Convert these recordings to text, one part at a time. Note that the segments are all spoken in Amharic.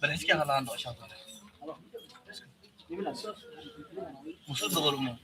Berarti yang halangan doa siapa? Musuh dulu mau.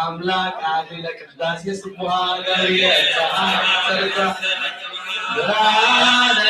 አምላክ አቢለ ቅዳሴ ስቡሃ ገብርኤ ጸርጸ ብርሃነ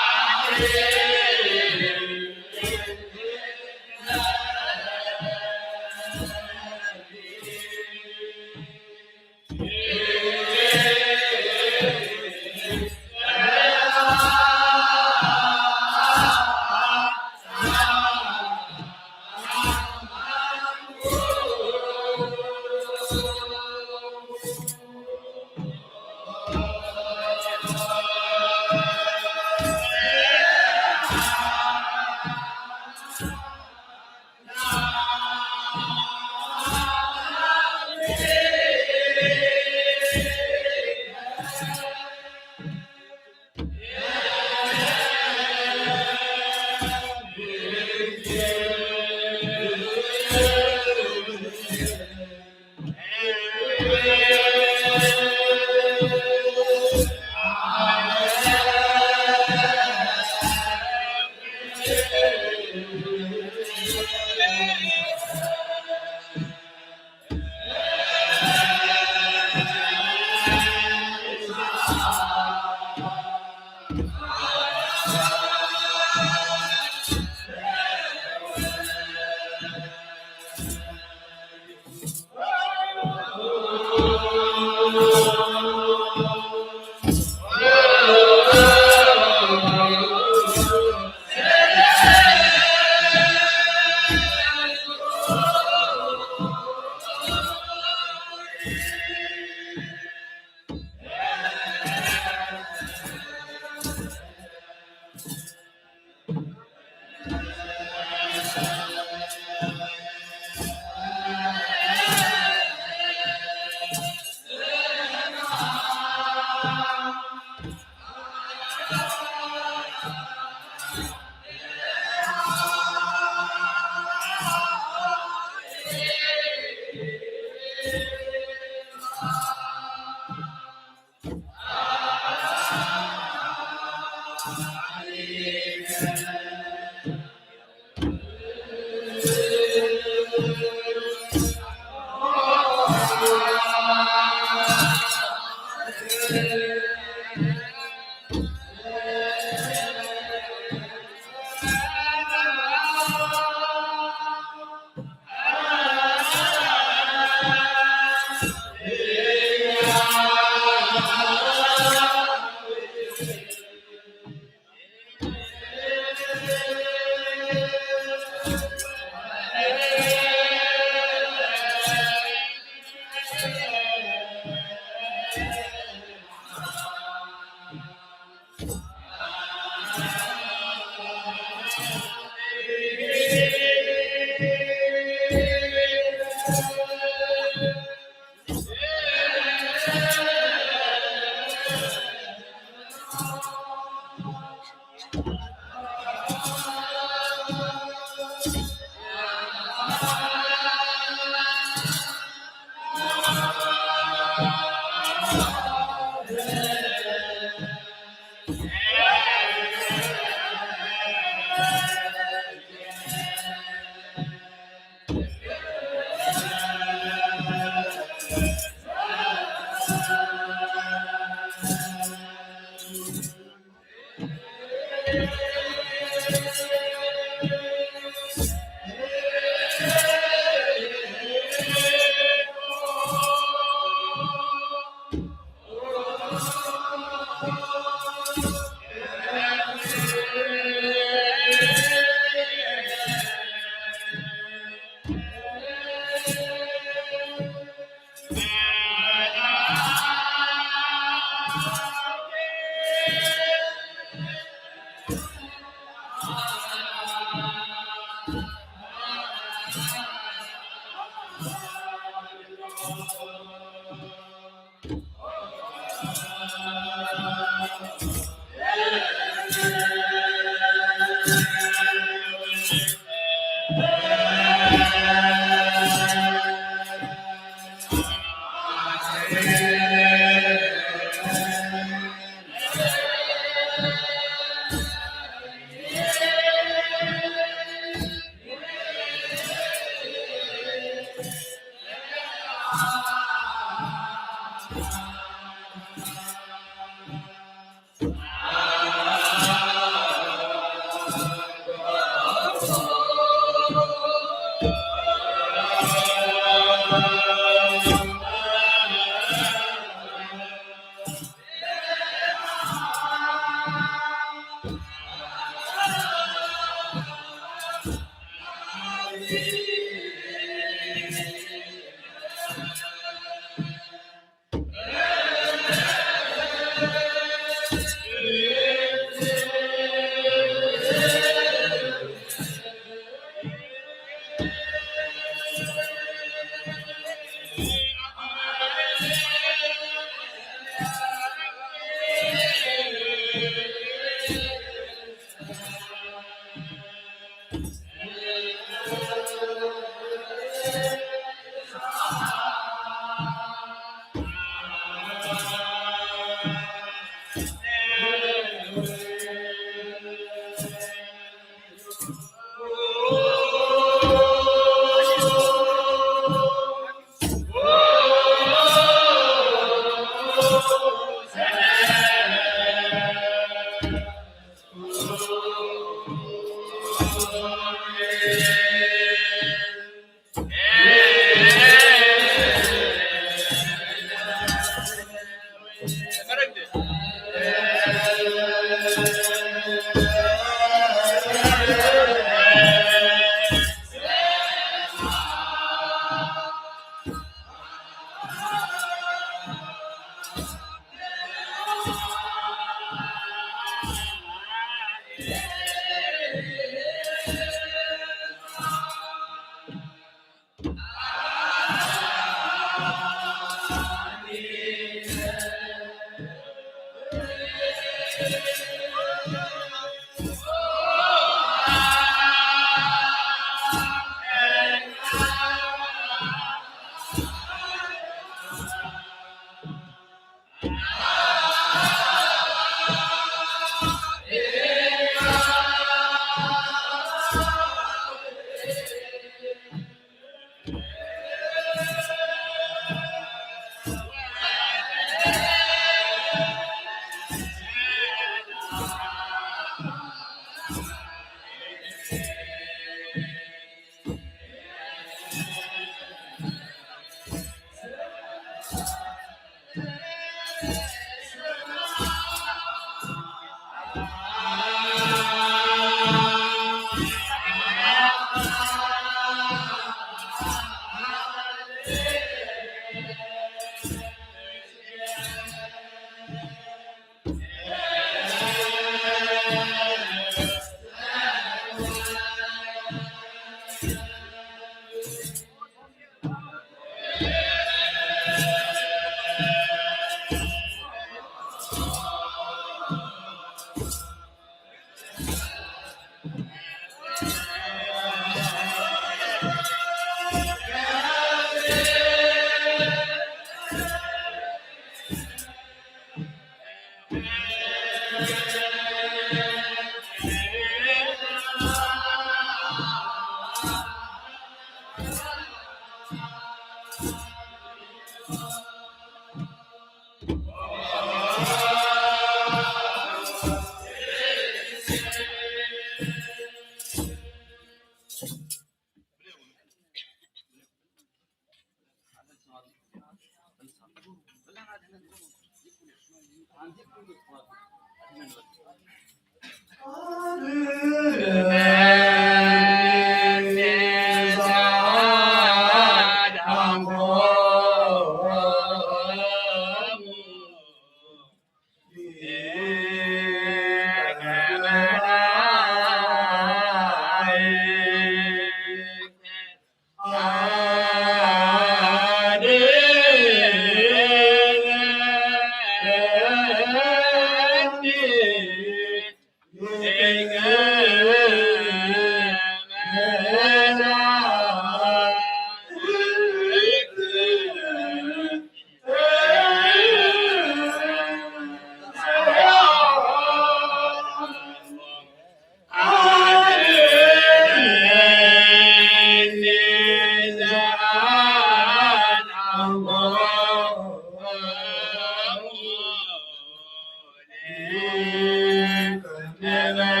Never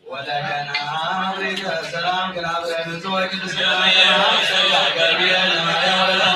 ولكن عامرك السلام كلام من زوجك السلام يا قلبي انا يا ولد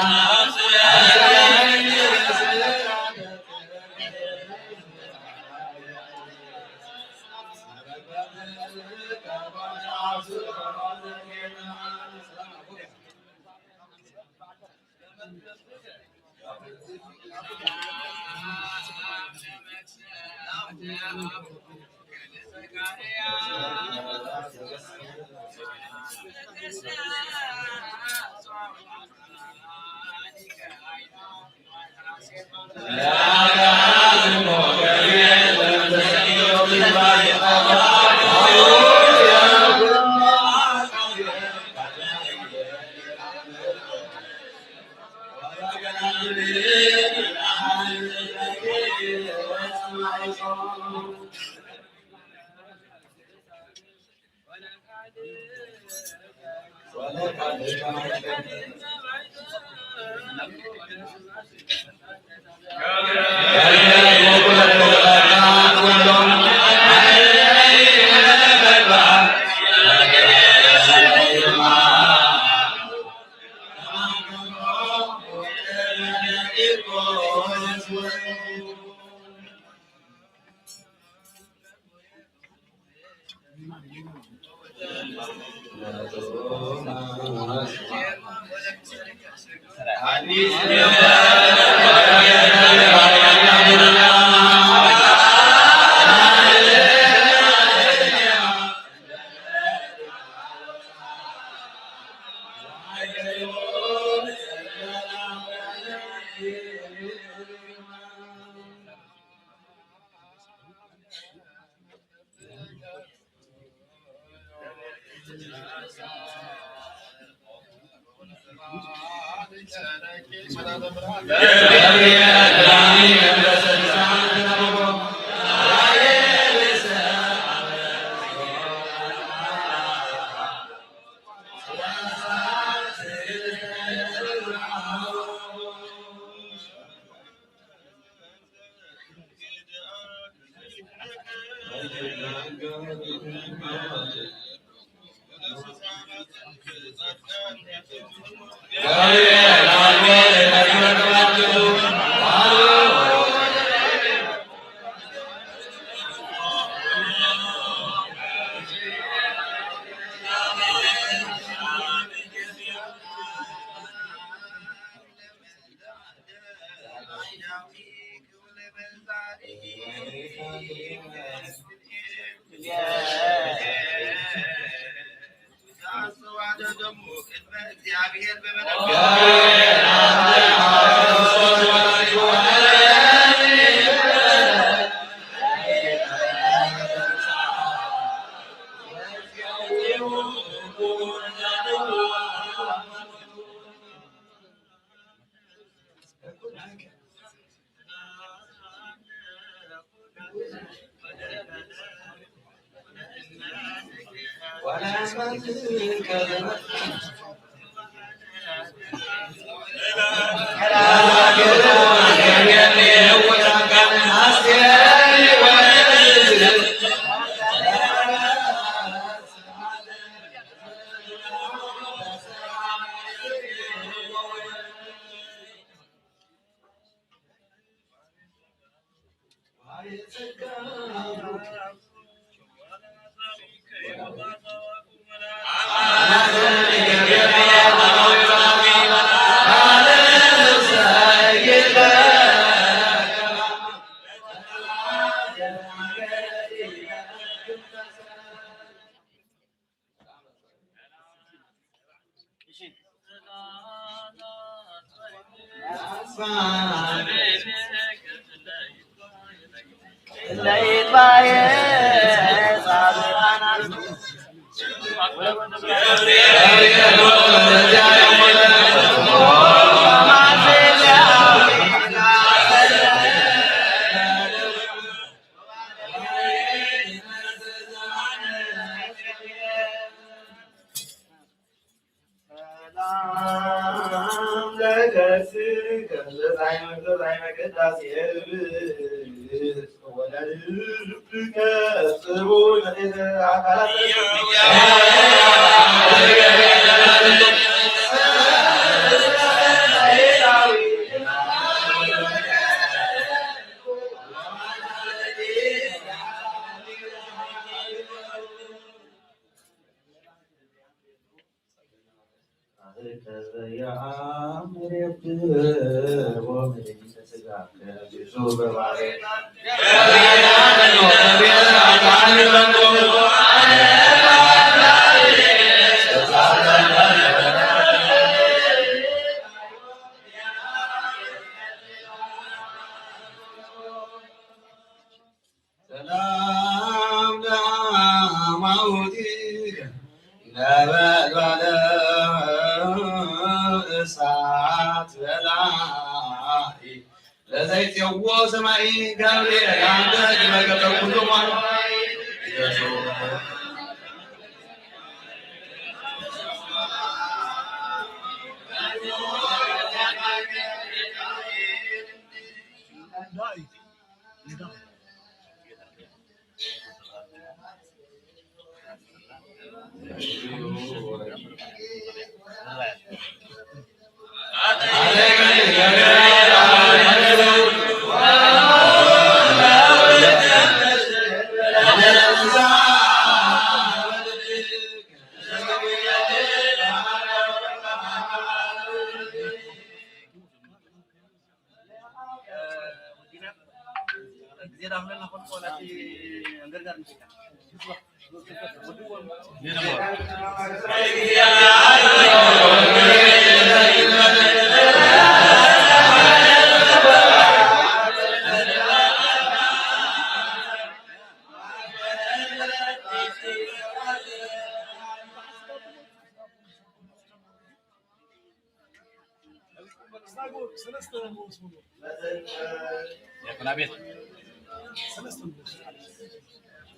Ya con abet.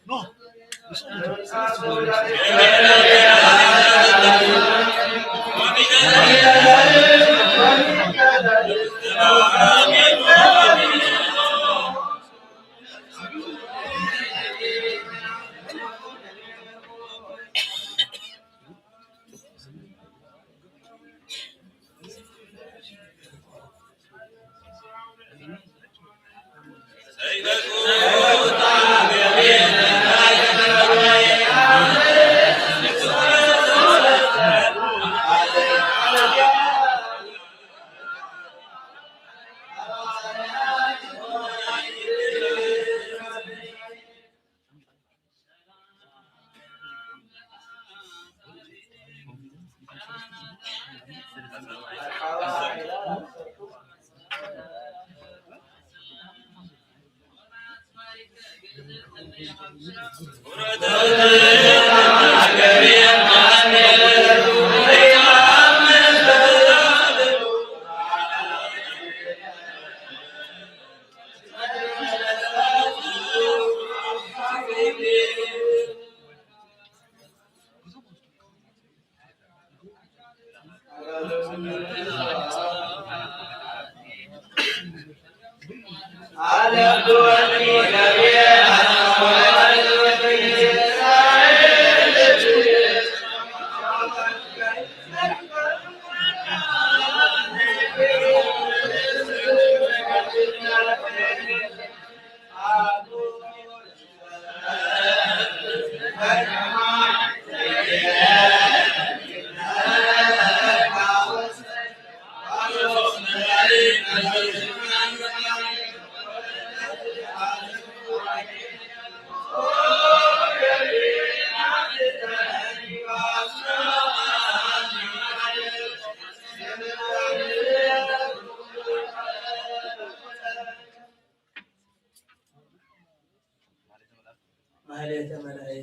No.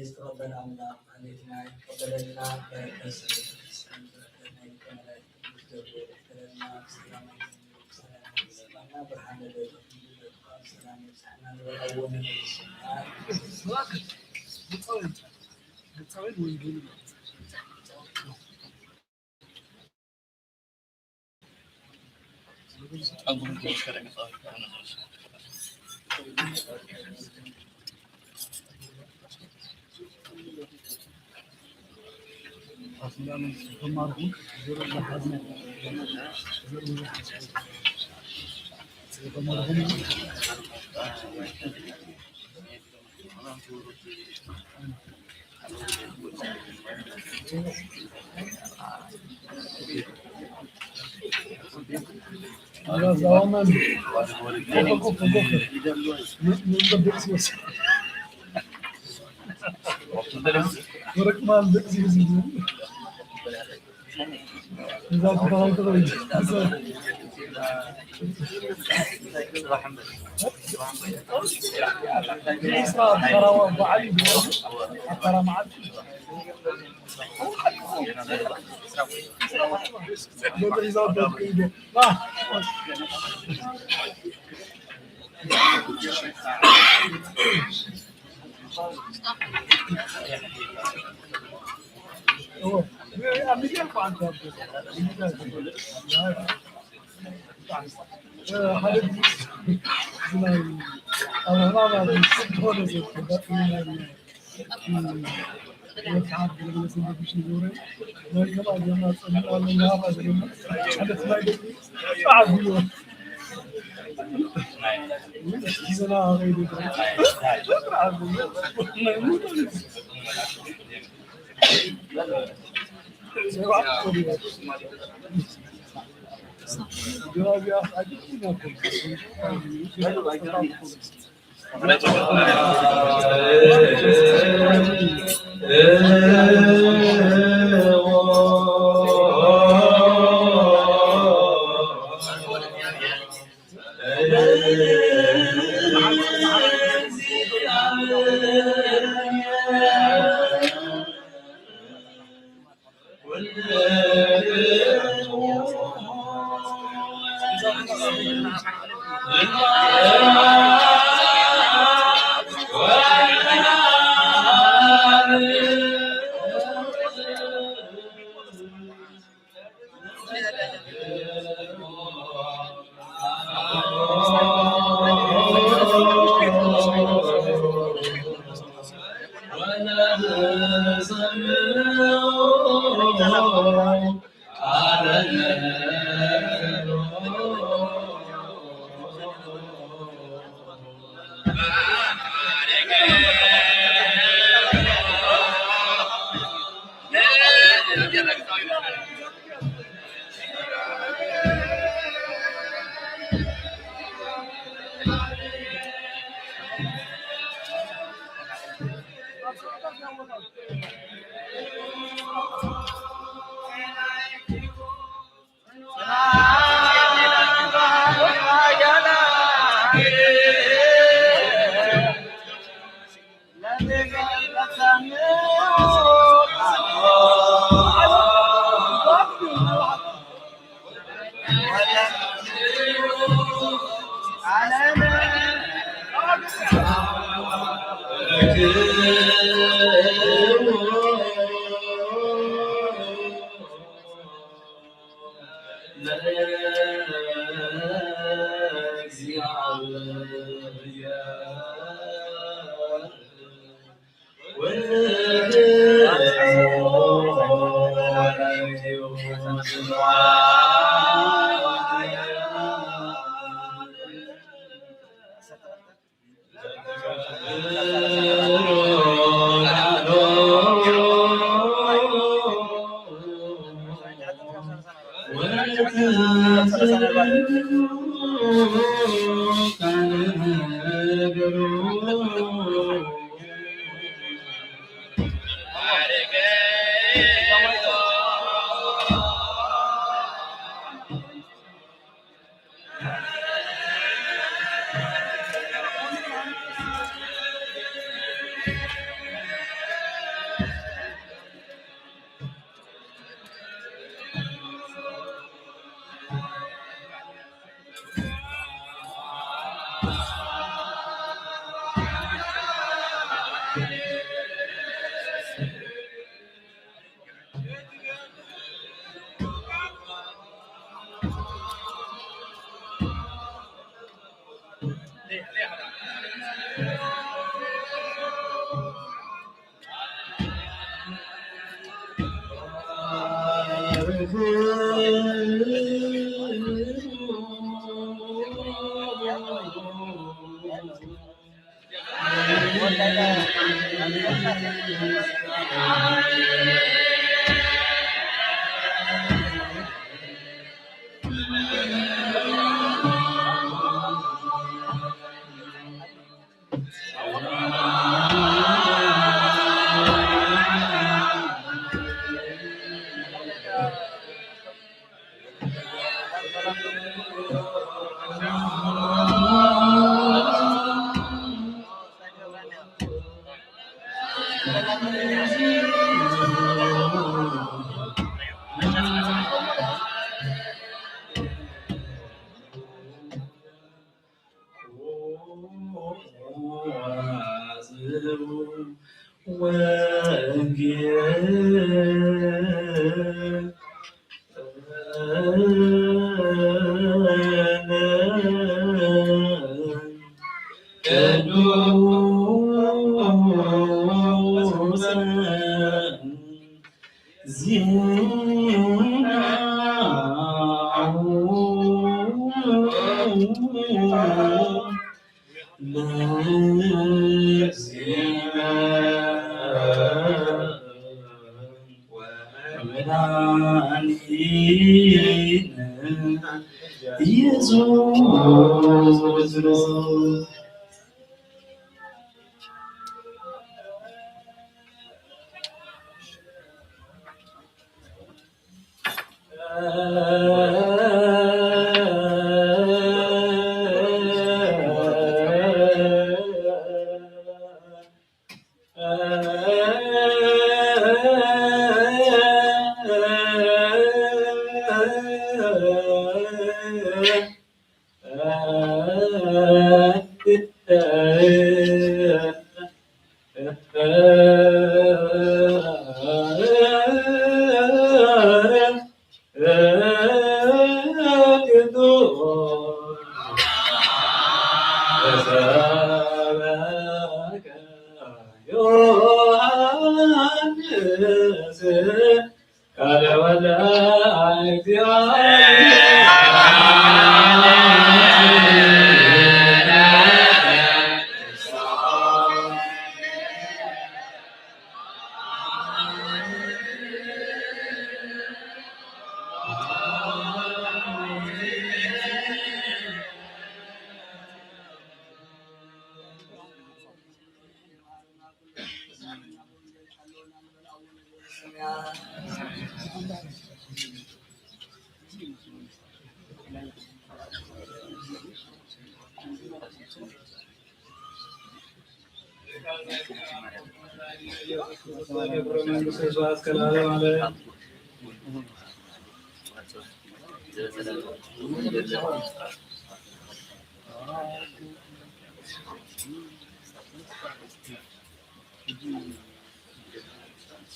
يتقبل عنا علينا قبلنا بس أقول لك إيش كلامي صار. أصلاً هم معروفين زور الحزمة يا زمان ورك مال بكسيز إذا تبغى تروح إسراء ترى وعلي ترى معك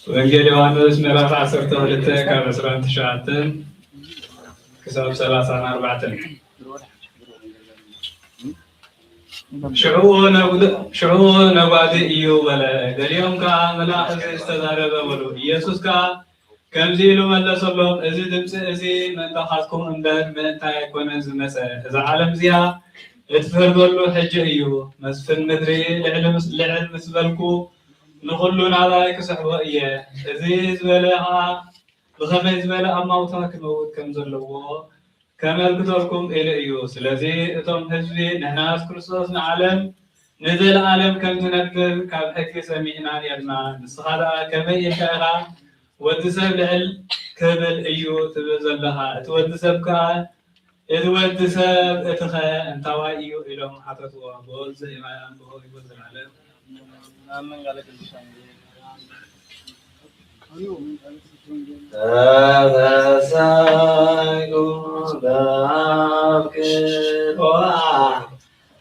ወንጌል ዮሐንስ ምዕራፍ 12 ካብ 29 ክሳብ 34 ሽዑ ነጓዴ እዩ በለ ገሊኦም ከዓ መልአክ ዝተዛረበ በሉ ኢየሱስ ከዓ ከምዚ ኢሉ መለሰሎም እዚ ድምፂ እዚ መንታኻትኩም እምበር ምእንታይ ኣይኮነ ዝመፀ እዛ ዓለም እዚኣ እትፈርደሉ ሕጂ እዩ መስፍን ምድሪ ልዕል ምስ በልኩ ንኩሉ ናባይ ክስሕቦ እየ እዚ ዝበለ ከዓ ብኸመይ ዝበለ ኣማውታ ክመውት ከም ዘለዎ ከመልክተልኩም ኢሉ እዩ ስለዚ እቶም ህዝቢ ንሕናስ ክርስቶስ ንዓለም ንዘለዓለም ከም ዝነብር ካብ ሕጊ ሰሚዕና ነርና ንስኻ ደኣ ከመይ ኢልካ ኢኻ ወዲ ሰብ ልዕል ክብል እዩ ትብል ዘለኻ እቲ ወዲ ሰብ ከዓ እቲ ወዲ ሰብ እቲ ኸ እንታዋይ እዩ ኢሎም ሓተትዎ ብወልፂ ኢማያን ብሆይቦ ዘለዓለም ተበሳይኩ በአብክሮአ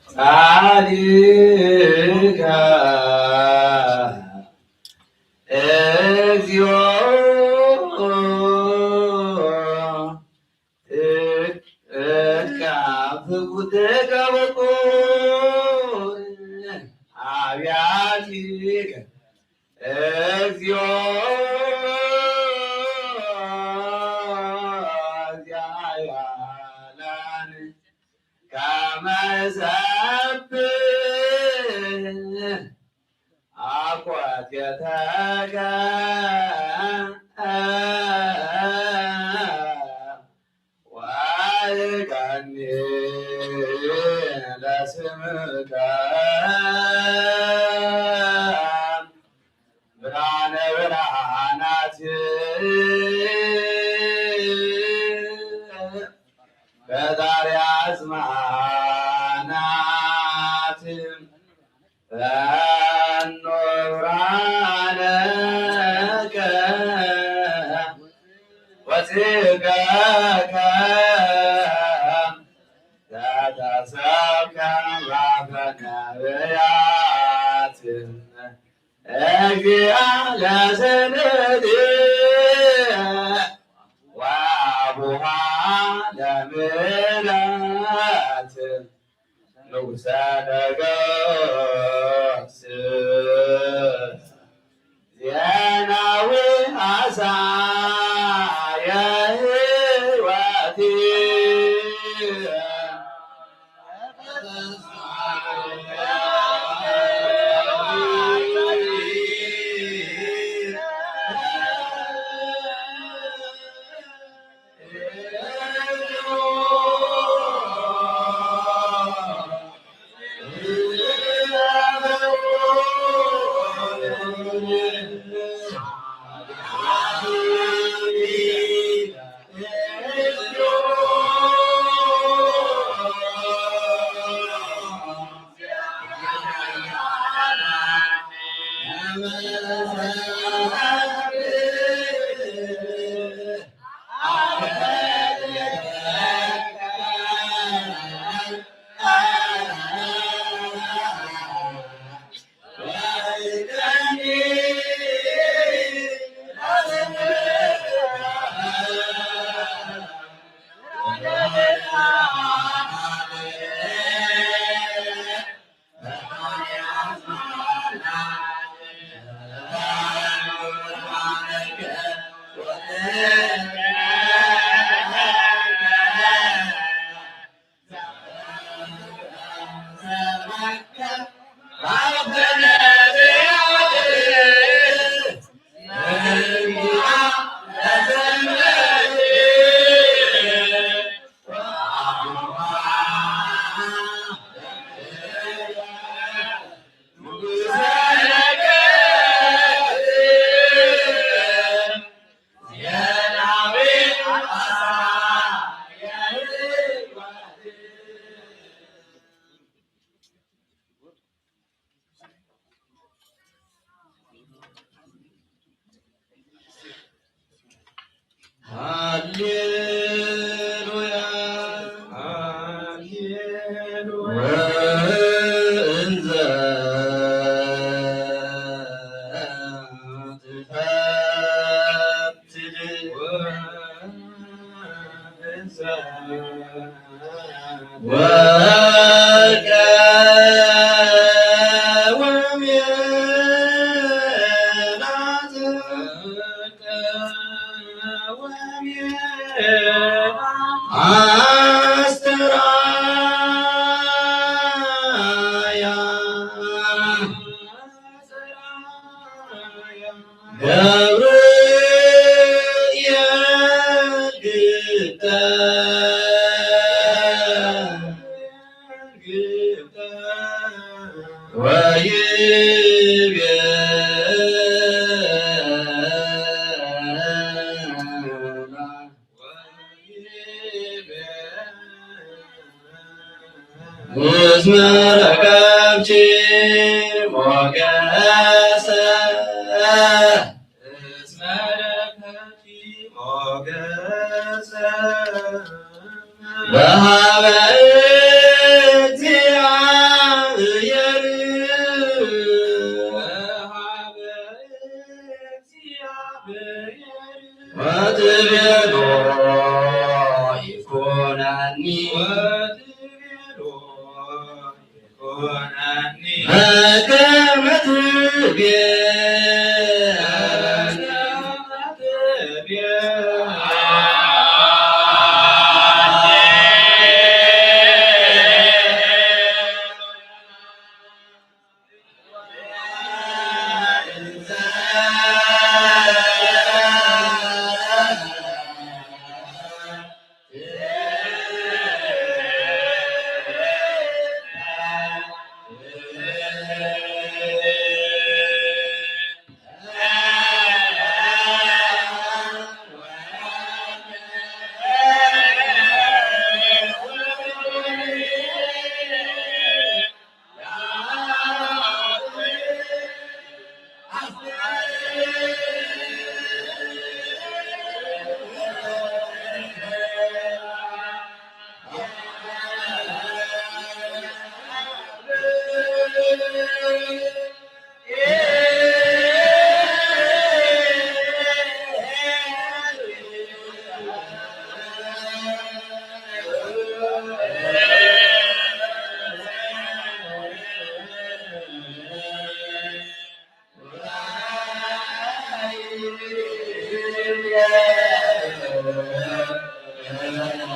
ጻድቃ እግዚኦ ተቃብቁ አብያቲከ እግዚኦ ከመ ይሰብህ አኮቴተከ ወይቀኒ ለስምከ ብርሃነ ብርሃናት ፈጣሪ አዝማናት ፈኖ ብርሃነከ ወሥጋከ ተተሰብከ በአፈ ነቢያት እግዚአ ለስልት ወአቡሃ ለምልአት ንጉሠ ነገሥት ዜናዊ አሳየ ሕይወቲ ሃሌሉያ ወእንዘ ወርቀ አስተርአያ ገብርኤል ግጠ ወይቤ እስመ ረከብኪ ሞገሰ በኀበ እግዚአብሔር ወትቤሎ ይኩነኒ በከመ ትቤ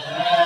Yeah.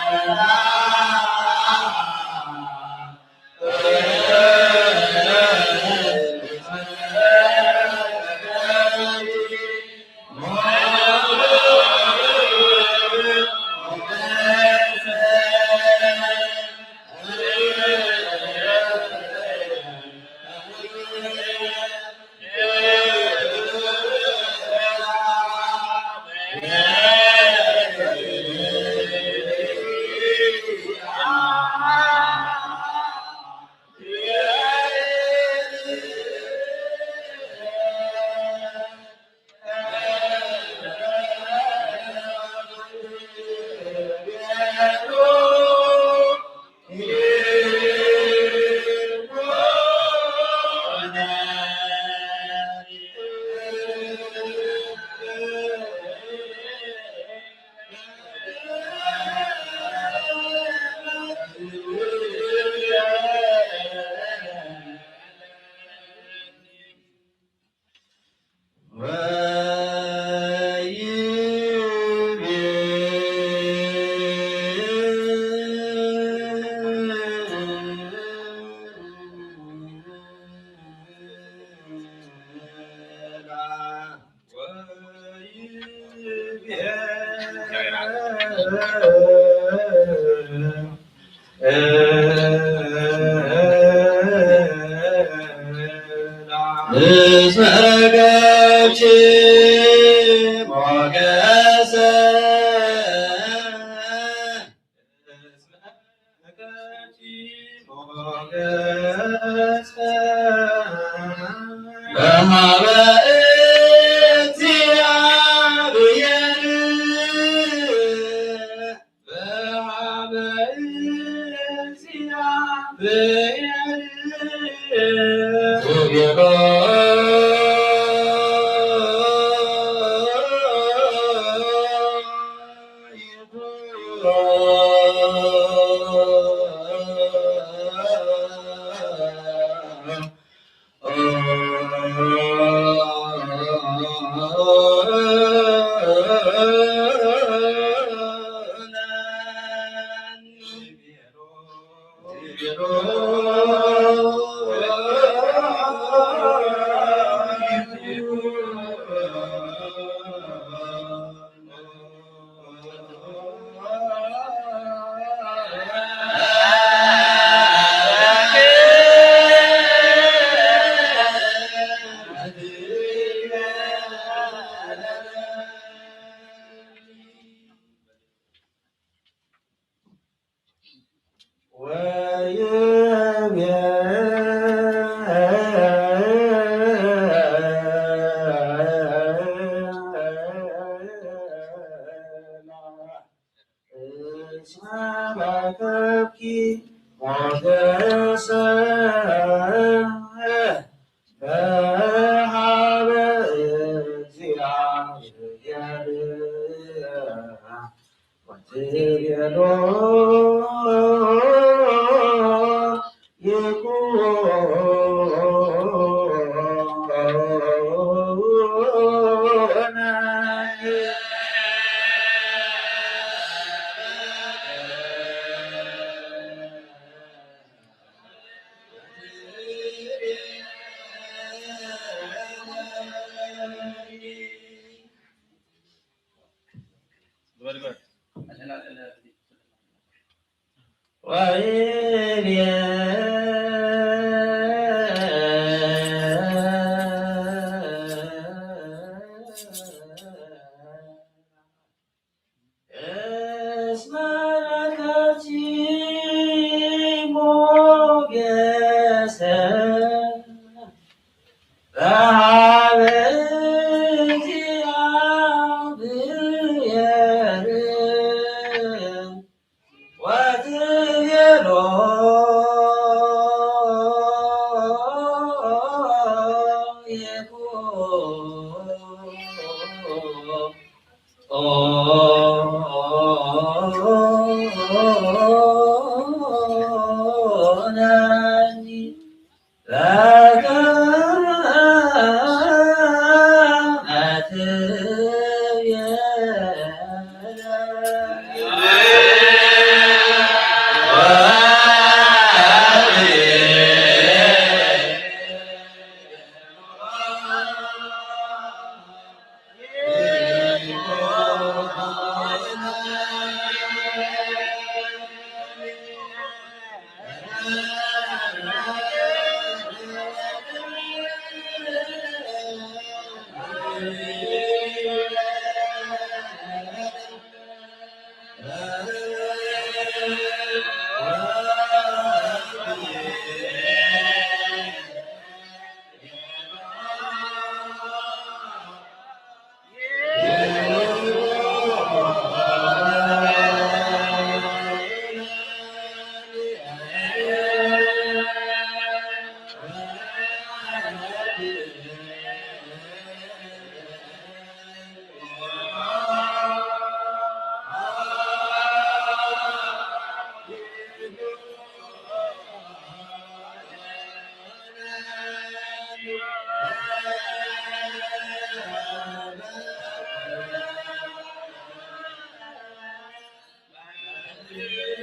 Yeah.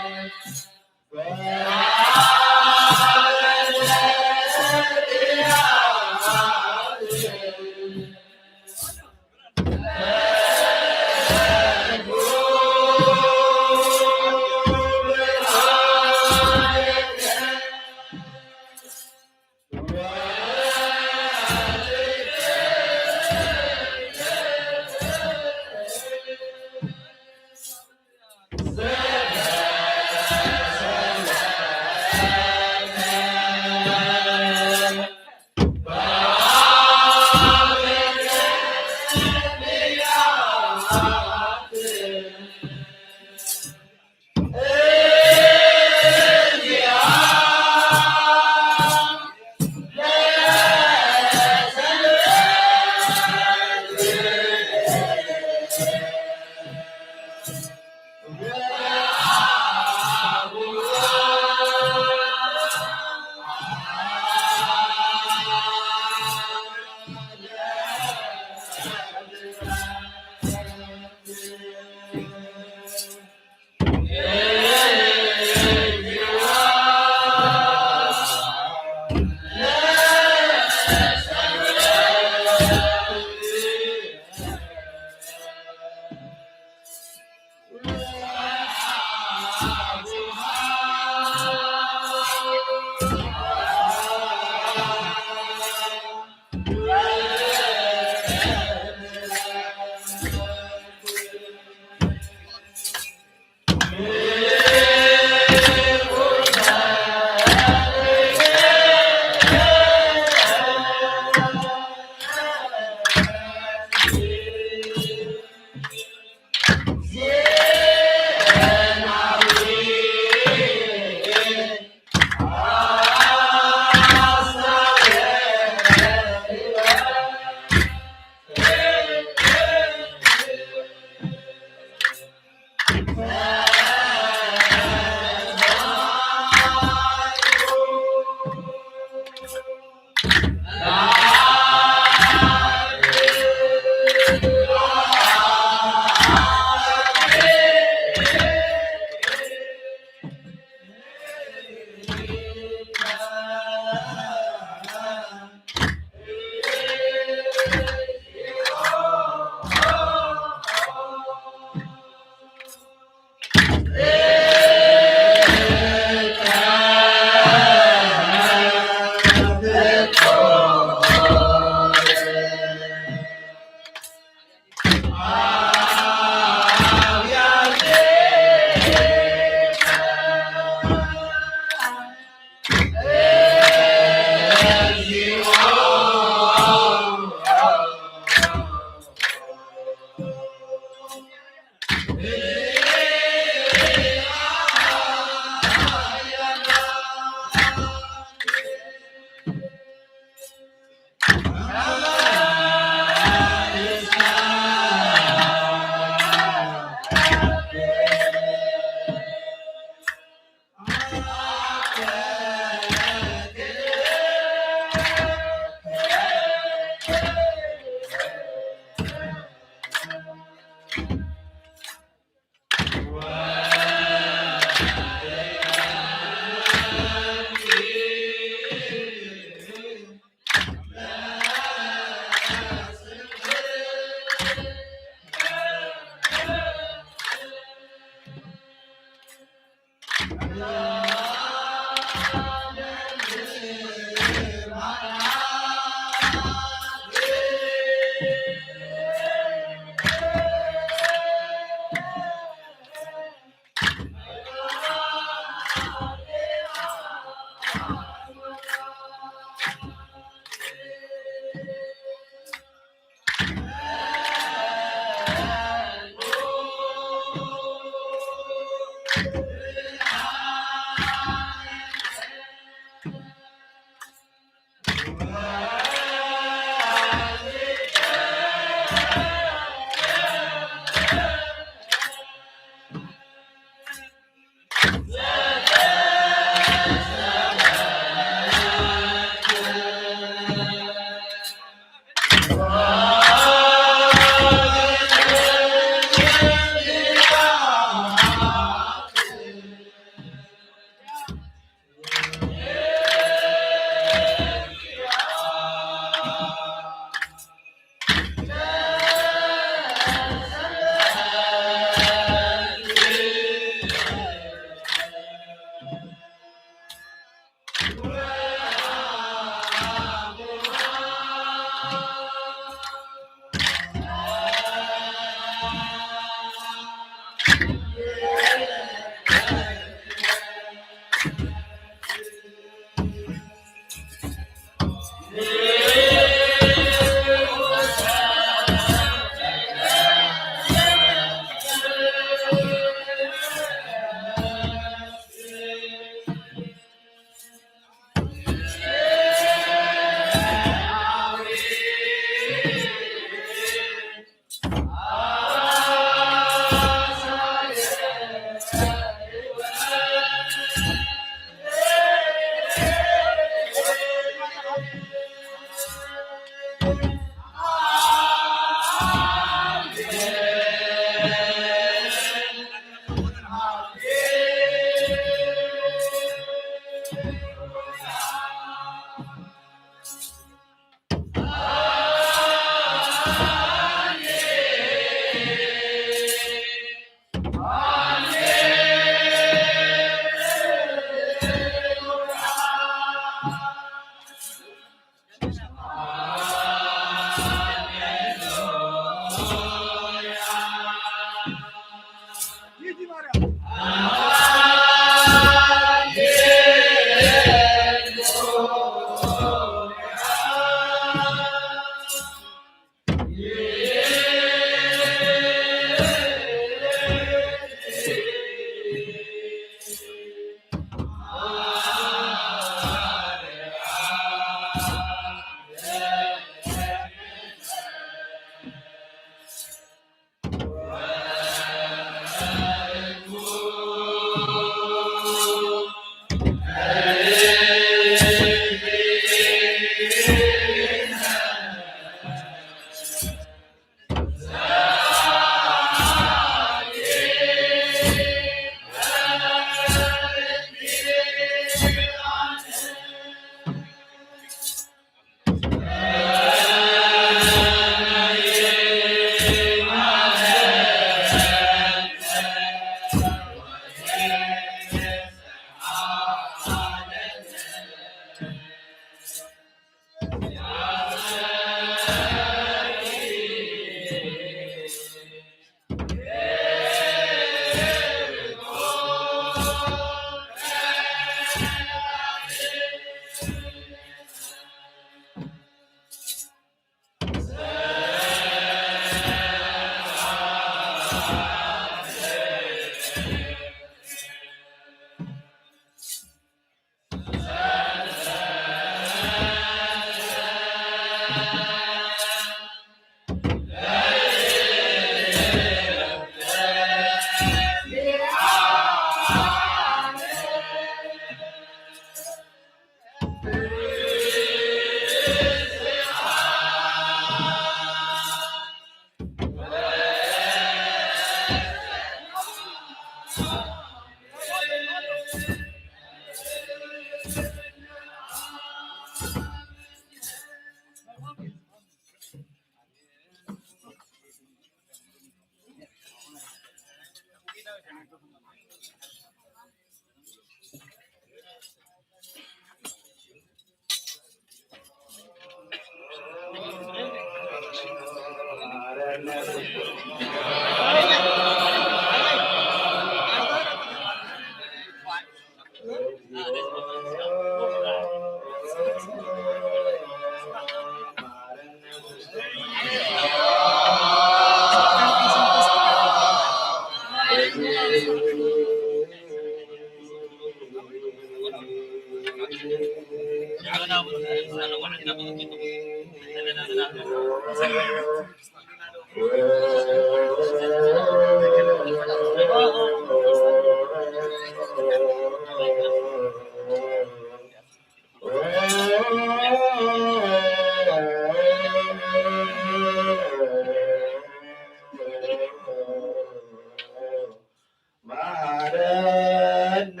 ማረነ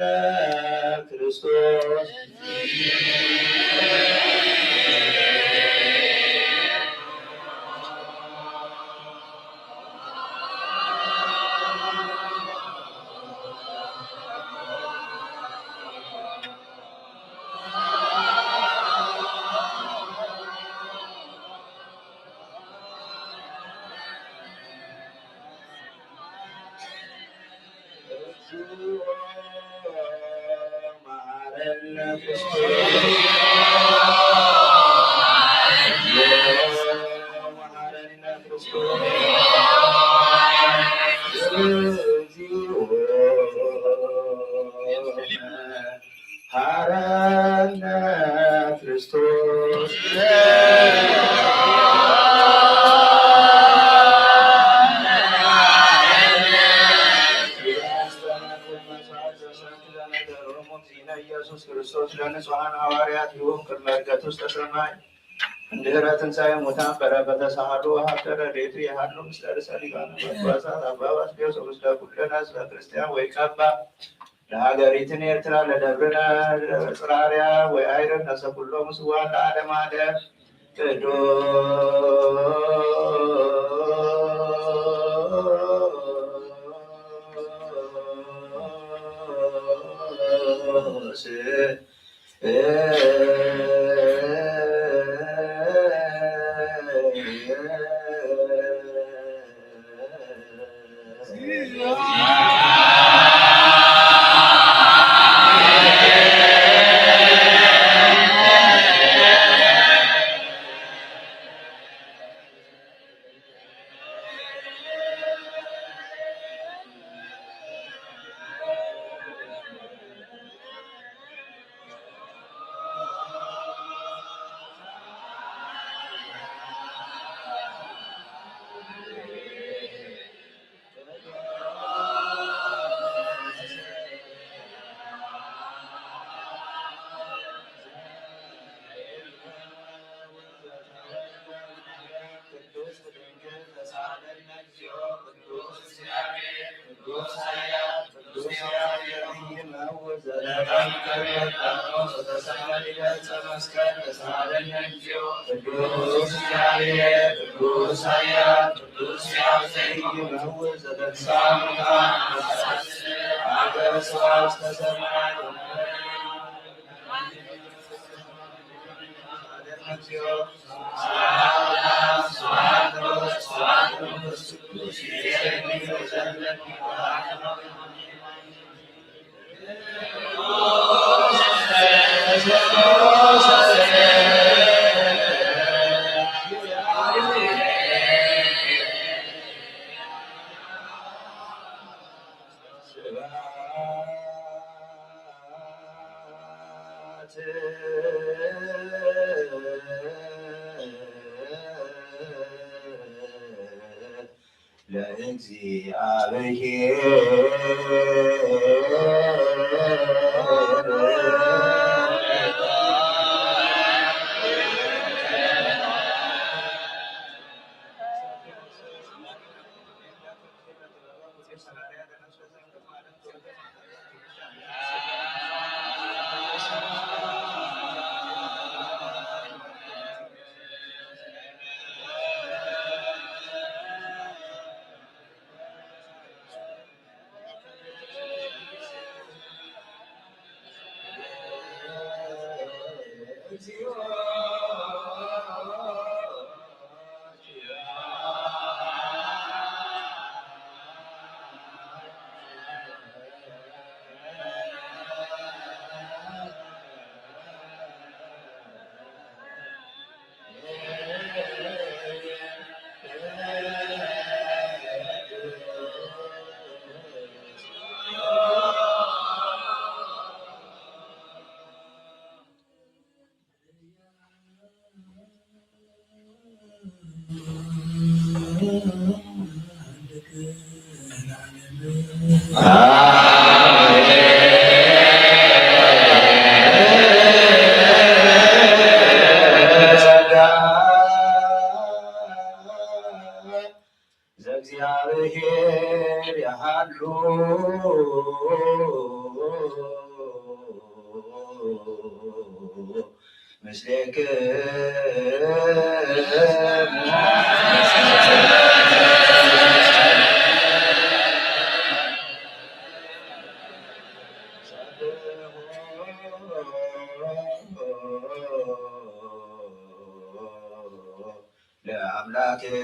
ክርስቶስ ሐረነ ክርስቶስ ኢየሱስ ክርስቶስ ለንጹሐን ሐዋርያት ይሁን ቅድመ ዕርገቱ ውስተ ሰማይ እንድኅረ ትንሣኤ ሙታን በረከተ ሳህሉ ሀብተ ረድኤቱ የሃሉ ምስለ ርእሰ ሊቃነ ጳጳሳት አባ ባስልዮስ ወምስለ ኩልነ ሕዝበ ክርስቲያን ወይቀባ ለሀገሪትን ኤርትራ ለደብርነ ጽራርያ ወአይረን ነፍሰ ኩሎሙ ስዋዕ ለዓለመ ዓለም ቅዱስ ዘእግዚአብሔር ያሉ ምስሌክሙ ለአምላክነ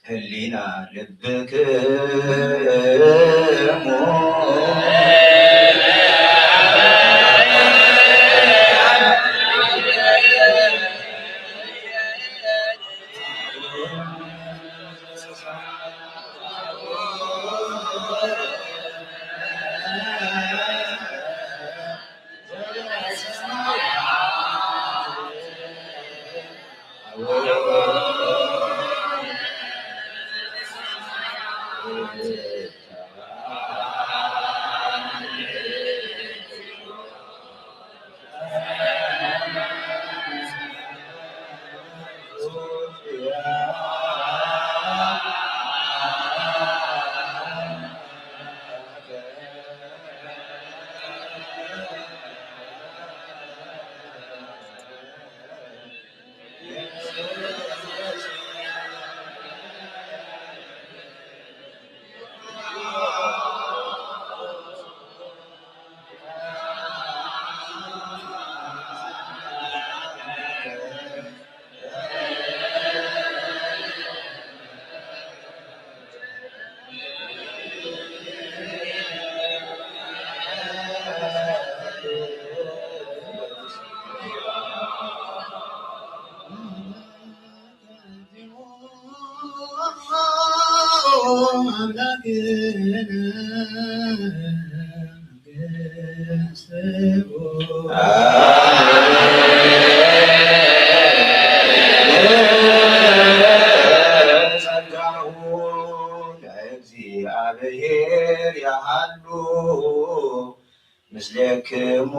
ህሊና ልብክሙ እግዚአብሔር ያሉ ምስሌክሙ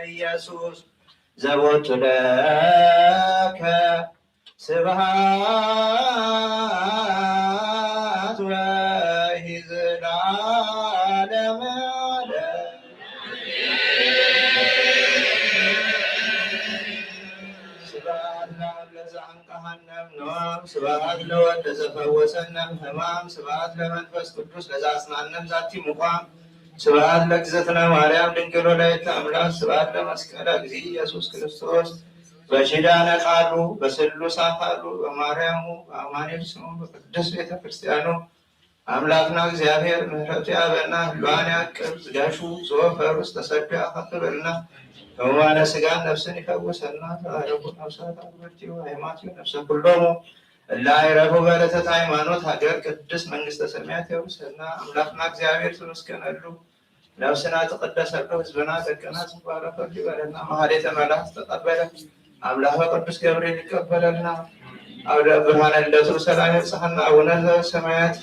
ኢየሱስ ዘቦቱ ለከ ስብሐት ወሂዝላለም ስብሐት ለአብ ለዘአንቀሐነም ኖም ስብሐት ለወልድ ዘፈወሰነም ሕማም ስብሐት ለመንፈስ ቅዱስ ለዘአጽናነም ዛቲ ሙቋም ስብሐት ለእግዝእትነ ማርያም ድንግል ወላዲተ አምላክ ስብሐት ለመስቀለ እግዚእ ኢየሱስ ክርስቶስ በኪዳነ ቃሉ በስሉስ አካሉ በማርያሙ በአማኑኤል ስሙ በቅድስት ቤተ ክርስቲያኑ አምላክና እግዚአብሔር ምሕረቱ ያበና ህሏን ያቅብ ዝጋሹ ዘወፈር ውስጥ ተሰዶ ያፈቅብልና ሕሙማነ ሥጋን ነፍስን ይፈውሰና ተባረኩ ነፍሳት አልበቲው ሃይማኖት ነፍሰ ኩሎሙ እላ አይረፉ በረተት ሃይማኖት ሀገር ቅድስት መንግስተ ሰማያት ይወርሰና አምላክና እግዚአብሔር ተመስገነሉ ነፍስና ተቀደሰሉ ህዝብና ደቀና ተባረከ ይበለና መሐሌተ መላእክት ተቀበለ አምላክ ቅዱስ ገብርኤል ይቀበለና አውደ ብርሃነ ልደቱ ሰላም ይብጽሐና አቡነ ዘበሰማያት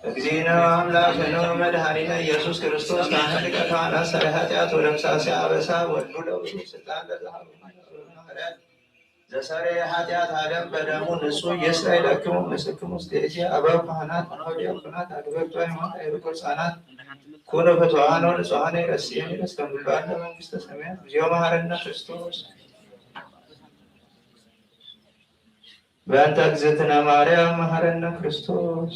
እግዚእነ አምላክነ መድኃኒነ ኢየሱስ ክርስቶስ ካህን ሊቀ ካህናት ሠራየ ኃጢአት ወደምሳሴ አበሳ ወልዱ ለውእቱ ስልጣን ለዘሃቡ ሐዋርያት ዘሰረየ ኃጢአት ዓለም በደሙ ንጹሕ የእስራኤላክሙ ምስክሙ ውስቴቲ አበው ካህናት ዲያቆናት አድበርቱ ሃይማኖት አይሩቅ ሕፃናት ኩኑ ፍቱሐነ ወንጹሐነ ይረስየኒ እስከ ምሉዓን ለመንግሥተ ሰማያት እግዚኦ መሐረነ ክርስቶስ በእንተ እግዝእትነ ማርያም መሐረነ ክርስቶስ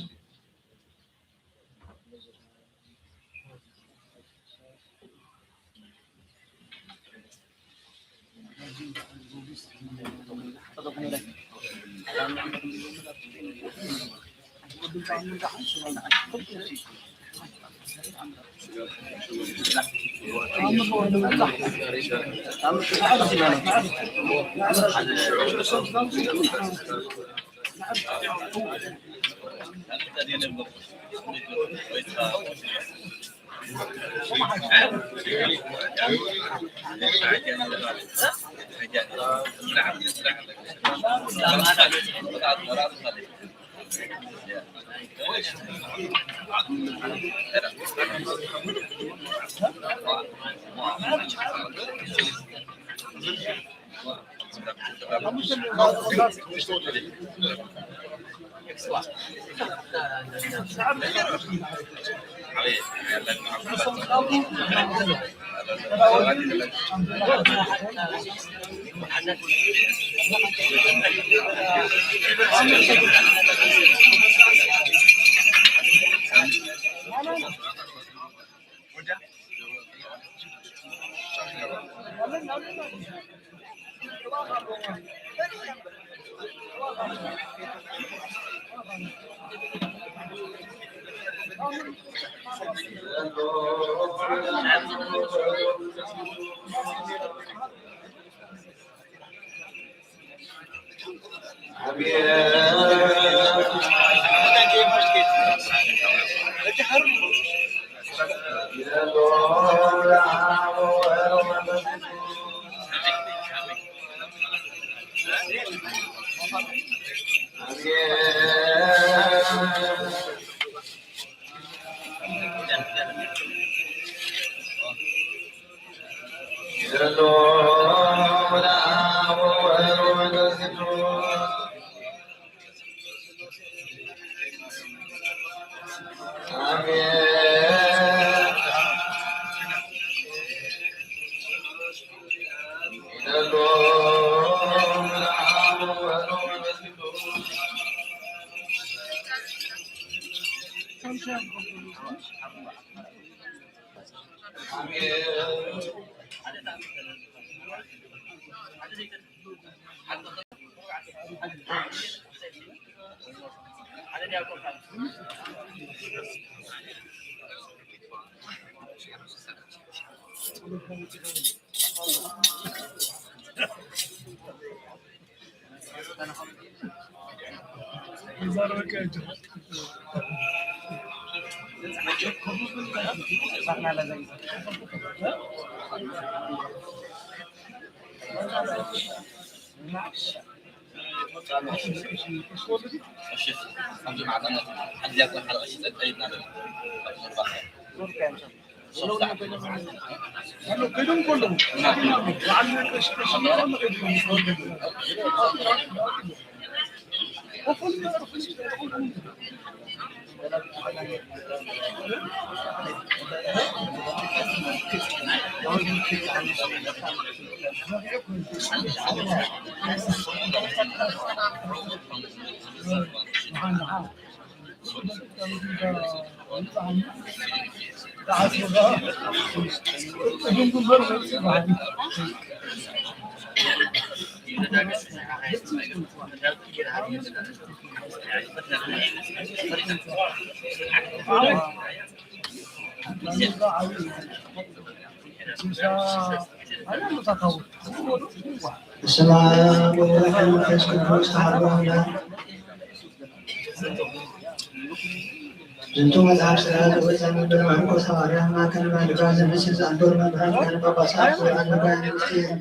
زنتو مذهب سراد وزن بالمعروف سوارها ما كان ما لباس مسجد أنظر من هذا كان بابا صاحب وأن بيان مستين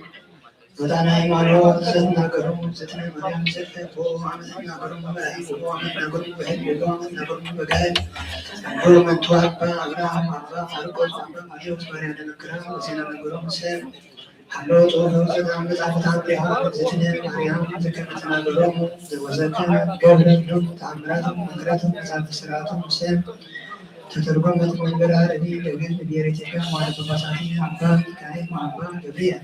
وتانا إيمانو زتنا كرم زتنا مريم زتنا بو عملنا كرم بهي بو عملنا كرم بهي بو عملنا كرم بهي كل من توابا أبراهام أبا فاروق أبا مريم سبحانه نكرم وزنا كرم سير حلو توه زنا مذهب تابعها زتنا مريم ذكرتنا كرم وزكنا قبل يوم تعمراتهم نكرتهم مذهب سراتهم سير تترجمت من بالعربي لجنب ديرتها وعلى تفاصيل عبان كاين عبان جبريل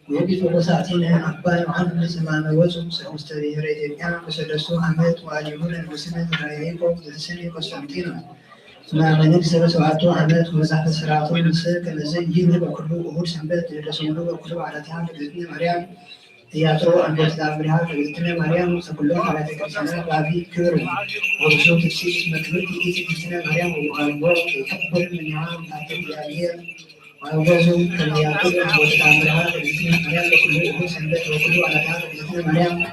ويجب بساعتين عبان وعن زمان وزن سأستري ريتيان وسلسو عمد وعليون المسلمين رأيكم تسني قسطنطينة ما من يكسب ساعته عمد ومسح سرعته المسير كنزي يجب كله أمور سنبت لرسوله وكله على تعامل بإذن مريم تياترو أن يتدابرها بإذن مريم سكله على تكرسنا بابي كيرو ورسول تفسير مكبر بإذن مريم وأنور يكبر من يوم تعتبر الأمير وأوجزوا كما يقول وتعاملها بإذن مريم وكله أمور سنبت وكله على تعامل بإذن مريم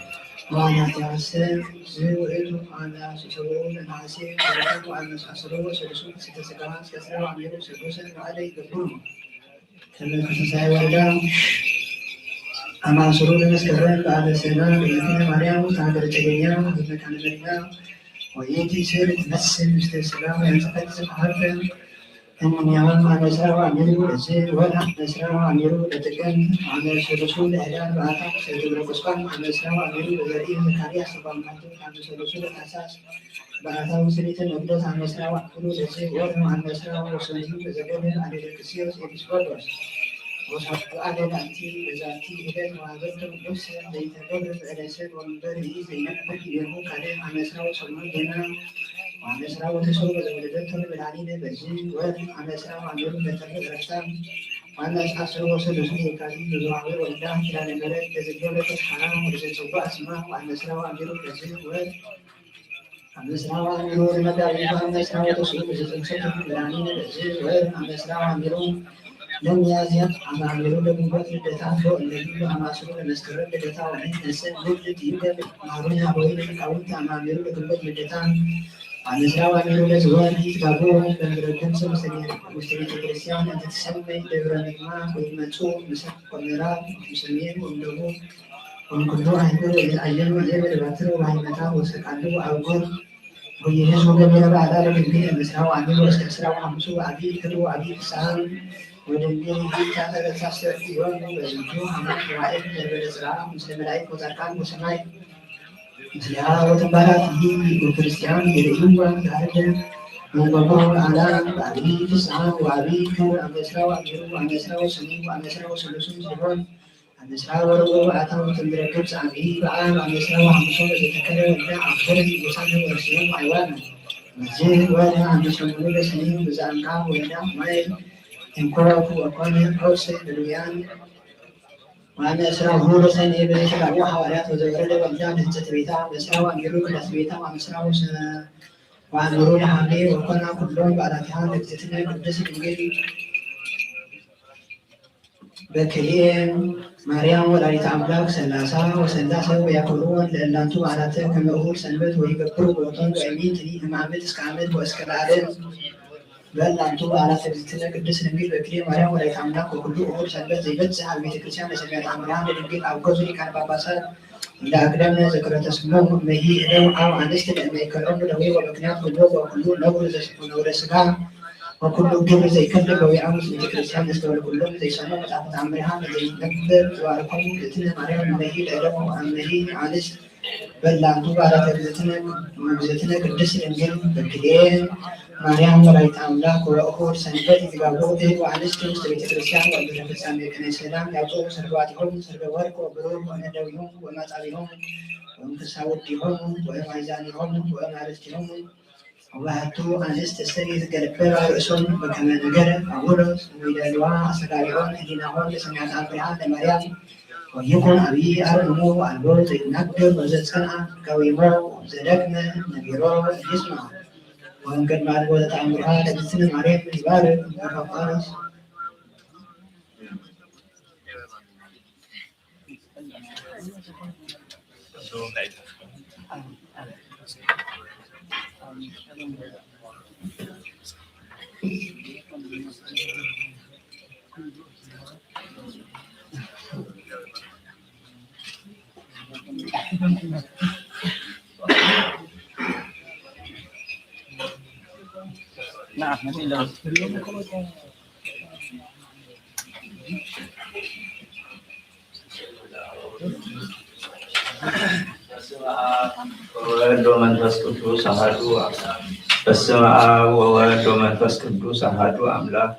وأنا تعسل زوئلهم على سسرون العسير ورحموا أن نسحصروا سلسون ستسكوات كسروا عميروا سلسون وعلي يقبرون كما تسعي وردام أما سرور مسكرين بعد السنة بإذن مريم تعبر تجنيا وإذن كان لنا ويأتي سير تمثل مستسلام ويتقدم حرفا أن يوم عن نسرى وعميرو لزير ولا نسرى وعميرو لتكن عن رسول إعلان وعطاق سيدبر قسقان عن نسرى وعميرو لذريه مكاريا سبان محدود عن رسول الأساس بعثه سنة نبدأ عن نسرى وعميرو لزير ولا عن نسرى ورسوله لزبير عن الكسير سيدس بردوس وصفت على ذاتي بذاتي إليه وعبدت نفسا ليتبرر الأسد ومنبره زينبه يموك عليه عن نسرى وصلنا لنا وعن نسرى وتسوق زولدته بالعليل بزين وعن نسرى وعمير بتفرد رسام وعن نسرى وصلسوه كريم بزعوه والله إلى نمرات تزجولة الحرام ورزق صباح اسمه وعن نسرى وعمير بزين وعن نسرى وعمير المدعي وعن نسرى وتسوق زولدته بالعليل بزين وعن نسرى وعمير لم يزيد عن عميرو لم يبطل الدتان فوق النبي وعماسرو لمسكرر الدتان وعين نسل مجد يوجد معرون عبوين الكاونت عن عميرو لكبت الدتان عن نسرى وعميرو لزوان تابوه لمردن سمسلين مستوى الكريستيان أن تتسمي لبرانيما ويمتسو مسك قمرات مسلمين ومدهو ومكدو عندو الأيام وزيب الباتر وعيمتا وسكالو أوقر ويهزو جميع بعد ذلك الدين نسرى وعميرو لسكسرى وعمسو وعبيد كدو وعبيد السلام ودليل كان تساسر في يوم وزنجوه عمل وعيد بالإسراء مسلم العيد وزرقان وسماي مسلها وتبارات دين وكريستيان يريدون كهرجة وبابا على بعدي تسعة وعبيد عن نسرى وعميرو عن نسرى وسمين وعن نسرى وسلسون زبون عن نسرى ورغو وعطاو تندركبس عن عيد بعام عن نسرى وعمسون يتكرر وداع عفره وصانه ورسيون وعيوانا مزيه وانا عن نسرى ولد سنين وزعنقام وداع مايل إنكوف وقال حوسي بالويان وأنا أسرع هو سنة ابن سبع وحوالات وزغرد وأبدان التتبيتان أسرع وأميروك الأسبيتان وأسرع وأميرون حملي وقلنا كلهم بعد اتحاد اكتتنا قدس الإنجيل بكريم مريم ولدت أملاك سلاسة وسلاسة ويأكلون لأنتم على كما أقول سنبت ويقبروا بوطن وأمين تنيه معبد اسكامد واسكالعدد بل أنتم على سبيلتنا قدس الإنجيل بكريم مريم ولدت أملاك وكل أمور سنبت زي بتسع البيت كريستيان سمعت عمران الإنجيل أو قصري كان باباسات إذا أقدمنا ذكرت اسمه مهي إلو أو عنست لأن يكلون لوي وبكنات قلوب وكلون نورز ونورسكا وكل جبر زي كذب ويعمل في كريستيان يستوى كلهم زي سنة متعبد عمرها زي نبر وعلكم لتنا مريم مهي العلم وأمهي عالس بل لعنتو على تبزتنا قدس الإنجيل بكلين مريم مرايت أملاك وأخور سنبت إذبابوته وعالس كمس في كريستيان وأبدا كريستيان بكني سلام يعطوه سرباتهم سربوارك وبروهم وندويهم ومتعبهم ومتساودهم ومعزانهم ومعرفتهم وبعدو أنست السيد قلبها رأسهم وكما نجر أولوس وإلى الواء سراريون هديناهون لسمعت أبرهان لمريم ويكون أبي أرنمو البوت نقدر وزد سنة كويمو زدكنا نبيرو يسمع وإن قد بعد بوت أمرها لبسنا مريم يبارك وفقارس نعم نعم ወወልድ ወመንፈስ ቅዱስ አሐዱ አምላክ። በስመ አብ ወወልድ ወመንፈስ ቅዱስ አሐዱ አምላክ።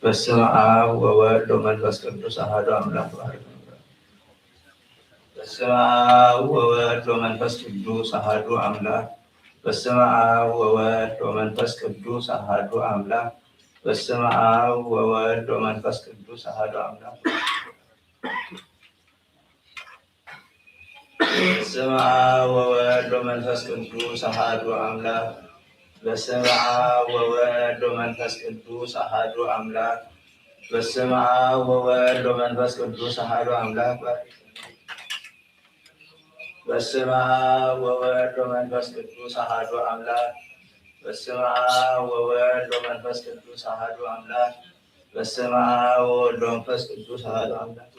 በስመ አብ ወወልድ ወመንፈስ ቅዱስ አሐዱ አምላክ። በስመ አብ ወወልድ ወመንፈስ ቅዱስ አሐዱ አምላክ። በስመ አብ ወወልድ ወመንፈስ ቅዱስ አሐዱ አምላክ። በስመ አብ ወወልድ ወመንፈስ ቅዱስ አሐዱ አምላክ። በስመ አብ ወወልድ ወመንፈስ ቅዱስ አሐዱ አምላክ። በስመ አብ ወወልድ ወመንፈስ ቅዱስ አሐዱ አምላክ። በስመ አብ ወወልድ ወመንፈስ ቅዱስ አሐዱ አምላክ። በስመ አብ ወወልድ ወመንፈስ ቅዱስ አሐዱ አምላክ። በስመ አብ ወወልድ ወመንፈስ ቅዱስ አሐዱ አምላክ። በስመ አብ ወወልድ ወመንፈስ ቅዱስ አሐዱ አምላክ።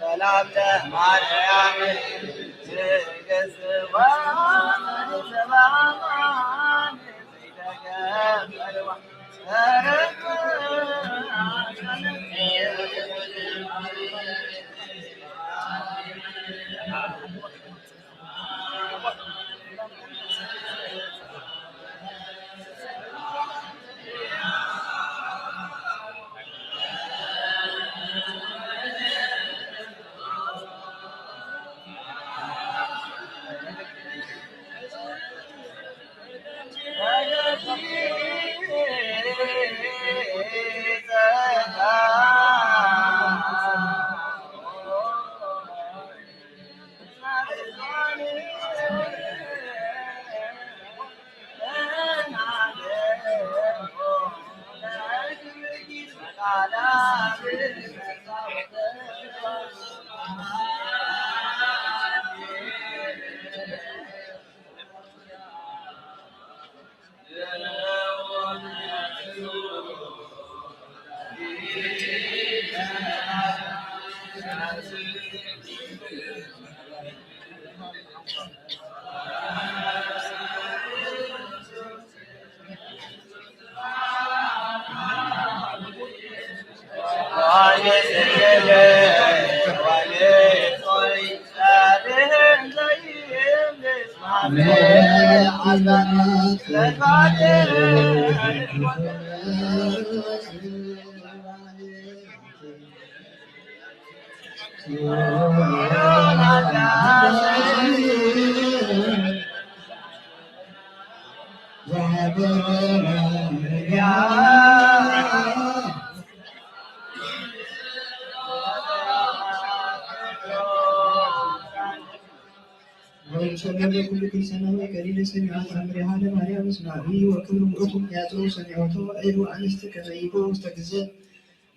ሰላም ለማርያም ትገዝባን ሰላማን ሲተገበርዋ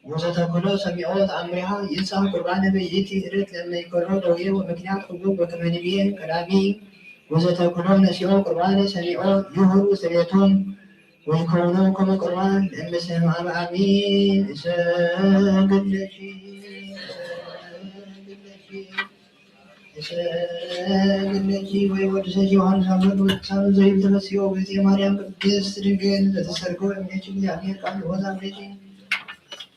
ወዘተኩሎ ሰሚዖት አምሪሃ ይንሳም ቁርባነ በይእቲ እለት ለመይኮሮ ደዌ ወምክንያት ሁሉ በከመንብየ ቀዳሚ ወዘተኩሎ ነሲኦ ቁርባነ ሰሚዖ ይሁሩ ስሬቶም ወይኮኖ ከመ ቁርባን ለምስም አሚን እሰግድለኪ እሰግድለኪ ወይ ወድሰች ዮሐንስ አመድ ወሳኑ ዘይብ ተመስዮ ቤተ ማርያም ቅድስት ድንግል ለተሰርጎ እምኔች እግዚአብሔር ቃል ወዛ ምኔች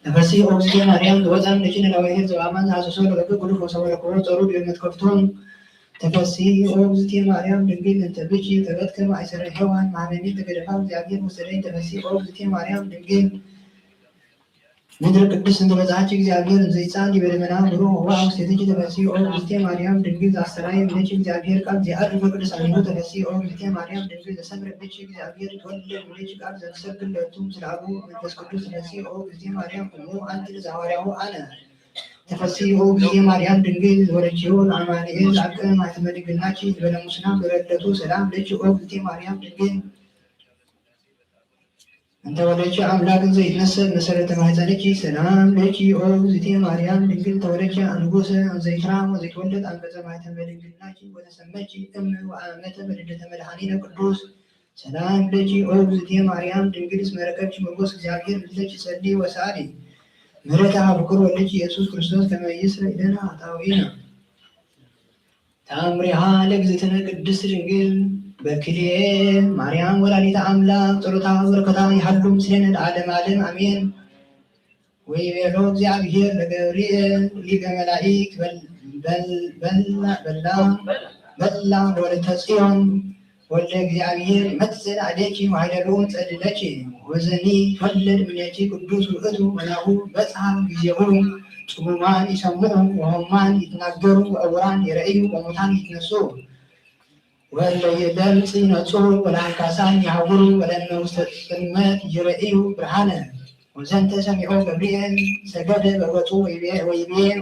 ነፈሲ ኦግዚቴ ማርያም ወዛም ነችን ለወይሄድ ዘባማን አሰሶ ለገብ ጉዱ ወሰወረ ኮሮ ጸሩ ድነት ከፍቶን ተፈሲ ኦግዚቴ ማርያም ድንግል እንተብጂ ተበትከ ማይሰረ ሔዋን ማመኒ ተገደፋ እግዚአብሔር ወሰደኝ ተፈሲ ኦግዚቴ ማርያም ድንግል ምድር ቅዱስ እንደበዛች እግዚአብሔር ዘይጻን ይበለመና ብሎ ዋው ሴትጂ ተፈሲ ኦግዚቴ ማርያም ድንግል አስተራይ ነች እግዚአብሔር ቃል ዚአር በቅዱስ አንዱ ተፈሲ ኦግዚቴ ማርያም ድንግል ዘሰምረ ነች እግዚአብሔር ተወልደ ነች ቃል ዘሰግለቱ ስላቡ መንፈስ ቅዱስ ተፈሲ ኦግዚቴ ማርያም ሁሉ አንተ ለዛዋሪያው አነ ተፈሲ ኦግዚቴ ማርያም ድንግል ወረጂውን አማኑኤል አቀም አትመድግናቺ በለሙስና በረደቱ ሰላም ለች ኦግዚቴ ማርያም ድንግል እንተ ወለች አምላክ ዘይነሰብ መሰረተ ማኅፀንኪ ሰላም ለኪ ኦግዚቴ ማርያም ድንግል ተወለች አንጉስ ዘይትራም ወዘይትወለድ አንቀጸ ማኅተመ ድንግልናኪ ወተሰመቺ እም ወአመተ በልደተ መድኃኒነ ቅዱስ ሰላም ለኪ ኦግዚቴ ማርያም ድንግል እስመ ረከብኪ ሞገስ እግዚአብሔር ምስለኪ ጸልይ ወሳሊ ምሕረተ ፍቁር ወለኪ ኢየሱስ ክርስቶስ ከመ ይስረይ ለነ ኃጣውኢነ ተአምሪሃ ለእግዝእትነ ቅድስት ድንግል በክልኤ ማርያም ወላዲተ አምላክ ጸሎታ በረከታ ይሃሉ ምስሌነ ለዓለመ ዓለም አሜን። ወይቤሎ እግዚአብሔር ለገብርኤል ሊቀ መላእክት በላ ለወለተ ጽዮን ወልደ እግዚአብሔር ይመጽእ ላዕሌኪ ወኃይለሉን ጸልለኪ ወዘኒ ይትወለድ እምኔኪ ቅዱስ ውእቱ መናሁ በጽሐ ጊዜሁ ጽሙማን ይሰምዑ ወሕሙማን ይትናገሩ ወዕውራን ይረእዩ ወሙታን ይትነሱ ወለ የደምፅ ይነጽሩ ወለአንካሳን ይሐውሩ ወለእመ ውስተ ጽልመት ይረእዩ ብርሃነ ወዘንተ ሰሚዖ ገብርኤል ሰገደ በርወፁ ወይቤ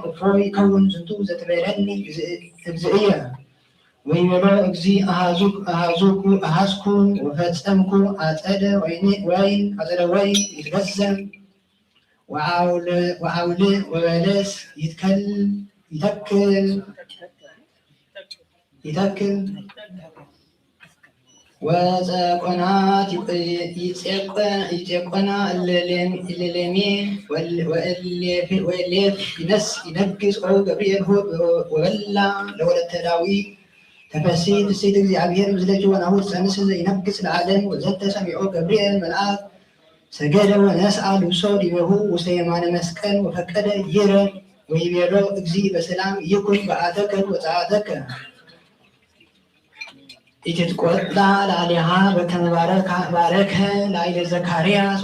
እፎይ ይከውን ዝንቱ ዘትቤለኒ እግዝእየ ወይቤሎ እግዚ አሃዝኩ ወፈጸምኩ አጸደ ወይን አጸደ ወይን ይትገዘም ወአውል ወበለስ ይተክል ወፀቆናት ይፄቆና እልሌሜ ወእሌፍ ይነግስ ገብርኤል ሆር ወበላ ለወለተ ዳዊት ተፈሲ ትሴት እግዚአብሔር ምስለኪ ወናሁ ትጸንስ ዘይነግስ ለዓለም ወዘንተ ሰሚዖ ገብርኤል መልአክ ሰገደ ወነስአ ልብሶ ዲቤሁ ውስተ የማነ መስቀል ወፈቀደ ይረድ ወይቤሎ እግዚ በሰላም ይኩን በአተከ ወፀአተከ ኢትትቆጣ ላሊሃ በከመ ባረከ ላዕለ ዘካርያስ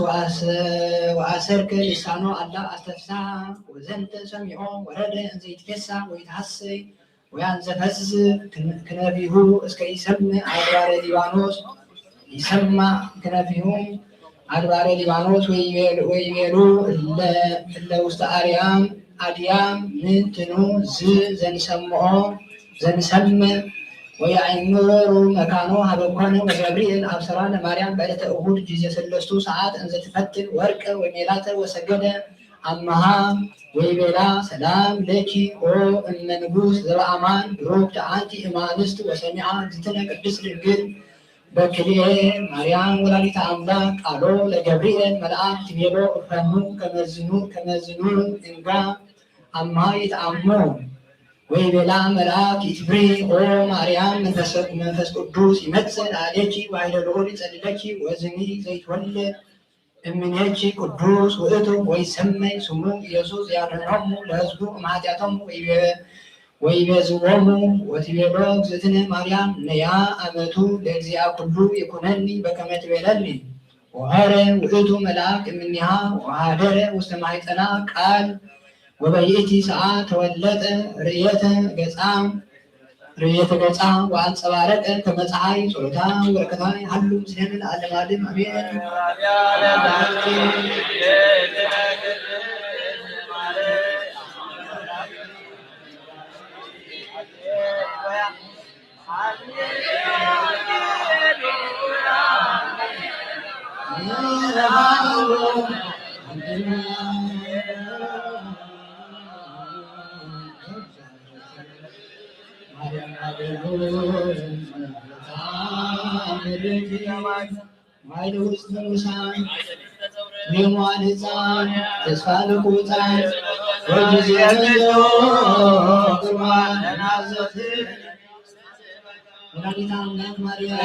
ወአሰርከ ልሳኖ አላ አስተፍሳ ወዘንተ ሰሚዖ ወረደ እንዘ ይትፌሳህ ወይትሐሰይ ወያንዘፈዝዝ ክነፊሁ እስከ ይሰምዕ አድባረ ሊባኖስ ይሰማዕ ክነፊሁ አድባረ ሊባኖስ ወይቤሉ እለ ውስተ አድያም ምንትኑ ዘንሰምዕ ወያእምሩ መካኖ ሀበኮነ ወገብርኤል አብሰራ ለማርያም በዕለተ እሑድ ጊዜ ሰለስቱ ሰዓት እንዘ ትፈትል ወርቀ ወሜላተ ወሰገደ አመሃ ወይቤላ ሰላም ለኪ ኦ እመ ንጉሥ ዘበአማን ብሩክት አንቲ እማንስት ወሰሚዓ እግዝእትነ ቅድስት ድንግል በክልኤ ማርያም ወላዲተ አምላክ ቃሎ ለገብርኤል መልአክ ትቤሎ እፈኑ ከመዝኑ እንጋ አምሃ ይትአሞ ወይቤላ መልአክ ይትብሪ ኦ ማርያም መንፈስ ቅዱስ ይመጽእ ላዕሌኪ ወኃይለ ልዑል ይጸልለኪ ወዝኒ ዘይትወለድ እምኔኪ ቅዱስ ውእቱ ወይሰመይ ስሙ ኢየሱስ ያድኅኖሙ ለሕዝቡ እምኃጢአቶሙ ወይቤዝዎሙ ወትቤሎ እግዝእትነ ማርያም ነያ አመቱ ለእግዚአ ኩሉ ይኩነኒ በከመ ትቤለኒ ወሖረ ውእቱ መልአክ እምኔሃ ወኀደረ ውስተ ማኅፀና ቃል ወበይእቲ ሰዓት ተወለጠ ርእየተ ገጻ ወአንጸባረቀ ከመ ፀሐይ ጸሎታ ወበረከታ ይሃሉ ምስሌነ ለዓለመ ዓለም አሜን። ተስፋ ለቁጣን ወጊዜ ወላዲተ አምላክ ማርያም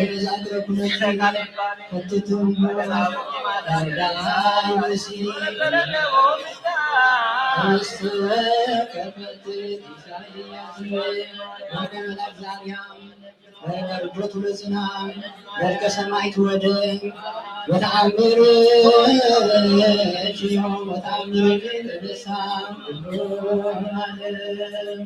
በዛት ረኩነች ፈትቱም ዳዳይ መሲ ከፈት ኢሳይያስ ወከመላክ ዛርያም ወርጆቱ ለጽናም መልከ ሰማይት ወደ ወተአምር ሺሆ ወተአምር ለደሳ ዓለም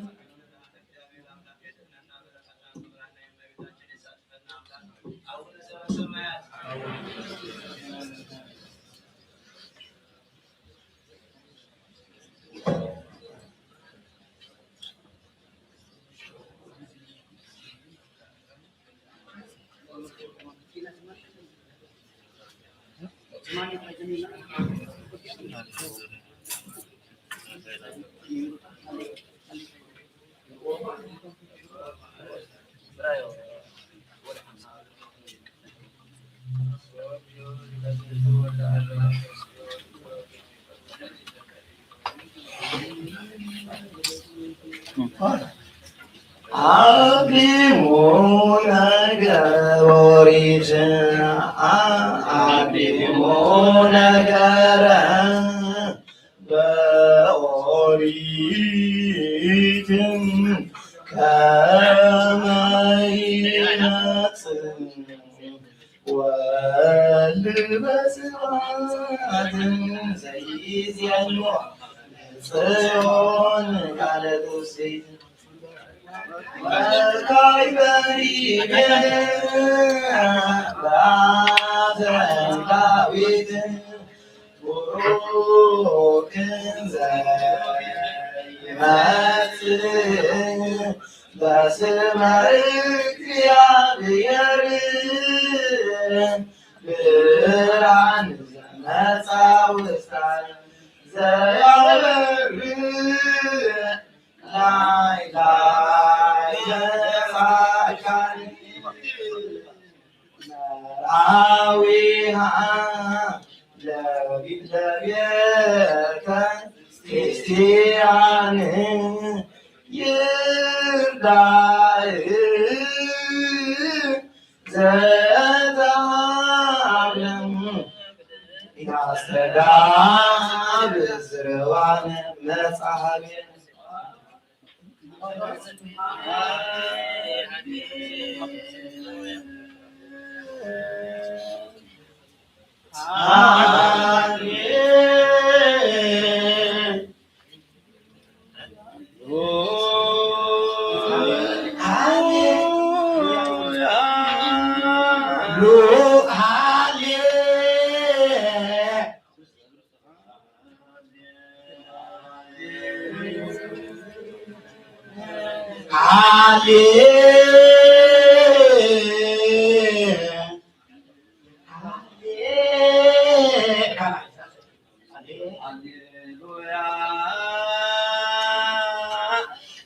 አብሞ ነገረ ኦሪት አብሞ ነገረ በኦሪት ከመ ይመጽእ ወልድ በስብሐት ዘይዜኑ ጽዮን ቃለ ትውስት ዳዊት ቡሩክ ዘይመጽእ በስመ እግዚአብሔር ብርሃን ዘመጻ ውስተ ዘያበርህ ላይ የጻድቃን መርአዊሃ ለቤተ ክርስቲያን ይርዳእ ዘተዓለም ያስተጋብ ዝርዋነ መጽሐፍ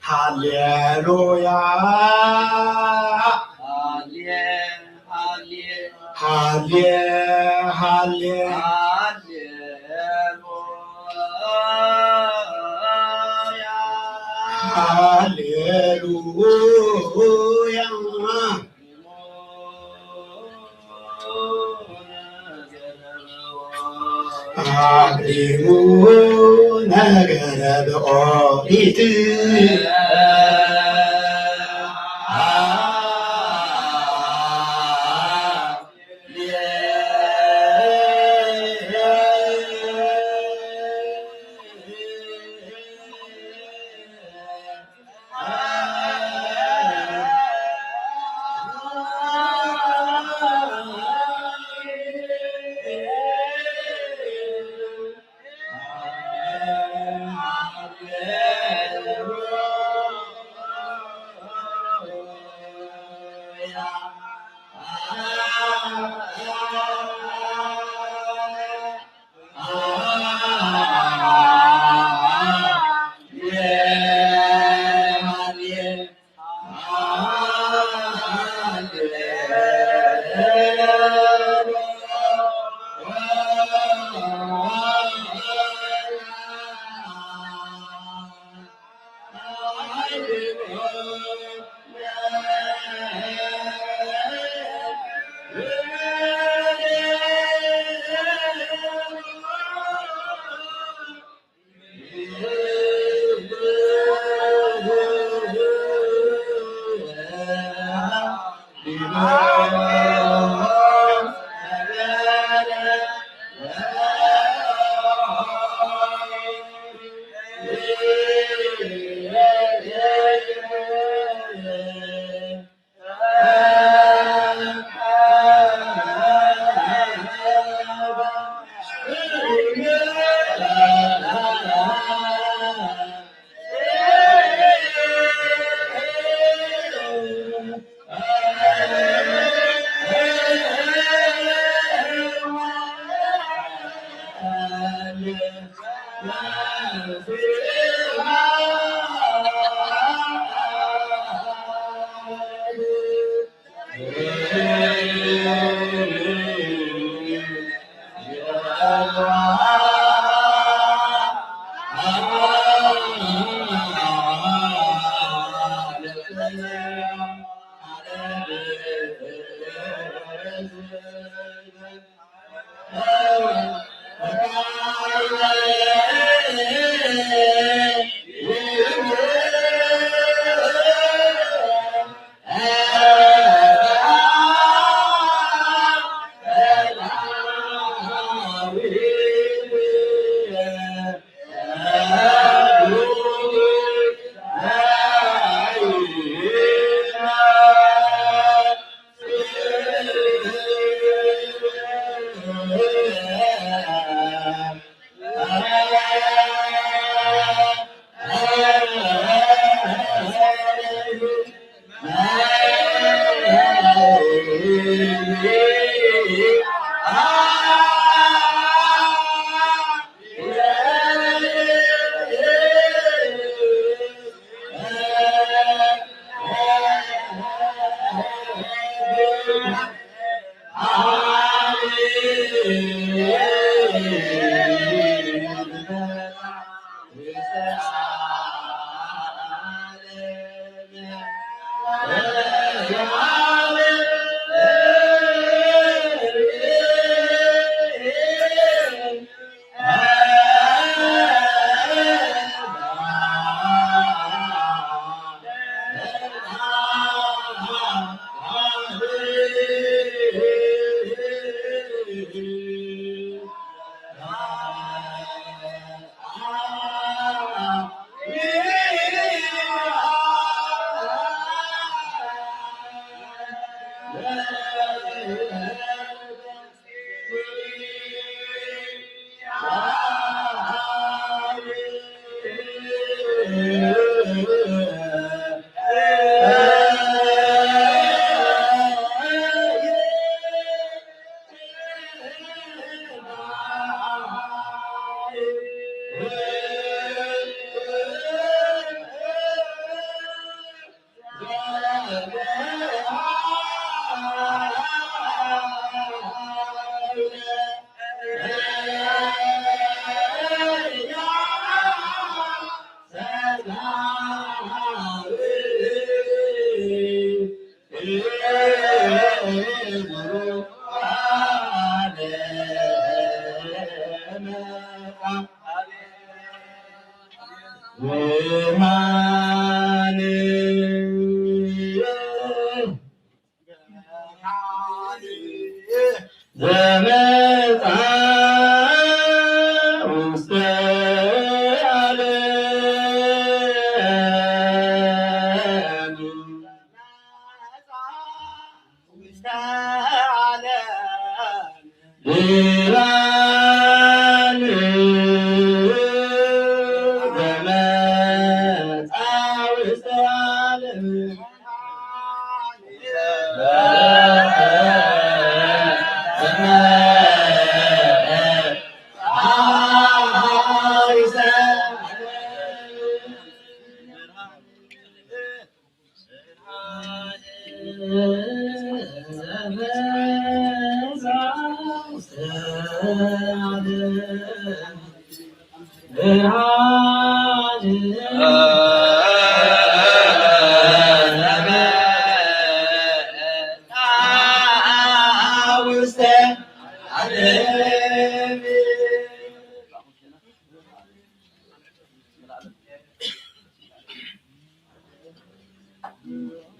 ሃሌሉያ ሃሌ ሃሌ ሃሌሉያ አቅሪቡ ነገረ በኦሪት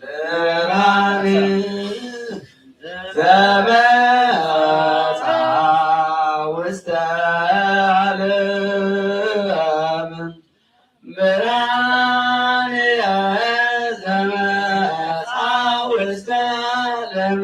ብርሃን ዘመጣ ውስተ ዓለም ብርሃን ዘመጣ ውስተ ዓለም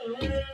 Yeah.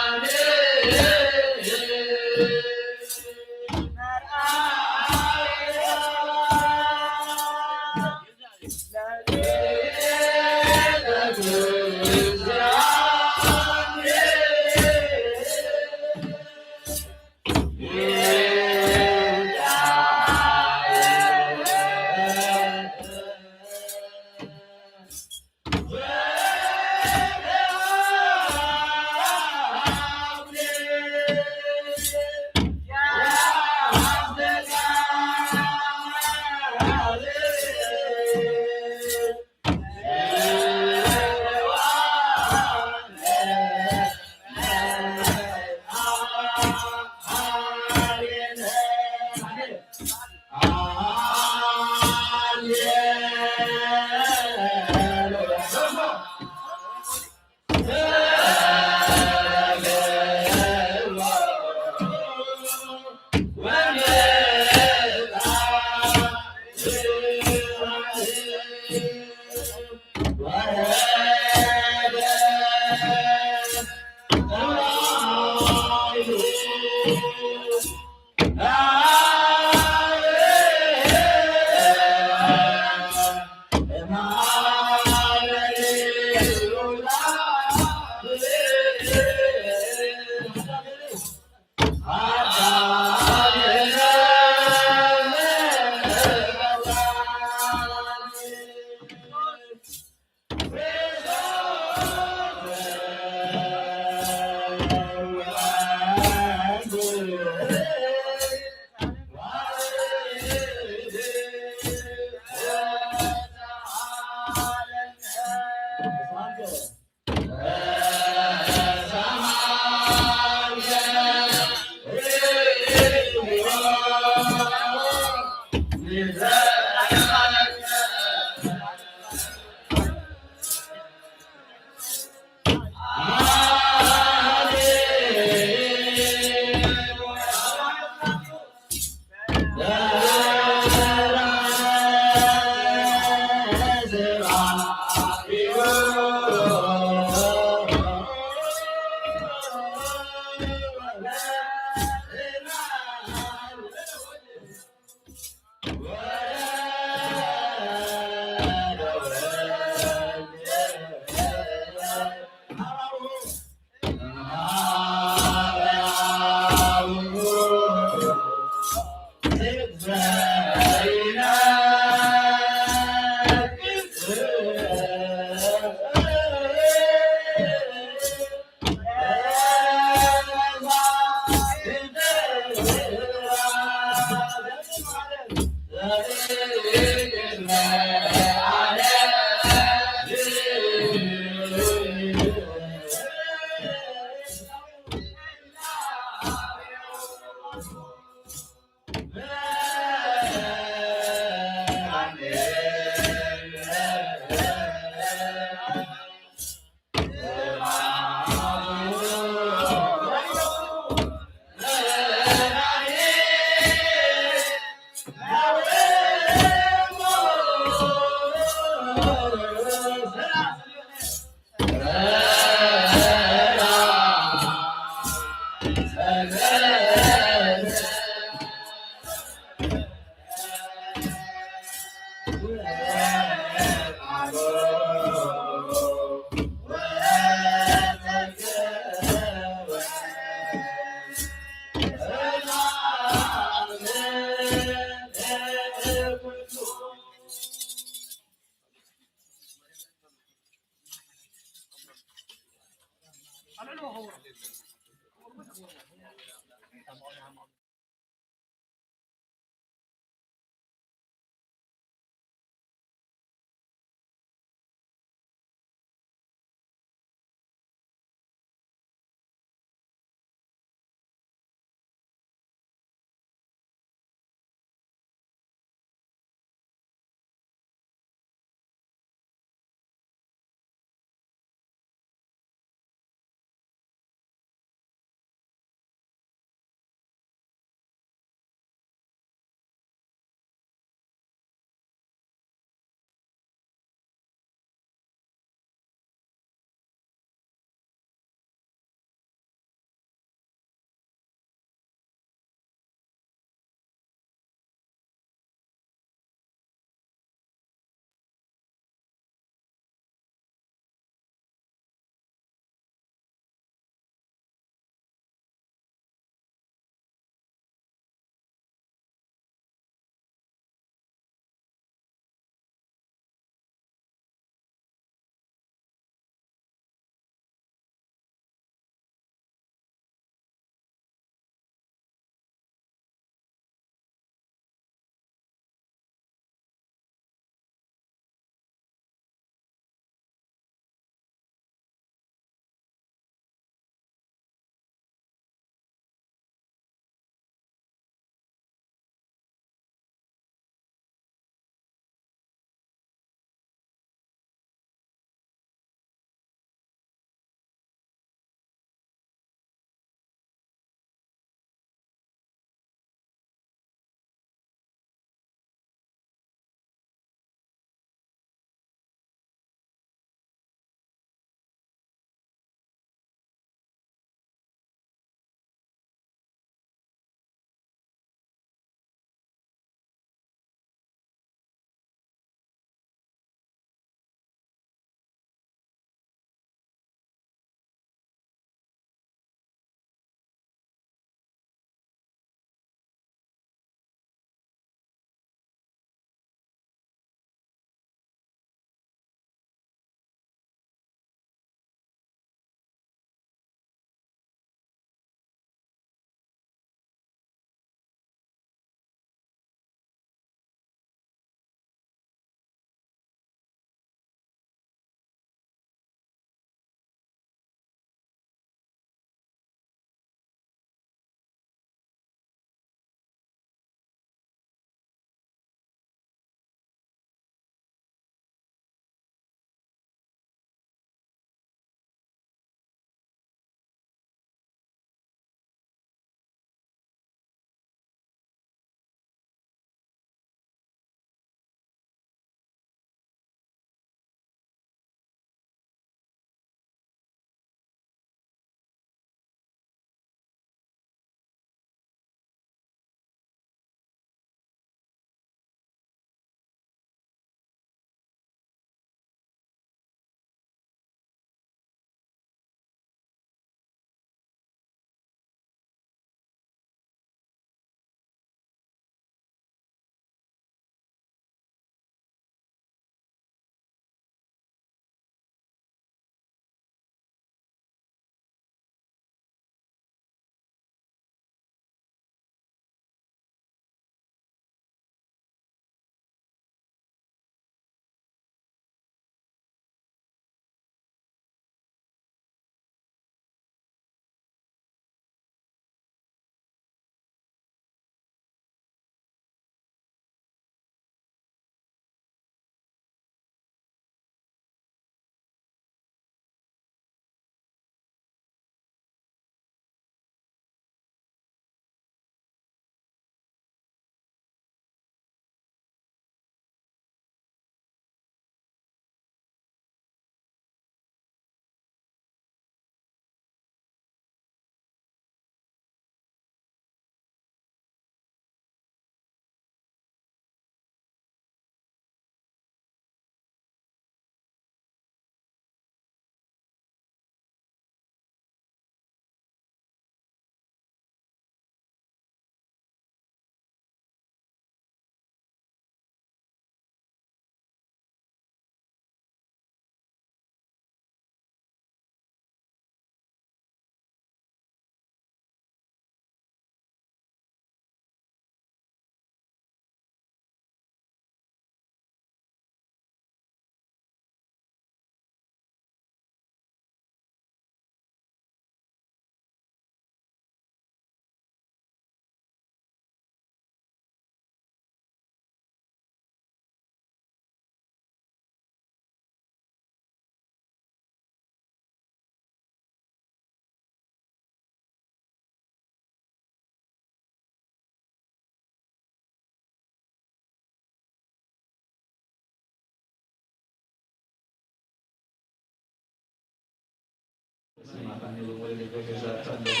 ማካኒ በሞለ ገዛት አለባ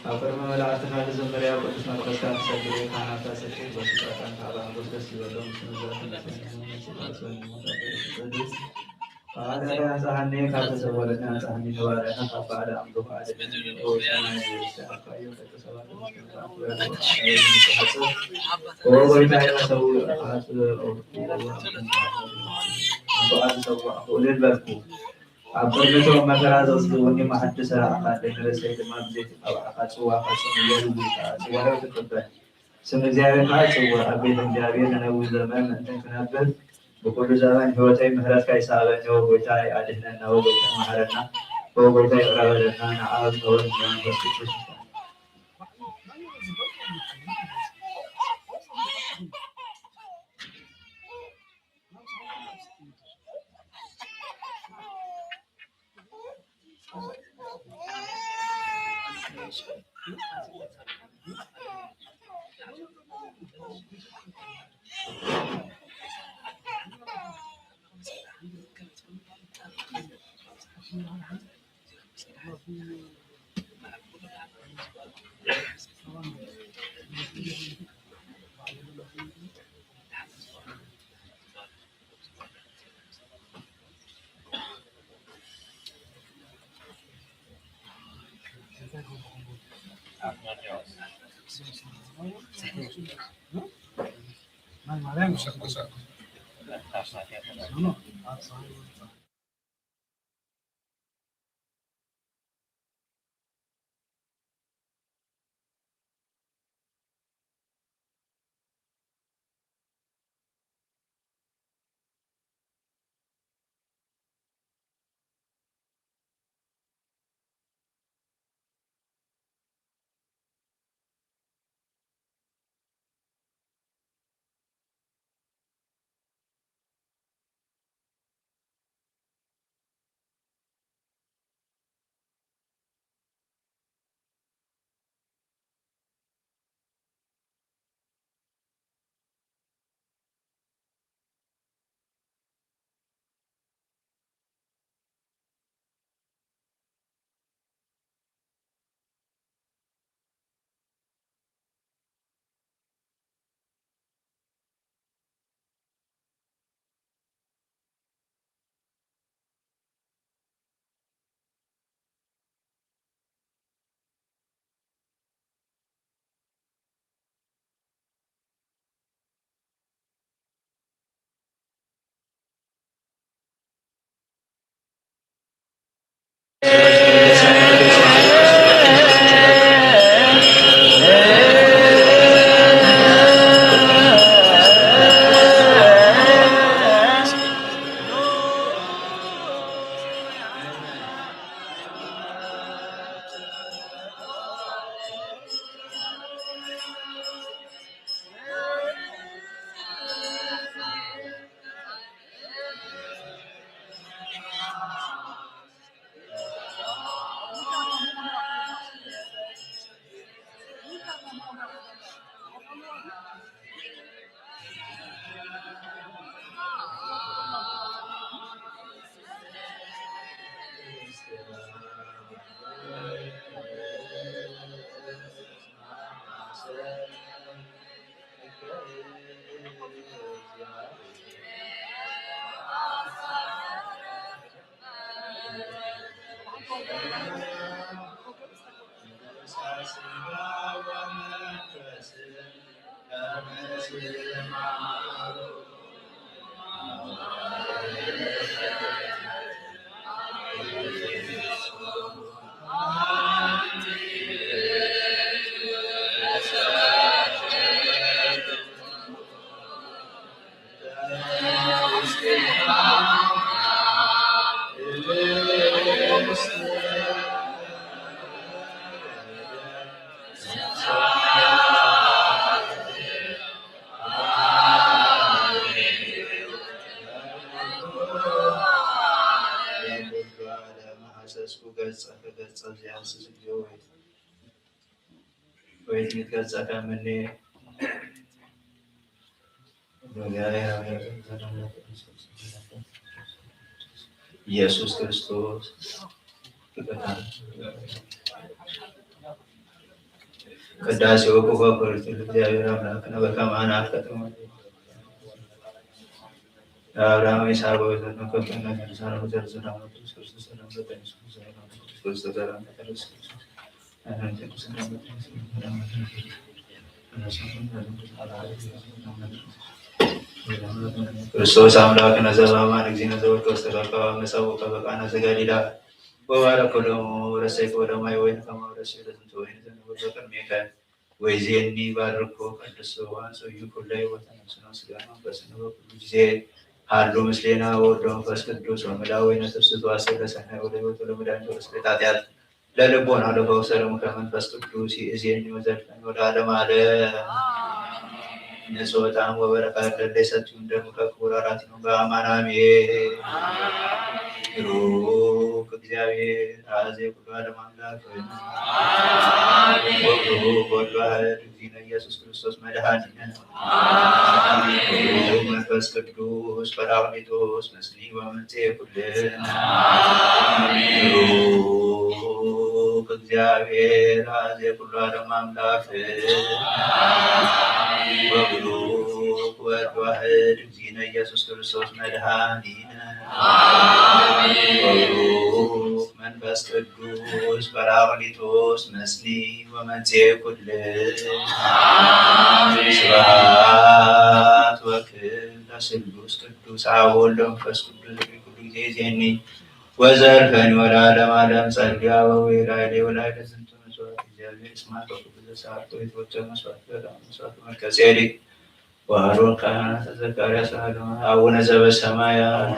አፈርመ መላእክትና ለዘመሪያ ቅዱስ መንፈሳት ሰግዶ ካህናት ሰጪ በስጣታን ታባንጎስ ደስ ይበለው አዳራ ጻሐኔ ካተሰወረና ጻሐኔ ተባረከ ካባለ አምዶ ባለ ወወይታ ያሰው በልኩ አበርነቶ መከራ ዘውስጥ ወኒ ማሐደሰ አካለ ድረሰ ለማብዜት አባካቹ ዋካቹ ይሉታ ሲዋራው ተቀበለ ስም እግዚአብሔር ማጽዋ አቤት እግዚአብሔር ነው ዘመን እንተከናበል በቆሎ ዘመን ህይወታይ ምህረት ካይሳበ ነው ወይታይ አድነና ወይታይ ማረና ወይታይ ረበለና ናአብ ተወን መንፈስ ኢየሱስ ክርስቶስ ቅዳሴው ከወፈሩት እግዚአብሔር አምላክ ነው። በከማና አፈጥሞ አብርሃም ይስሐቅ ወይዘን ከፈና ከርሳና ወዘርዘና ወጥቶ ሰላም ለተነሱ ሰላም ሰላም ተረስ ክርስቶስ አምላክ ነዘባማን እግዚእነ ዘወልድ ወስተካከለ መሰው ከበቃና ዘገሊላ ወባረከ ደሞ ረሰይከ ወደማይ ወይን ከማውረስ ለዝንቶ ወይን ዘነበ በቅድሜከ ወይዜኒ ባርኮ ቅዱስ ዋንሶ ይኩላይ ወተነስና ስጋና በስነ በኩሉ ጊዜ አሉ ምስሌና ወወልድ ወመንፈስ ቅዱስ ወመላዊ ነፍስቱ አሰለሰና ወደ ወደ ለመዳን ወስለታት ለልቦና ለፈውሰለም ከመንፈስ ቅዱስ ይእዜኒ ወዘልፈን ወደ ዓለም አለ ነሶታም ወበረካት ለሰጡ እንደምከ ኩራራት ነው በአማናሜ ሩክ እግዚአብሔር አዜ ኩሉ ዓለም አምላክ አሜን ወወልድ ወመንፈስ ኢየሱስ ክርስቶስ መድኃኒነ አሜን መንፈስ ቅዱስ ጰራቅሊጦስ መስሊ ወመንጽኤ ኩልነ አሜን ሩክ እግዚአብሔር አዜ ኩሉ ዓለም አምላክ ወብሩክ ወልድ ዋሕድ እግዚእነ ኢየሱስ ክርስቶስ መድኃኒነ አሜን ወብሩክ መንፈስ ቅዱስ ጰራቅሊጦስ መስሊ ወመንጽኤ ኩልነ አሜን ስብሐት ወክብር ለስሉስ ቅዱስ አብ ወወልድ ወመንፈስ ቅዱስ በኩሉ ጊዜ ዜኒ ወዘልፈኒ ወለዓለመ ዓለም ጸልያ ወወላይሌ ወላይለ ዝንቱ መስዋዕት እግዚአብሔር ይስማዕ በኩሉ ዘሰዓቱ የተወጨ መስዋዕት መስዋዕት መልከ ጼዴቅ ወአሮን ካህናተ ዘካርያስ አቡነ ዘበሰማያት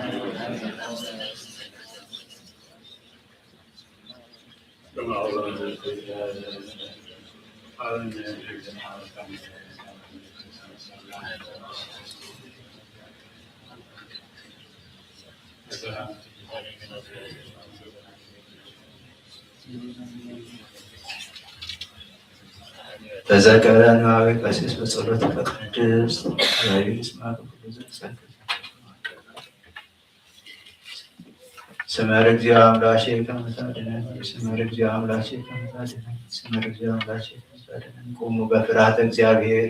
ተዘከረን አቤ ቀሲስ በጸሎተ ቅድስት ስማት ስመር እግዚኦ አምላኬ ከመታደነን ስመር እግዚኦ አምላኬ ከመታደነን ስመር እግዚኦ አምላኬ ከመታደነን ቁሙ በፍርሃተ እግዚአብሔር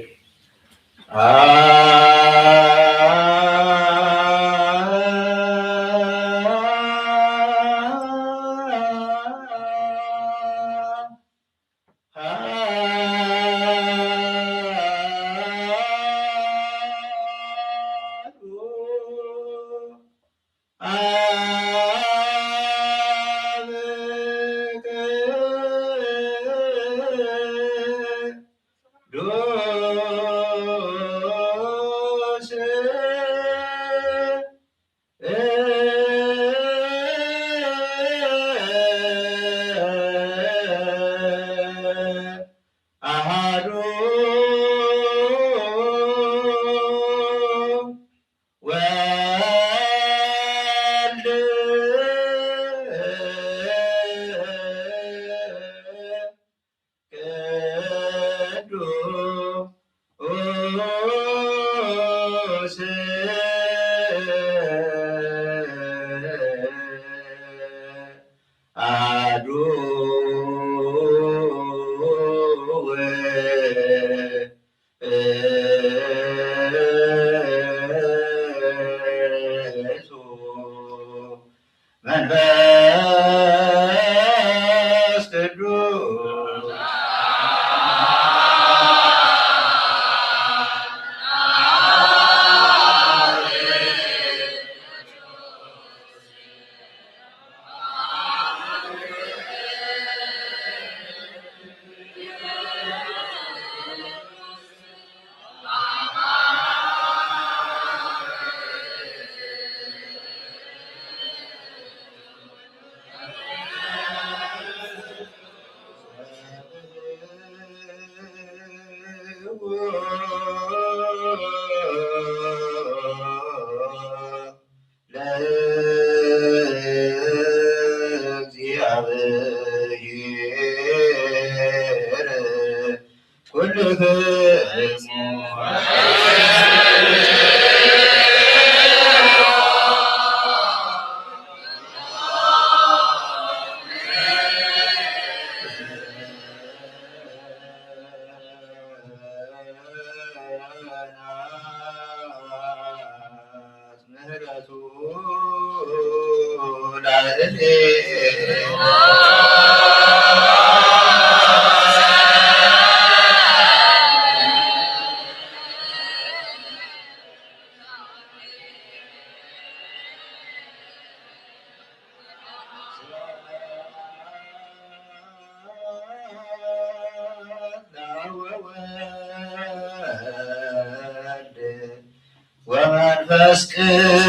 መንፈስ ቅዱስ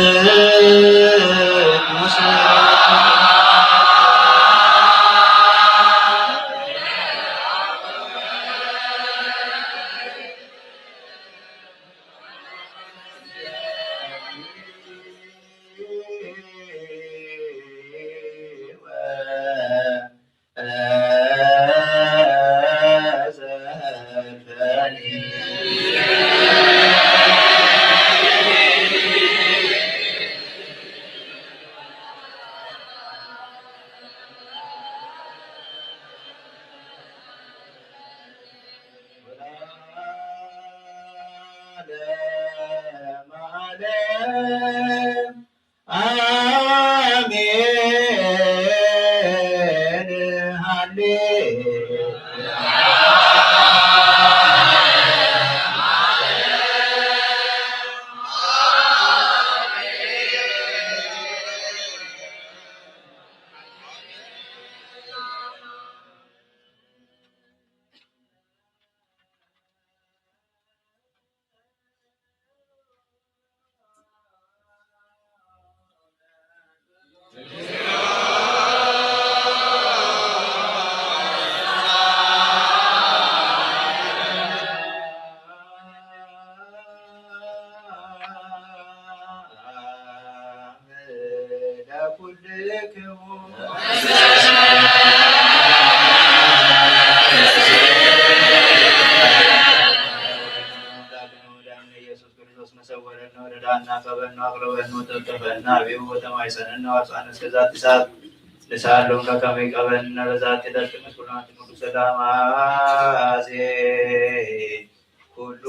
لسالون كمي قبن لذات دلتم سلامت كل سلام كل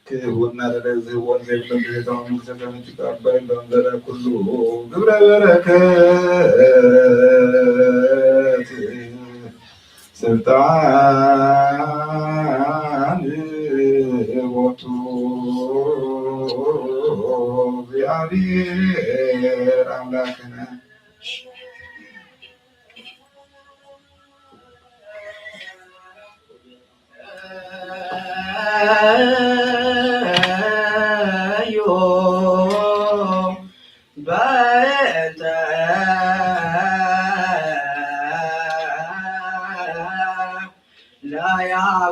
كهونا لذي وانزل من بيتهم مكتبا تقبل لنا كل قبل بركات سلطان وطوب بعبير أملاكنا لا يا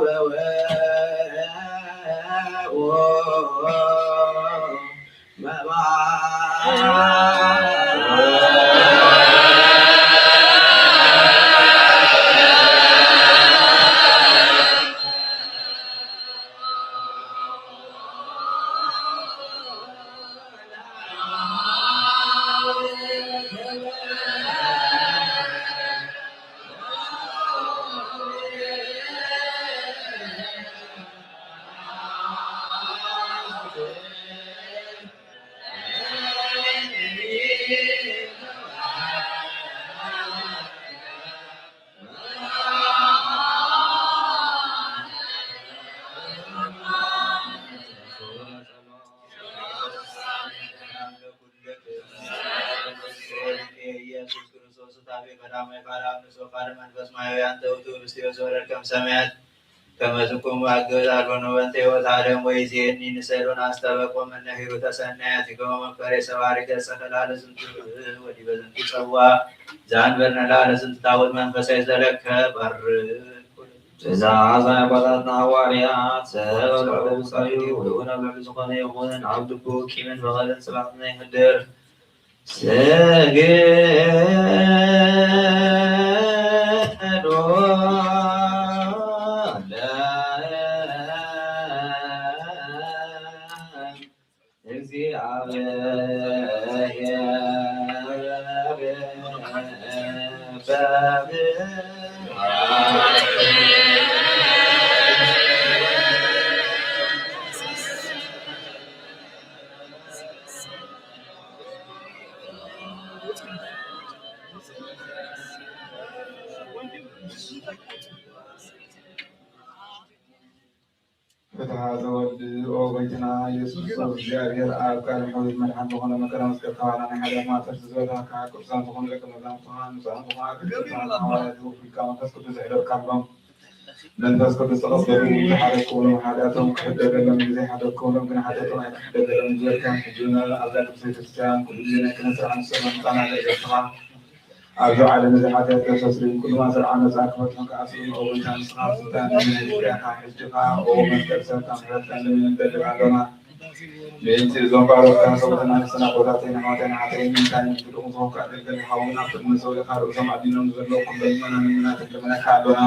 ሰማያት ከመዝኩም አገዝ አልሆነ ወንተ ህይወት ዓለም ወይ ዜኒ ንሰሉን አስተበቆ መነሂሩ ተሰናያት ይገው መከረ ሰባሪ ተሰከላለ ስንቱ ወዲ በዝንቱ ጸዋ ዛንበርና ላለ ስንት ታወት መንፈሳዊ ዘለከ በር ትእዛዝ አባታትና ሐዋርያት ሰበብ ጻዩ ወሆነ በዝኾነ ይኹን ዓብድኩ ኪምን በቀልን ጽላትና ይህድር ሰገዶ فتحاز ود او بيتنا يسوع እግዚአብሔር አብ ቃል ሆይ መድኃኒት በሆነ መከራ መስቀል ከኋላና ኃጢአት ማጠር ዝዘራ ከቅዱሳን በሆነ ለቅዱሳን ተዋን ጻን በኋላ ቅዱሳን ሐዋርያት ወፍቃ መንፈስ ቅዱስ ይደርካሎም መንፈስ ቅዱስ ተቀበሉ ሐዲስ ከሆነ ኃጢአቱም ከደረገለም ጊዜ ሐዲስ ከሆነ ግን ኃጢአቱም አይከደረም ዘርካን ጅና አዛቅ ቤተክርስቲያን ኩልነ ከነሰራን ሰማጣና ለገፋ አብዙ ዓለም ኃጢአት ተሰስሪም ኩሉ ማሰር አመጻ ከወጣን ከአስሩ ኦብታን ስራፍ ስልጣን ለሚያ ካህጅፋ ኦ መስቀል ሰልጣን ረታን ለሚንደደራለና ቤት ዞምባሮ ካሰውተና ሰና ቦታቴና ማተና አተይን ታን ፍጡም ዞካ ደገል ሐውና ፍጥነ ሰው ለካሩ ሰማዲኖም ዘሎ ኩለመና ምንና ተከመና ካዶና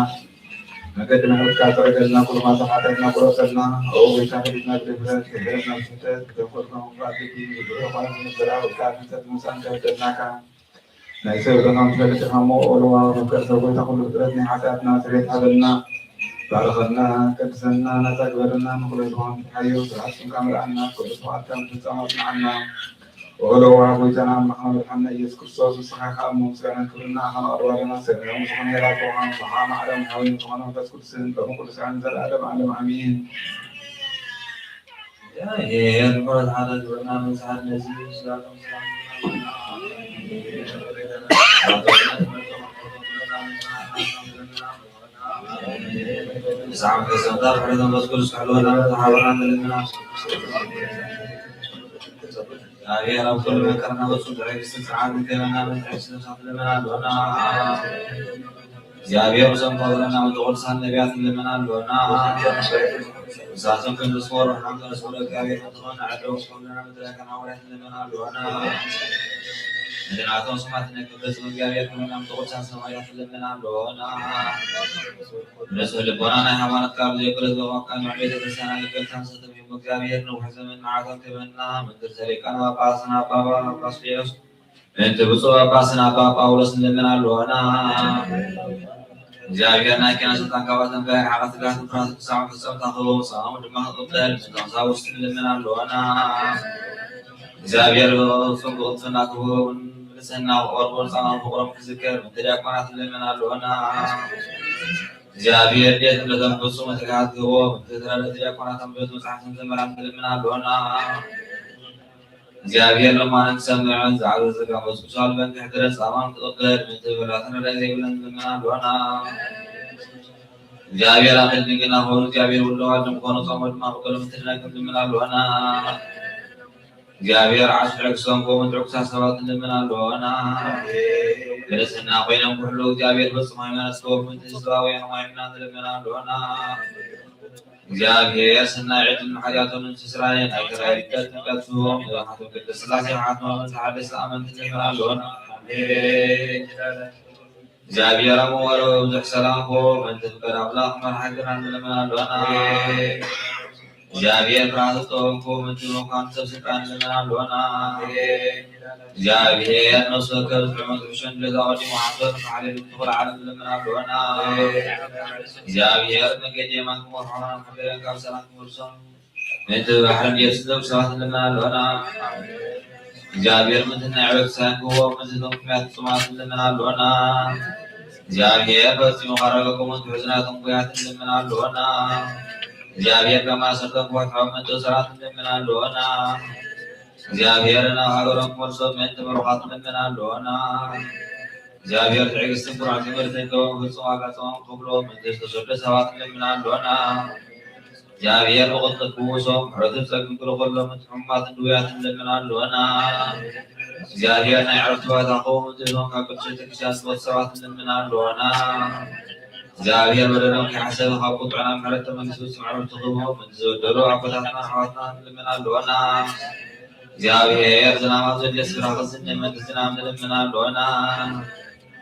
መገድና ወጥካ ተረገልና ኩሉ ማሰር ኃጢአትና ቆረሰልና ኦ ቤታ ከዲና ድብረት ከደረና ስንተት ከፎርማው ባዲቲ ዶፋን ዘራ ወጥካ ተት ሙሳን ተደናካ ናይሰብ ደናም ተለተሃሞ ኦሎዋ ወከር ሰው ተሁሉ ጥረት ሐጢአትና ስሬት አለና ባረኸና ቅድስና ናታግበርና ምክለዝሆን ሓዩ ስራስን ካምራአና ቅዱስዋልካም ፍጻማትናዓና ኦሎዋ ጎይታና መሐመድ ሐና ኢየሱስ ክርስቶስ ስኻኻ ሙስጋና ክብርና ኸነቅርባለና ሰላም ዝኾነ የራቆሃን ሰሓማ ዓለም ሓዊን ዝኾነ መንፈስ ቅዱስን በምቅዱሳን ዘለዓለም ዓለም አሚን ይሄን ወራት ሓደ ግብርና መጽሐፍ ነዚ ስላለም سامع الزمدار فريضة بذكر سحلونا وتحاورنا لنا يا رب كل ما كرنا وصول عليك استسعاد كلنا من حسن صدرنا لنا يا بيا وسام قولنا وتقول سان نبيات لنا لنا ساسم كن صور الحمد رسولك يا بيا تطلعنا عدو صورنا مدركنا ورحنا لنا لنا لنا سمعتنا كبرس وجاريات كنا متوقع سمايات لنا لنا رسول بورانا حمانة كارد يقرز بواقع معبيد الرسالة لكل تنسى تبين مجاريات نوح زمن معاكم تبنى من ترسلي كان وقاسنا بابا وقاسفيوس انت بصوا وقاسنا بابا ورسل لنا لنا جارياتنا كنا سلطان كواسنا بها حقات الله تفرانس بسامة السلام تخلو صام ودماغ قبل تنسى وسل لنا لنا جاريات صنقوا تناكو سنة وأربع سنة وقرب كذكر متجاك منات لمن علونا جابير ديت لدم بسوم تكاد هو متدرى لتجاك منات بسوم سحسن زمران لمن علونا جابير لما نسمع عن زعل الزكاة بسوم سال بنك حدر سامان تقدر من تبراتنا رأي بلند لمن علونا جابير آخر ديننا هو جابير والله جمكون صمد ما بقول متجاك لمن علونا جابير عشر عكسهم قوم عكسها سبات من اللونا درسنا بينهم كله جابير بس ما يمنا سوق من تسوا وين ما يمنا من اللونا እግዚአብሔር ስናይ ዕድል መሓያቶምን ስስራየን ኣይተራይደት ንቀትዎም ንባሓቶም ቅድስ ስላሴ ሓትሞምን ተሓደስ ኣመንቲ ንምራለዎን እግዚአብሔር አሞወሮ ብዙሕ ሰላም ኮ መንተ ፍቅር አምላክ መርሓግና ንለምናለና እግዚአብሔር ብርሃን ዝጠወንኮ ምንት መኳን ሰብ ስልጣን ንለምናለና እግዚአብሔር ነፍሲ ወከፍ ዝሕመት ርሸን ለዛ ቀዲሙ ሓቶን ተሓሊሉ ትኩል ዓለም ንለምናለና እግዚአብሔር መንገዲ የማን ክመርሖና ሓገረን ካብ ሰላም ክመልሶም ምንት ባሕርን የስደብ ሰባት ንለምናለና እግዚአብሔር ምንትና ዕበት ሳንክዎ ምንትቶም ክምያት ጽማት ንለምናለና እግዚአብሔር በዚህ መኻረገኩም ትሕዝናቶም ጉያት ንለምናለና እግዚአብሔር ከማሰርተን ኮትሖም ምንት ስራት ንለምናለና እግዚአብሔር ናብ ሃገሮም ክመልሶም ምንት መርኻት ንለምናለና እግዚአብሔር ትዕግስትን ኩርዓት ትምህርትን ከቦም ፍጹም ዋጋ ጾሞም ክብሎ ምንት ዝተሰደ ሰባት ንለምናለና እግዚአብሔር ብቅልጥፍ ክውሶም ሕረትን ፀግም ክልኸሎም ምንት ሕሙማት ድውያት ንለምናለና እግዚአብሔር ናይ ዕረፍቲ ቦታ ክኸውን እንትብሎም ካብ ቅዱስ ቤተክርስትያን ዝወፁ ሰባት ንለምናለና እግዚአብሔር በደሎም ከይሓሰብ ካብ ቁጥዕና ምሕረት ተመሊሱ ስምዕሮም ትኽቦም ምንት ዝበደሉ ኣቦታትና ኣሕዋትና ንለምናለና እግዚአብሔር ዝናማት ዘድልየስ ብራኸ ዝንህ ምንት ዝናም ንለምናለና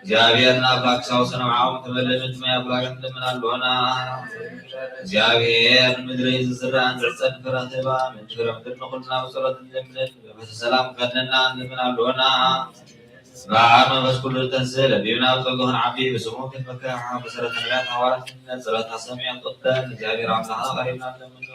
እግዚአብሔር ንኣምላክ ክሳብ ሰነምዓዎም ተመለምት ማይ ኣምላክ ንለምናለና እግዚአብሔር ምድሪ ዝዝራእን ዝዕፀን ፍረ ትህባ ምንት ፍረ ምድሪ ንኹልና ብፀሎት ንለምንን በሰላም ከድነና ንለምናለና በዓል መንፈስ ኩሉ ተንስእ ለቢብና ብፀሎት ዓቢ ብስሙ ክንመካሕ መሰረተ ነቢያት ሓዋርያት ጸሎታ ሰሚዐን ቅተን እግዚአብሔር ኣምላኽና ቀሪብና ንለምኖ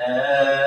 لنا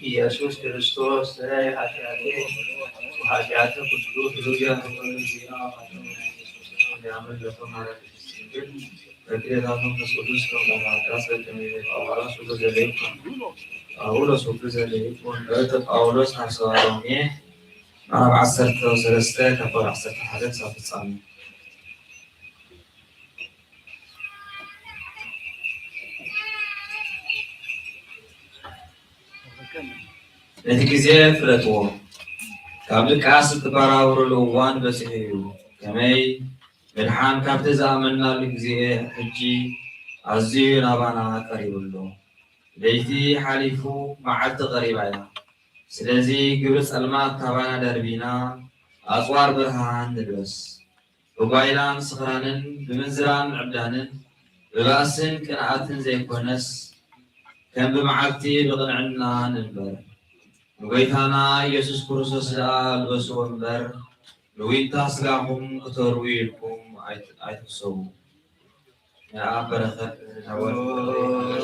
ኢየሱስ ክርስቶስ ኃጢአቴ ኃጢአተ ሁሉ ህሉያ ጳውሎስ ናብሰባሮሜ ኣብ 13 ካብ 11 ክሳብ ፍጻሜ ነቲ ግዜ ፍለጥዎ ካብ ልቃስ እትበራብሩሉ እዋን በፂሑ እዩ ከመይ ምድሓን ካብቲ ዝኣመናሉ ግዜ ሕጂ ኣዝዩ ናባና ቀሪቡሎ ለይቲ ሓሊፉ መዓልቲ ቀሪባ እያ ስለዚ ግብሪ ጸልማት ካባና ደርቢና ኣጽዋር ብርሃን ንልበስ ብጓይላን ስኽራንን ብምንዝራን ዕብዳንን ብባእስን ቅንዓትን ዘይኮነስ ከም ብመዓልቲ ብቕንዕና ንንበር ንጎይታና ኢየሱስ ክርስቶስ ደኣ ልበስዎ እምበር ንዊንታ ስጋኹም ክተርቡ ኢልኩም ኣይትሕሰቡ ንኣብ በረኸት ንወልድ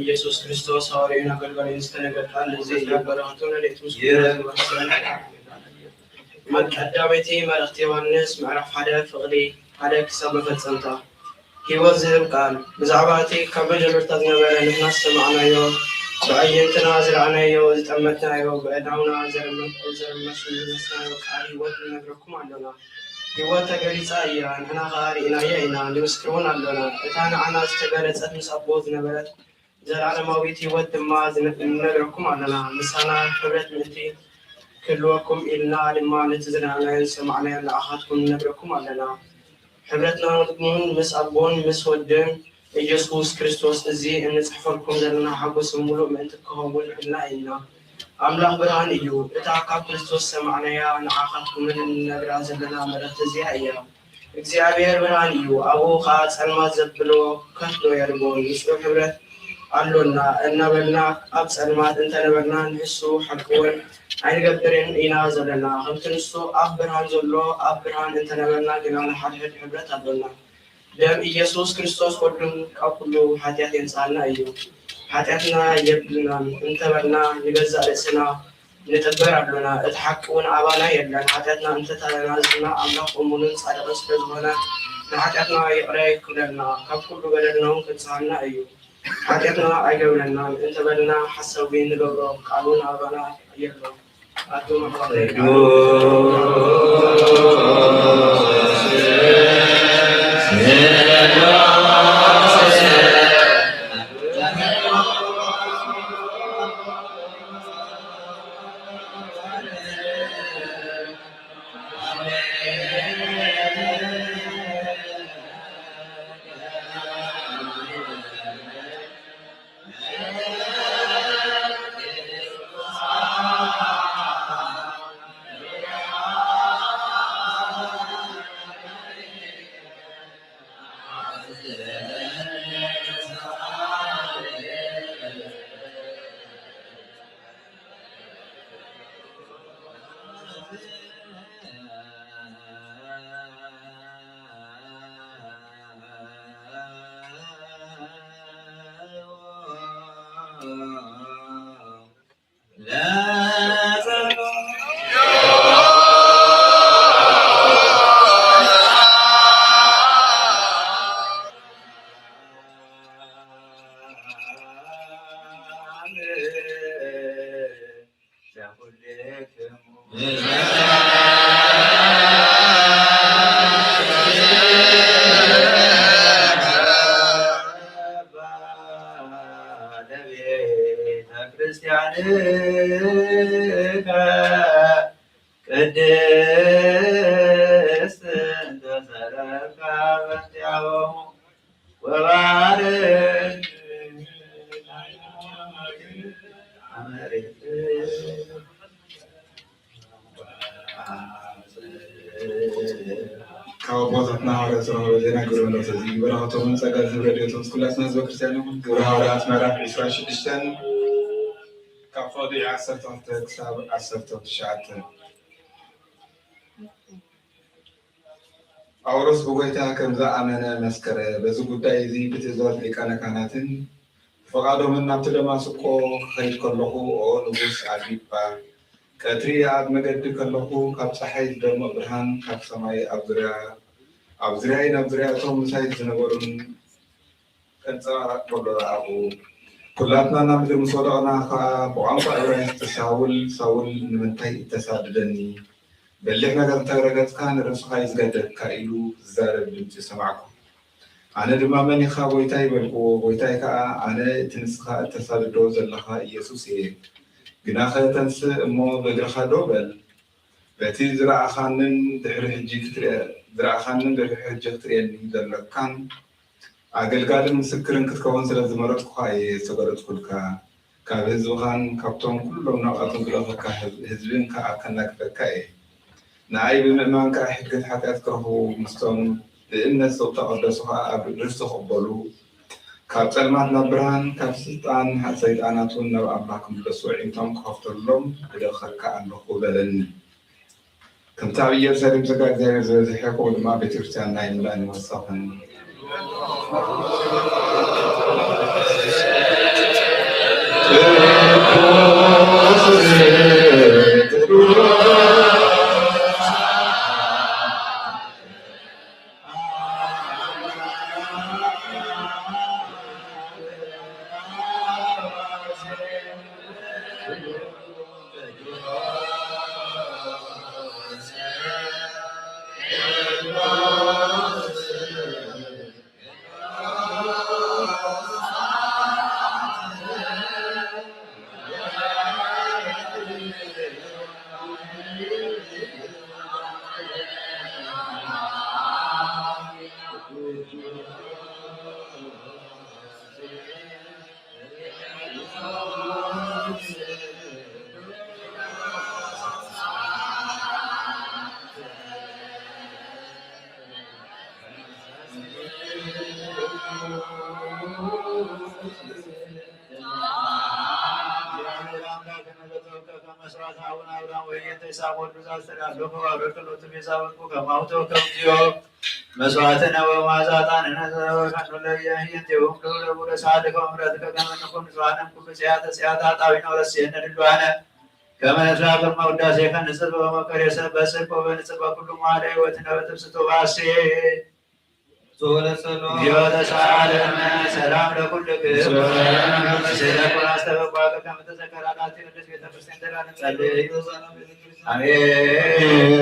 ኢየሱስ ክርስቶስ ሐዋርያውን አገልጋይ ስተነገርታል እዚህ የበረሃቱ ለሌቱስ ቀዳመይቲ መልእክቲ ዮሐንስ ምዕራፍ 1 ፍቅሪ 1 ክሳብ መፈጸምታ ህይወት ዝህብ ቃል ብዛዕባ እቲ ካብ መጀመርታ ዝነበረ ንሕና ሰማዕናዮ ብኣየንትና ዝረኣናዮ ዝጠመትናዮ ብእዳውና ዘርመስናዮ ቃል ህይወት ንነግረኩም ኣለና ህይወት ተገሊፃ እያ ንሕና ከዓ ርኢናያ ኢና ንምስክር እውን ኣለና እታ ንዓና ዝተገለፀት ምስ ኣቦ ዝነበረት ዘላለማዊት ህይወት ድማ ንነግረኩም ኣለና ምሳና ሕብረት ምእንቲ ክህልወኩም ኢልና ድማ ነቲ ዝረኣናዮን ሰማዕናዮን ንኣኻትኩም ንነግረኩም ኣለና ሕብረትና ንጥቅሙን ምስ ኣቦን ምስ ወድን ኢየሱስ ክርስቶስ እዚ እንፅሕፈልኩም ዘለና ሓጎስ ሙሉእ ምእንቲ ክኸውን ኢልና ኢና ኣምላኽ ብርሃን እዩ እታ ካብ ክርስቶስ ሰማዕናያ ንዓኻትኩምን እንነግራ ዘለና መልእክቲ እዚኣ እያ እግዚኣብሔር ብርሃን እዩ ኣብኡ ከዓ ፀልማት ዘብሎ ከፍሎ የርቦ ንሱ ሕብረት ኣሎና እናበልና ኣብ ፀልማት እንተነበርና ንሕሱ ሓቂውን ኣይንገብርን ኢና ዘለና ከምቲ ንሱ ኣብ ብርሃን ዘሎ ኣብ ብርሃን እንተነበርና ግና ንሓድሕድ ሕብረት ኣሎና ደም ኢየሱስ ክርስቶስ ወዱን ካብ ኩሉ ሓጢኣት የንፃልና እዩ ሓጢኣትና የብልናን እንተበልና ንገዛእ ርእስና ንጥበር ኣሎና እቲ ሓቂ እውን ኣባና የለን ሓጢኣትና እንተተናዝና ኣምላኽ እሙንን ፃድቅን ስለዝኾነ ንሓጢኣትና ይቕረ ይክለና ካብ ኩሉ በደልና እውን ክንፅሃልና እዩ ሓጢኣትና ኣይገብረናን እንተበልና ሓሳዊ ንገብሮ ቃሉን ኣባና የሎ ቅድስት እንተሰረካ በስቲያሆሙ ወባርክ ካብ ቦታትና ሃዋርያት ዝረኸበ ዜና ግብረ መልእክቲ እዚ በረኸቶምን ፀጋ ዝብረድዮቶም ኩላትና ህዝበ ክርስቲያን ይኹን ግብረ ሃዋርያት ምዕራፍ 26 ካብ ፍቅዲ 12 ክሳብ 19 ጳውሎስ ብጎይታ ከም ዝኣመነ መስከረ በዚ ጉዳይ እዚ ብትእዛዝ ሊቃነ ካህናትን ፈቃዶምን ናብቲ ደማስቆ ክኸይድ ከለኹ ኦ ንጉስ ኣግሪጳ ቀትሪ ኣብ መገዲ ከለኹ ካብ ፀሓይ ዝደምቕ ብርሃን ካብ ሰማይ ኣብ ዙርያይ ናብ ዙርያቶም ምሳይ ዝነበሩን ከንፀባረቕ ከሎ ረኣኹ ኩላትና ናብ ምድሪ ምስ ወደቕና ከዓ ብቋንቋ ዕብራይስጥ ሳውል ንምንታይ እተሳድደኒ በሊሕ ነገር እንተረገፅካ ንርእስኻ ይዝገደድካ ኢሉ ዝዛረብ ድምፂ ሰማዕኩ ኣነ ድማ መን ኢኻ ጎይታ ይበልክዎ ጎይታይ ከዓ ኣነ እቲ ንስኻ እተሳድዶ ዘለኻ ኢየሱስ እየ ግና ኸ ተንስእ እሞ በእግርኻ ዶ በል በቲ ዝረኣኻንን ድሕሪ ሕጂ ክትርኤኒ ዘለካን ኣገልጋልን ምስክርን ክትከውን ስለ ዝመረጥኩ ዝተገለጽኩልካ ካብ ህዝብኻን ካብቶም ኩሎም ናብኣቶም ክለኸካ ህዝብን ከዓ ከናግፈካ እየ ንኣይ ብምእማን ከዓ ሕግን ሓጢኣት ክረኽቡ ምስቶም ብእምነት ሰው ተቐደሱ ከዓ ኣብ ርስቲ ክቕበሉ ካብ ጸልማት ናብ ብርሃን ካብ ስልጣን ሰይጣናት እውን ናብ ኣምላክ ክምለሱ ዒንቶም ክኸፍተሎም ክደኸርካ ኣለኹ በለኒ ከምቲ ኣብ ኢየሩሳሌም ጸጋ እግዚኣብሔር ዝበዝሐ ከምኡ ድማ ቤተክርስትያን ናይ ምላእን ወሳኽን መስዋዕትነ ወማዛጣን ነዘወካኑለየህየንቴውም ደውለቡለ ሳድከም ረትከ ከመንኩም ንጽዋንም ኩሉ ጽያተ ጣዊነ ወረስየነ ድልዋነ ከመነትላቅር መውዳሴ ከንጽር በመከሬሰ በስልቆ በንጽር በኩሉ መዋደ ህይወትነ በትብስቶ ባሴ ጊዮተሳለነ ሰላም ለኩልክም ስለኩን አስተበቋቀ ከመተዘከራላት ቅዱስ ቤተክርስቲያን ተላን ጸልይ አሜን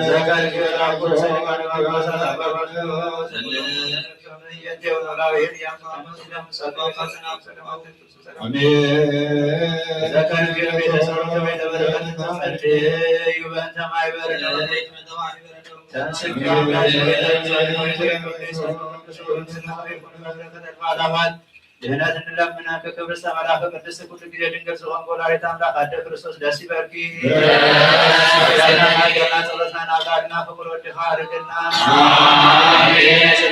ዘካሪ ጌራኩል ሰሊማን ማባሳት አባባስ የጀው ኖላዊን ያምኑ ሰላም ፈስና ሰላም ዘካሪ ጌራ ቤተሰብ ከቤተ በረከት ጸልይ ዩበንተ ማይበር ነው ድህነት እንለምና ከክብር ሰመላከ ቅድስት ኩሉ ጊዜ ድንግል ዝሆን ወላዲተ አምላክ አደ ክርስቶስ ደስ ይበርኪ ገና ጸሎትና ናጋድና ፍቁር ወድኻ አድርግና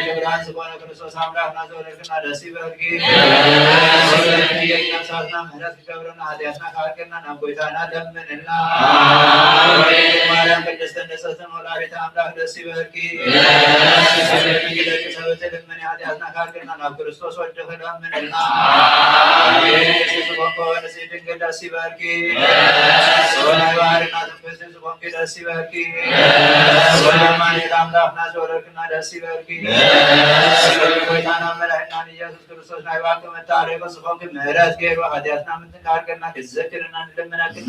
ብርሃን ዝኮነ ክርስቶስ አምላክና ዘወለድክና ደስ ይበርኪ የነፍሳትና ምህረት ክገብርና ኃጢአትና ካርቅና ናብ ጎይታና ለምንና ማርያም ቅድስት ንጽሕትን ወላዲተ አምላክ ደስ ይበርኪ ደቂ ሰበት ልምን ኃጢአትና ካርቅና ናብ ክርስቶስ ወድኽ ለምን ድንግል ደስ ይበርኪ ወላይ ባህርና ትንፈስ ዝቆምኪ ደስ ይበርኪ ወለማኔት አምላክና ዘወለድክና ደስ ይበርኪ ጎይታና መድኃኒትና ኢየሱስ ክርስቶስ ናይ ባንክ መታረቆ ዝቆምኪ ምህረት ገይሩ ኃጢአትና ምትንካርገና ክዘክርና ንልምነክና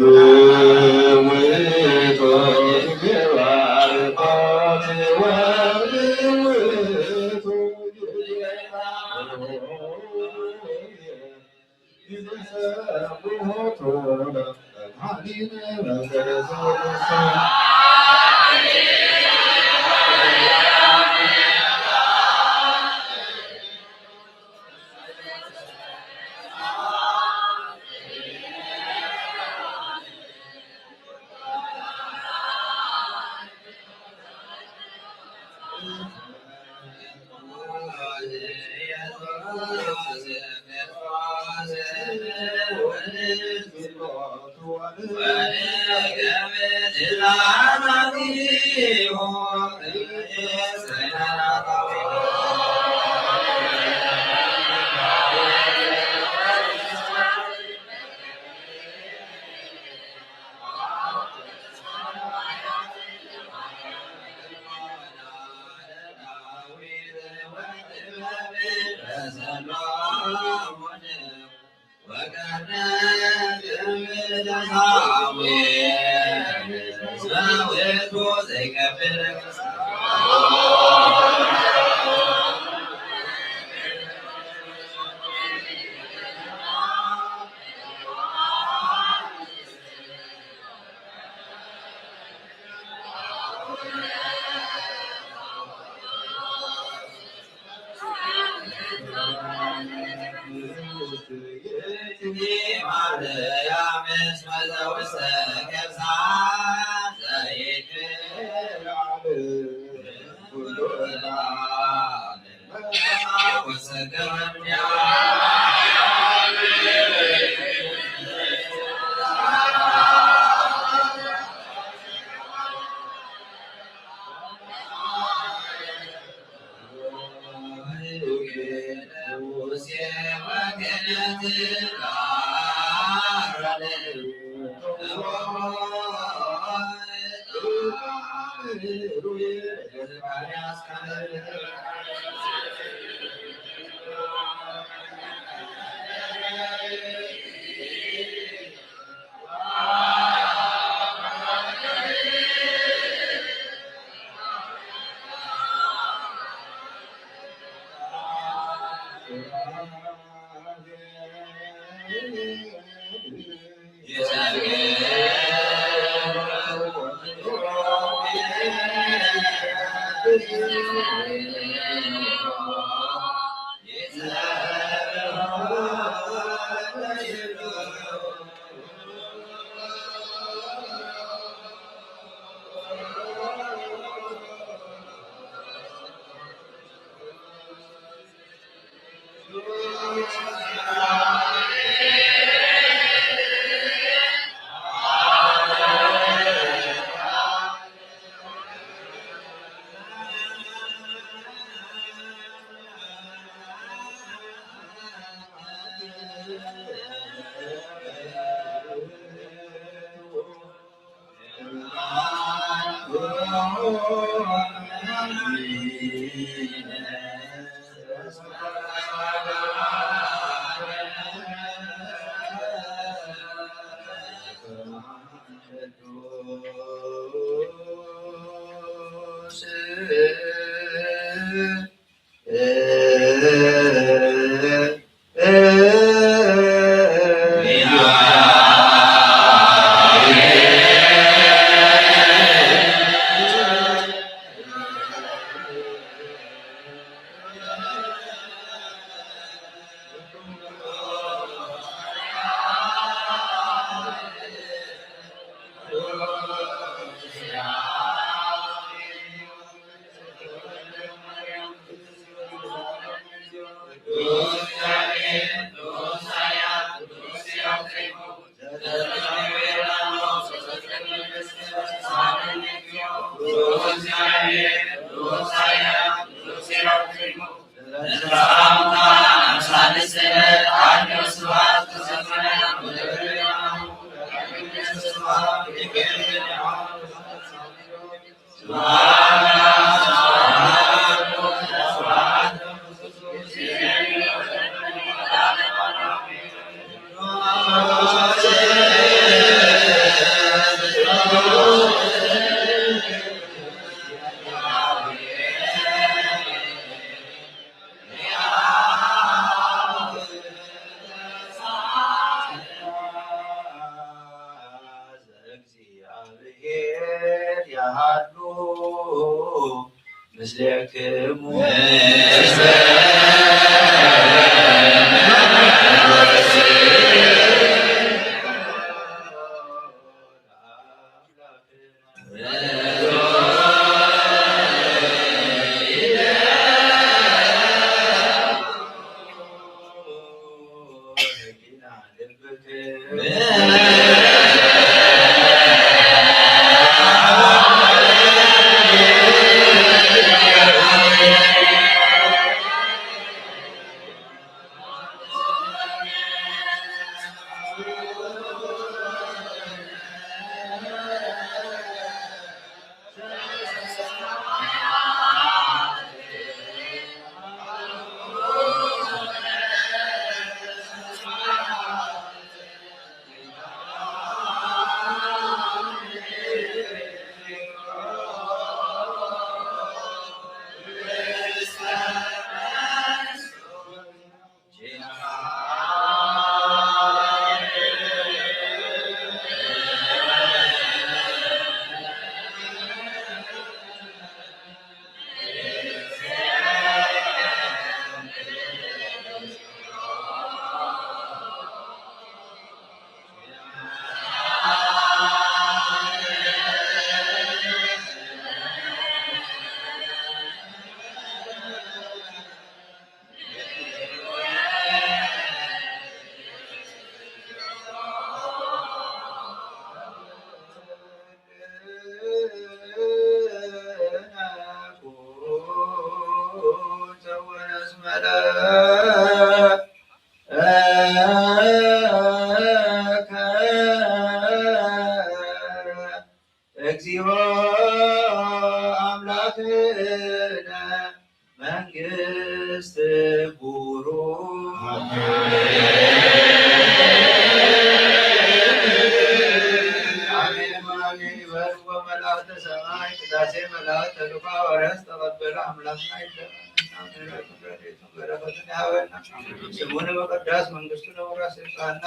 ስሙን በቀዳስ መንግስቱ ለመውረስ ስልጣንና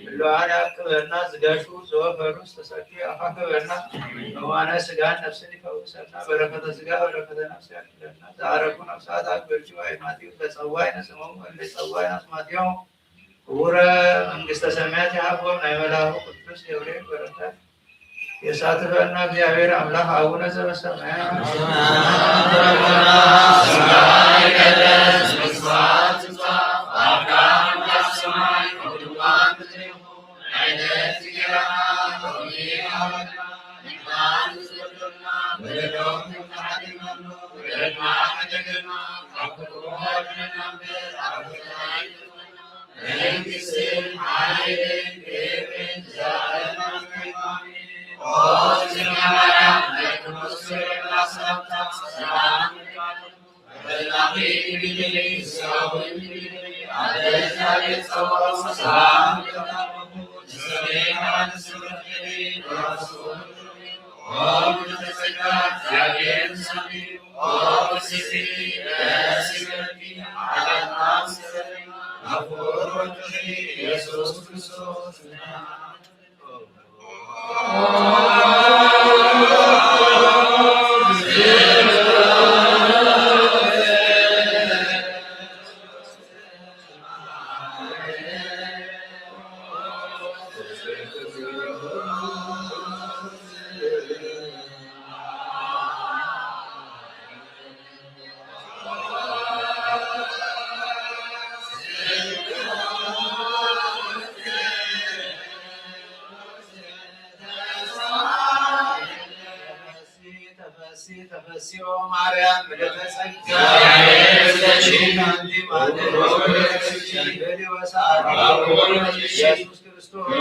ህልዋን ያክብርና ዝገሹ ዘወፈሩ ተሰኪ አፋክብርና በዋነ ስጋን ነፍስን ይፈውሰና በረከተ ስጋ በረከተ ነፍስ ያክብርና ዛረቁ ነፍሳት አግብርጂ አይማቲው ተጸዋይ ነስመው ወንደ ጸዋይ ነስማቲው ውረ መንግስተ ሰማያት ያቆም ናይመላሁ ቅዱስ ገብርኤል በረከት የሳትፈና እግዚአብሔር አምላክ አቡነ ዘበሰማያት ተፈሲዮ ማርያም በደረሰች ኢየሱስ ክርስቶስ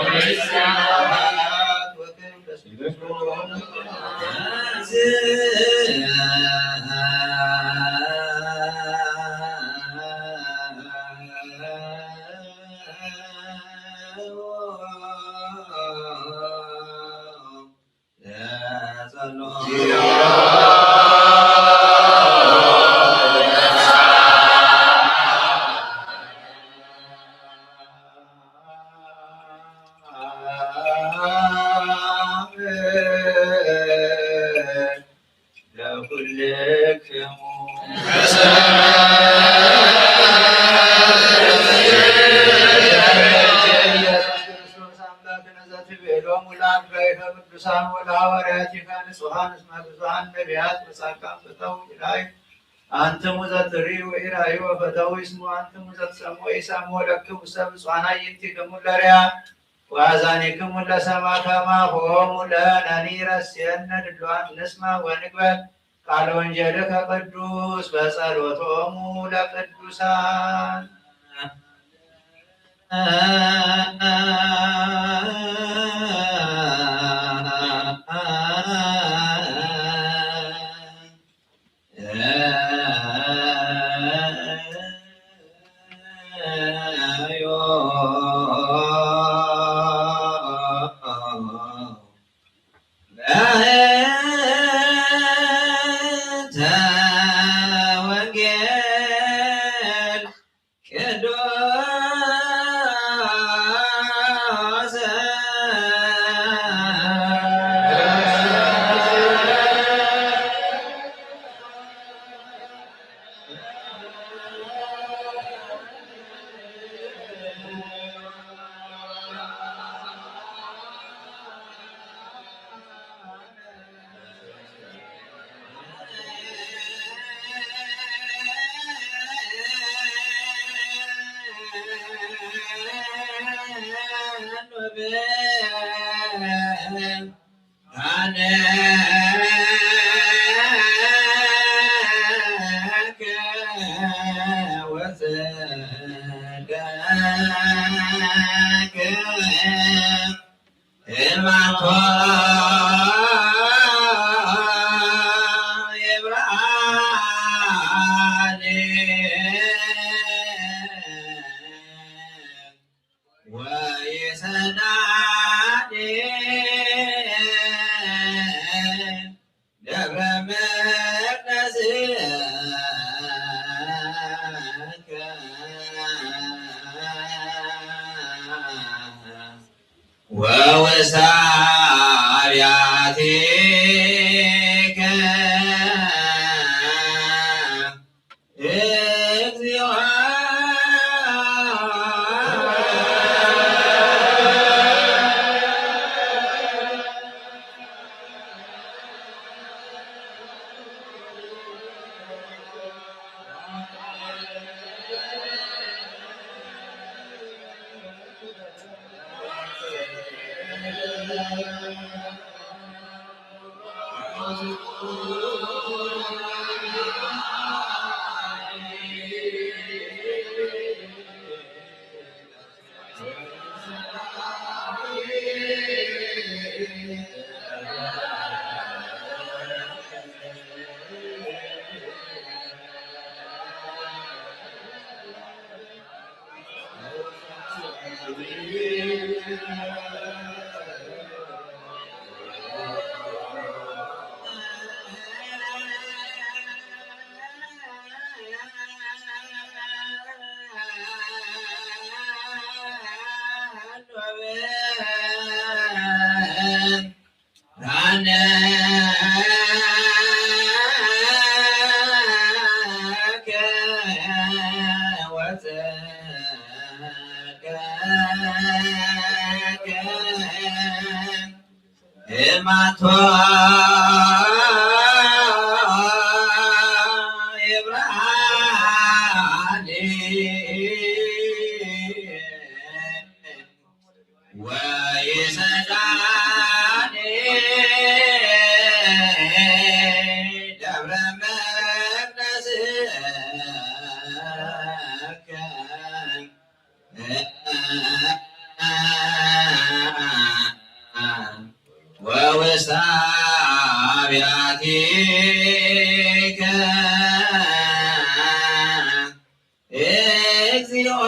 አንተሙ ዘትሪ ወኢራዩ ወፈተው ይስሙ አንተሙ ዘትሰሙ ይሳሙ ወለክሙ ሰብ ጽዋና ይንቲክሙ ለሪያ ወአዛኒክሙ ለሰማ ከማሆሙ ለነኒ ረስየነ ድሏን ንስማ ወንግበል ቃለ ወንጌልከ ቅዱስ በጸሎቶሙ ለቅዱሳን ወይሰናኔ ደብረ መቅደስ ወወሳቢያቲከ እግዚኦ ወወሳቢያቲከ እግዚኦ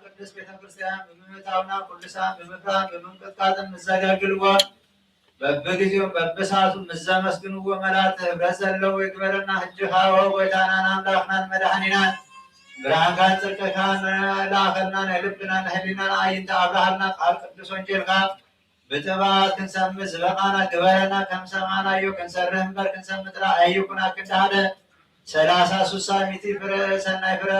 ቅድስት ቤተክርስቲያን በመታውና ቅዱሳን በመፍራት በመንቀጥቀጥም መዘጋግልዋል በበጊዜውም በበሰዓቱም መዘመስግንዎ መላእክት ህብረት ዘለው ይክበርና እጅሃው ጎይታናን አምላክናን መድኃኒናን ብርሃን ጽድቅካን ላኸናን ልብናን ህሊናን አይንተ አብርሃና ቃል ቅዱስ ወንጌልካ በጥባት ክንሰምዕ ዝበቃና ግበረና ከምሰማና ዮ ክንሰርህ እምበር ክንሰምጥራ አዩኩና ክንዳደ 30 ሚቲ ፍረ ሰናይ ፍረ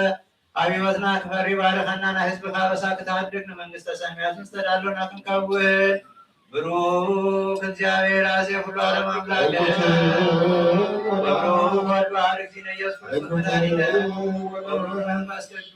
አብዮትና ክፈሪ ባረኸናና ህዝብ ካበሳ ክታድግ መንግስተ ሰማያትን ስተዳለና ክንከውን ብሩክ እግዚአብሔር አዜ ሁሉ ዓለም አምላክ ብሩክ ወልድ ባህር እግዚእነ ኢየሱስ ክርስቶስ መድኃኒነ ብሩክ መንፈስ ቅዱስ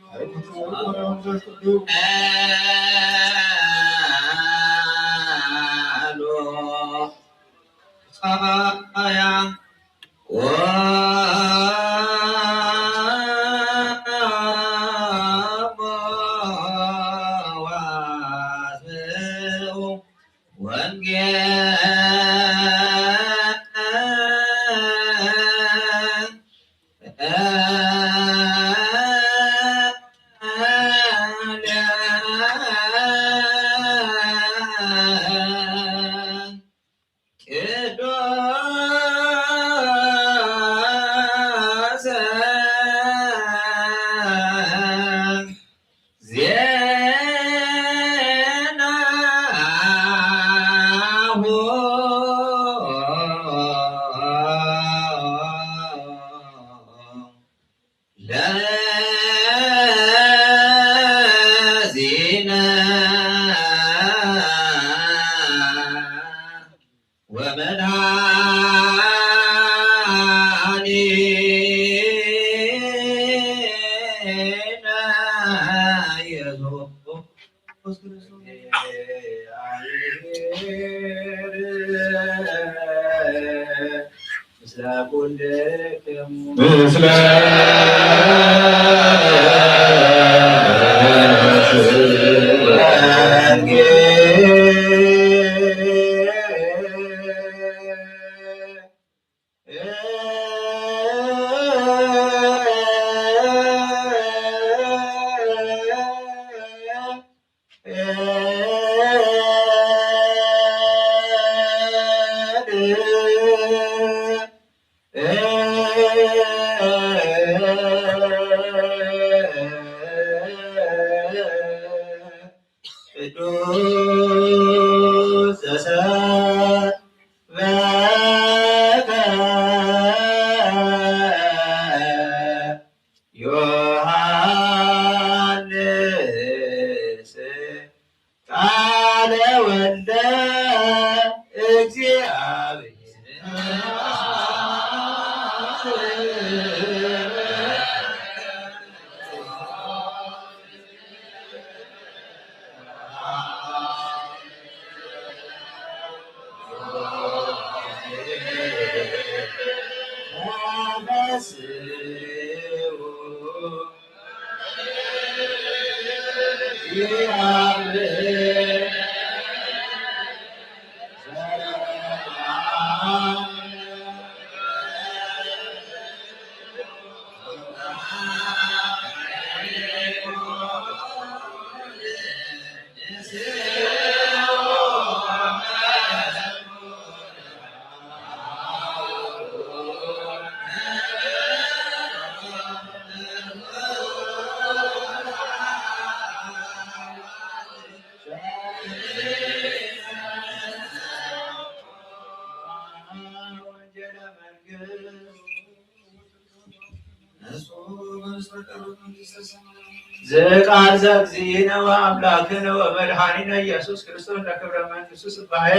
ዘቃል ዘግዚእነ ወአምላክነ ወመድኃኒነ ኢየሱስ ክርስቶስ ለክብረ መንግሥቱ ስባሄ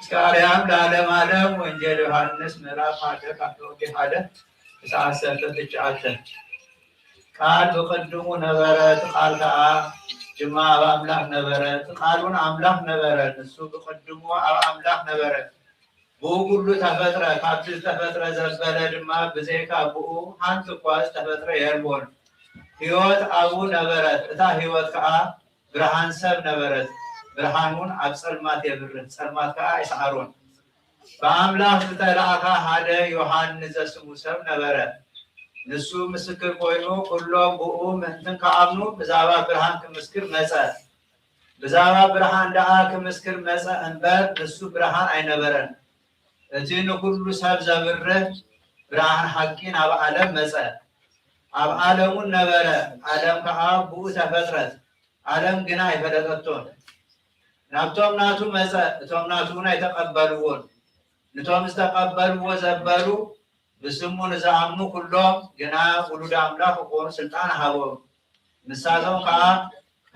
እስከ አርያም ለዓለም ዓለም። ወንጌል ዮሐንስ ምዕራፍ 1 ተሰዓሰተ ትጭዓተ ቃል በቅድሙ ነበረት ቃል ከአ ጅማ አብ አምላክ ነበረት ቃሉን አምላክ ነበረት እሱ በቅድሙ አብ አምላክ ነበረት ብኡኩሉ ተፈጥረ ካብቲ ተፈጥረ ዘበለ ድማ ብዘይካ ብኡ ሓንቲ ኳስ ተፈጥረ የርቦን ሕይወት አቡ ነበረት እታ ሕይወት ከዓ ብርሃን ሰብ ነበረት ብርሃኑን ኣብ ጸልማት የብርህ ጸልማት ከዓ ይሰዓሮን በአምላክ ዝተላእካ ሓደ ዮሐንስ ዘስሙ ሰብ ነበረ ንሱ ምስክር ኮይኑ ኩሎም ብኡ ምእንትን ከኣምኑ ብዛባ ብርሃን ክምስክር መፀ ብዛባ ብርሃን ደኣ ክምስክር መፀ እምበር ንሱ ብርሃን ኣይነበረን እቲ ንኩሉ ሰብ ዘብርህ ብርሃን ሓቂ ናብ ዓለም መፀ ኣብ ዓለሙን ነበረ ዓለም ከዓ ብኡ ተፈጥረት ዓለም ግና ኣይፈለጠቶን ናብቶም ናቱ መፀ እቶም ናቱ እውን ኣይተቀበልዎን ንቶም ዝተቀበልዎ ዘበሉ ብስሙ ንዝኣምኑ ኩሎም ግና ውሉድ ኣምላክ ክኾኑ ስልጣን ሃቦም ንሳቶም ከዓ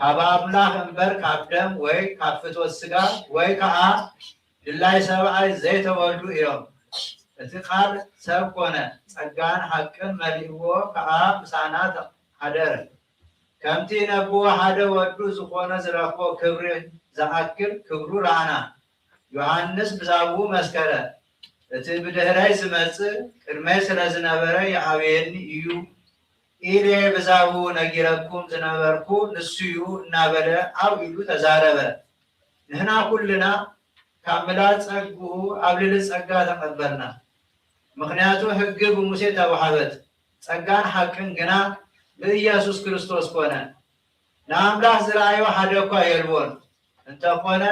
ካብ ኣምላክ እምበር ካብ ደም ወይ ካብ ፍትወት ስጋ ወይ ከዓ ድላይ ሰብኣይ ዘይተወልዱ እዮም እቲ ቃል ሰብ ኮነ ጸጋን ሓቅን መሊእዎ ከዓ ምሳና ሓደረ ከምቲ ነብዎ ሓደ ወዱ ዝኾነ ዝረክቦ ክብሪ ዝኣክል ክብሩ ረኣና ዮሐንስ ብዛብኡ መስከረ እቲ ብድህራይ ዝመጽእ ቅድመይ ስለ ዝነበረ ይዓብየኒ እዩ ኢለ ብዛቡ ነጊረኩም ዝነበርኩ ንሱ እዩ እናበለ ኣብ ኢሉ ተዛረበ። ንሕና ኩልና ካብ ምላል ጸግኡ ኣብ ልዕሊ ጸጋ ተቐበልና። ምክንያቱ ሕጊ ብሙሴ ተዋሃበት ጸጋን ሓቅን ግና ብኢየሱስ ክርስቶስ ኮነ። ንኣምላኽ ዝረኣዮ ሓደ እኳ የልቦን እንተኾነ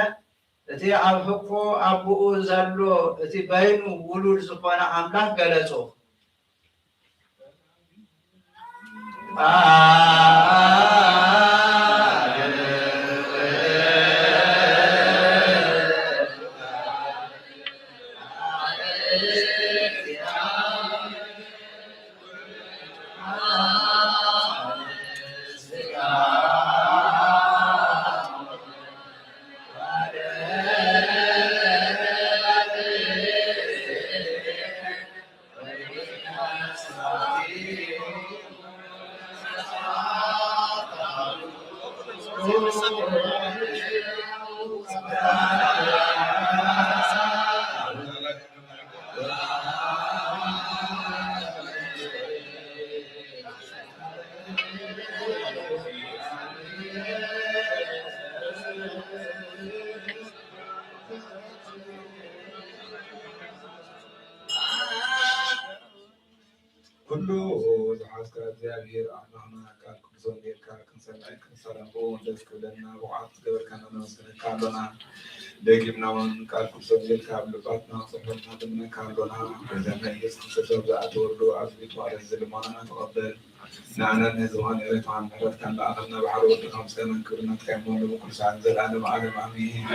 እቲ ኣብ ሕቆ ኣቦኡ ዘሎ እቲ በይኑ ውሉድ ዝኾነ ኣምላኽ ገለጾ። ኩሉ ዝሓዝካ እግዚአብሔር ኣምላኽና ቃል ክብዞም ጌርካ ክንሰምዕ ክንሰረቁ ደስ ክብለና ብቕዓት ዝገበርካና ነመስግነካ ኣሎና። ደጊምና እውን ቃል ክብዞም ጌርካ ኣብ ልባትና ፅሑፍና ድምነካ ኣሎና። በዘና ኢየሱስ ክርስቶስ ዝኣተወሉ ኣብዚ ቤት መቕደስ ዝልመናና ተቐበል። ንኣነን ህዝብኻን ኤረትራን ምሕረትካ እንዳኣኸልና ባሕሪ ወድኻ ምስጋናን ክብርናትካ ይመሉ ብኩሉ ሰዓት ዘለኣለም ዓለም ኣሚን።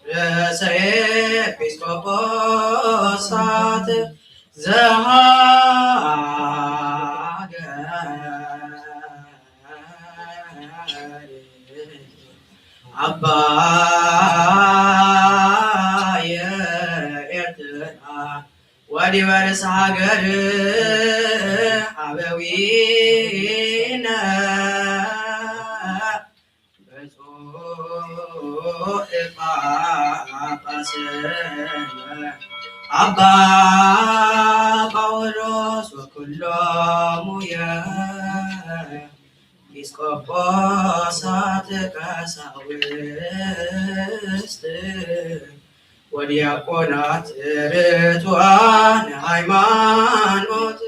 ርእሰ ኤጲስቆጶሳት ዘሀገር አባየ ኤርትራ ወዲበ ርእሰ ሀገር አበዊነ ብፁዕ ጳጳስነ አባ ጳውሎስ ወኩሎሙ ኤጲስቆጶሳት ቀሳውስት ወዲያቆናት ርቱዓነ ሃይማኖት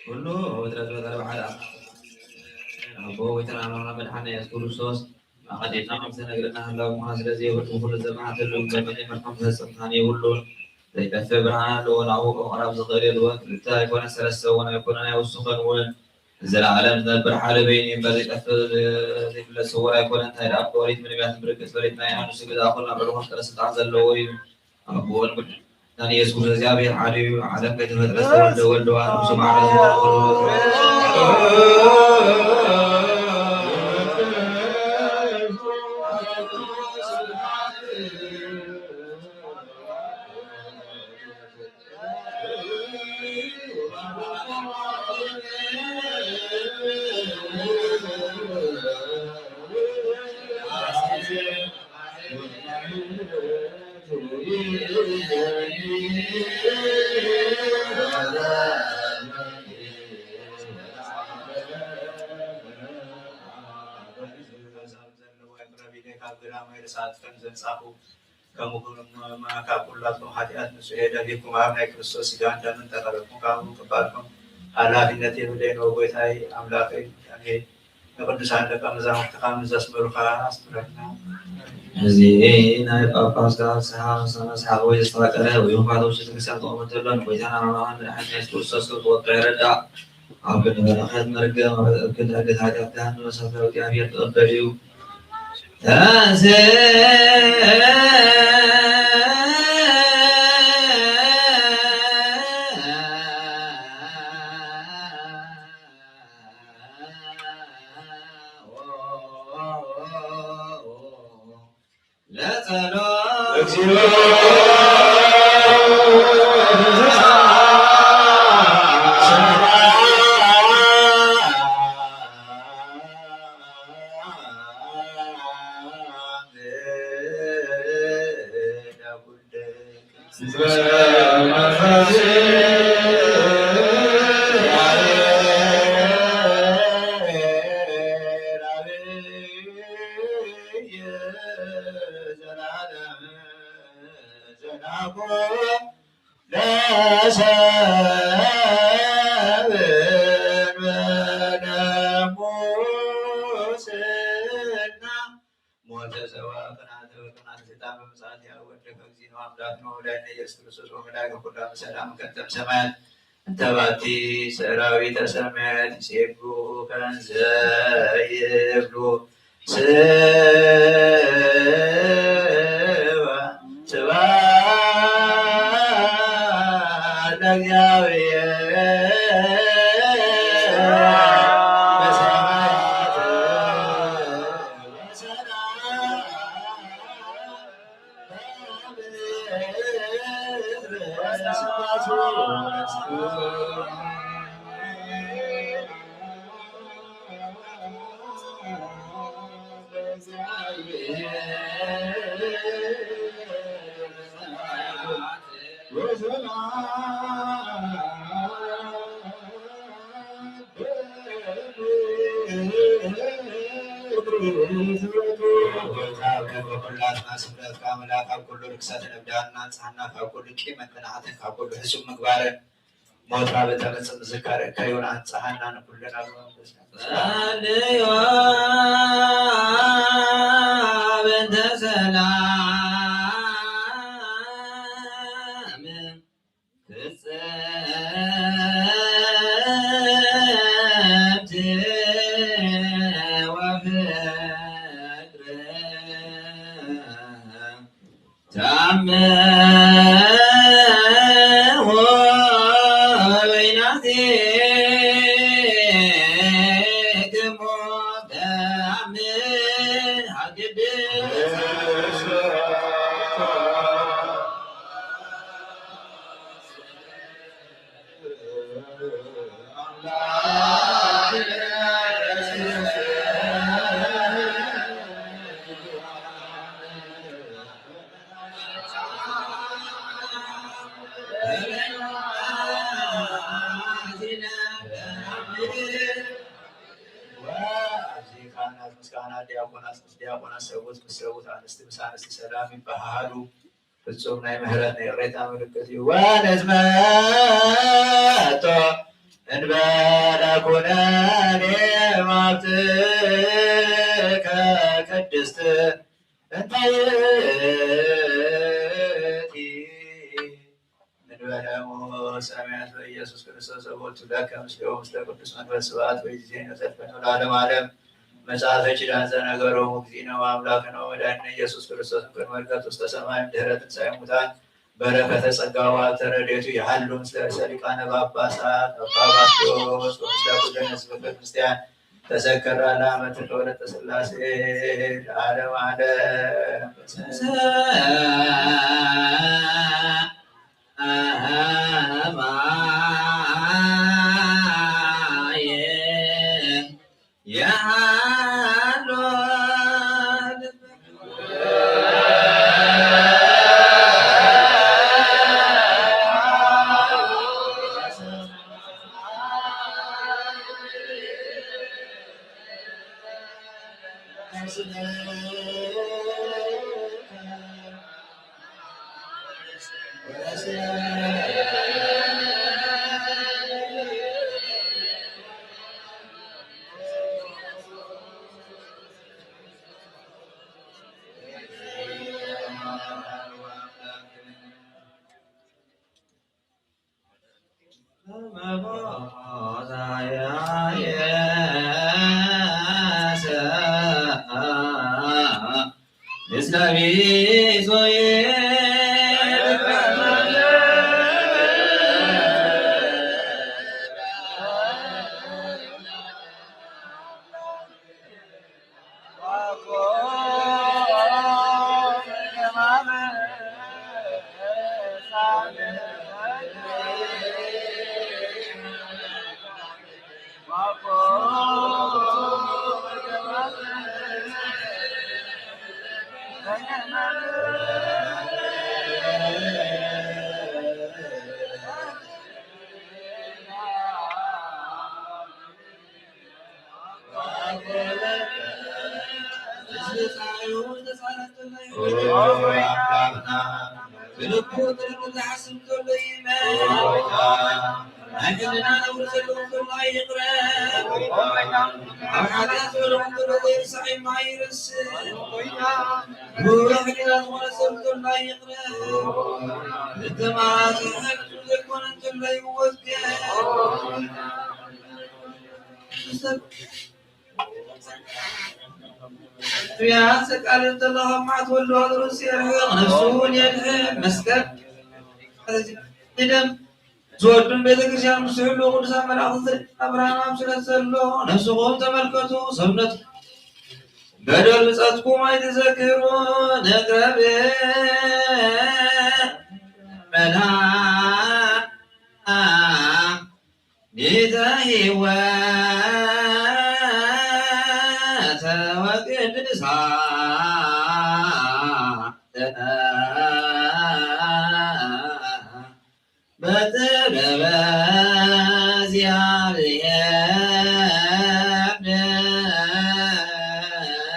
ሁሉ ወትረቱ በዓል አቦ ወተራማና መድኃኔ ኢየሱስ ክርስቶስ አቀዴና ምሰነግረና ህላው ስለዚህ ወጡ ሁሉ ዘማዓት ሁሉ በመልካም ተሰጥታኔ ሁሉ ዘይከፈ ብርሃን ለወላው ወራብ ዝኸሪ ለወት እንታይ ኮነ ሰለሰውና ይኮነና ይወስኸን ወን ዘላለም ነበር ሓለ በይኒ በዘይከፈ ዘይፍለስ ወራ ይኮነ እንታይ ዳብ ወሪት ምንቢያት ብርክት በሪትና ያኑ ስግዳ ኮና በለሆን ተረስጣን ዘለዎ አቦን أن يسوع الذي عليه على كتف الرسول والدعاء سبحانه kamu makakulat kung hati-hat mo sa edad di kumaham na Kristus ganda ng takalap mo kamu kapag kung halapin na tinulay no boy tayo ang lakay ang nakundusahan na kamazang takamazas marukas na هذه نائب أباس أصحاب ويستغفر ويوم بعد وش تكسر طعم تلون ويجانا معنا من أحد يسوع سوسك وطير الدع أبن أخذ مرجع كده كده هذا كان وسافر وكان يتقبلوا ተባቲ ሰራዊተ ሰማያት ሲብሉ ከንዘ ይብሉ ስብሐት ለእግዚአብሔር በሰማያት ሞታ በተመጽእ ዝካረ ከዮና አንጻሐና ንኩለና ጸልዮ በእንተ ሰላም ፍጽምት ወፍቅር ታምሁ በይናቲክሙ ተአምሃ ቅድስት ዲያቆናት ሰዎች ምሰቡት አንስት ምሳንስት ሰላም ይባሃሉ ፍጹም ናይ ምህረት ናይ ሬታ ምልክት እዩ ወነዝመቶ እንበለ ኩነኔ ማብትከ ቅድስት እንተ ይእቲ እንበለ ሰማያት በኢየሱስ ክርስቶስ ቦቱ ለከ ምስሌው ምስለ ቅዱስ መንፈስ ስብሐት በጊዜነ ዘልፈኑ ለዓለመ ዓለም መጽሐፈ ኪዳን ዘነገሮሙ እግዚእነ ወአምላክነ ወመድኃኒነ ኢየሱስ ክርስቶስ ከመልከት ውስተ ሰማይ ድኅረ ትንሣኤ ሙታን በረከተ ጸጋው ወሀብተ ረድኤቱ ይሃሉ ምስለ ርእሰ ሊቃነ ጳጳሳት አባ ባስልዮስ ወምስለ ኩሉ ሕዝበ ክርስቲያን ተዘከረ ለዓመተ ወለተ ሥላሴ ለዓለመ ዓለም بلبوت لكل حسن كل إيمان أجلنا نورسل كل يقرأ أحدث لهم كل غير صحيح ما يرسل وأحدنا نورسل كل يقرأ التماس الحق يكون كل يوزع يا سكال انت اللهم عتول ودرس يرهق نفسون يلهم مسكت ندم زودن بيت ክርስቲያን مسحሉ ቅዱሳን መላእክት አብርሃም ስለሰሎ ነፍስኩም ተመልከቱ ሰውነት በደል ምጸትኩም አይተዘክሩ ነግረብ መላ ጌታ ሕይወት ወቅድሳ በጥበበ እግዚአብሔር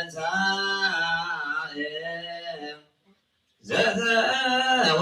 ደንሳኤ ዘተወበለነ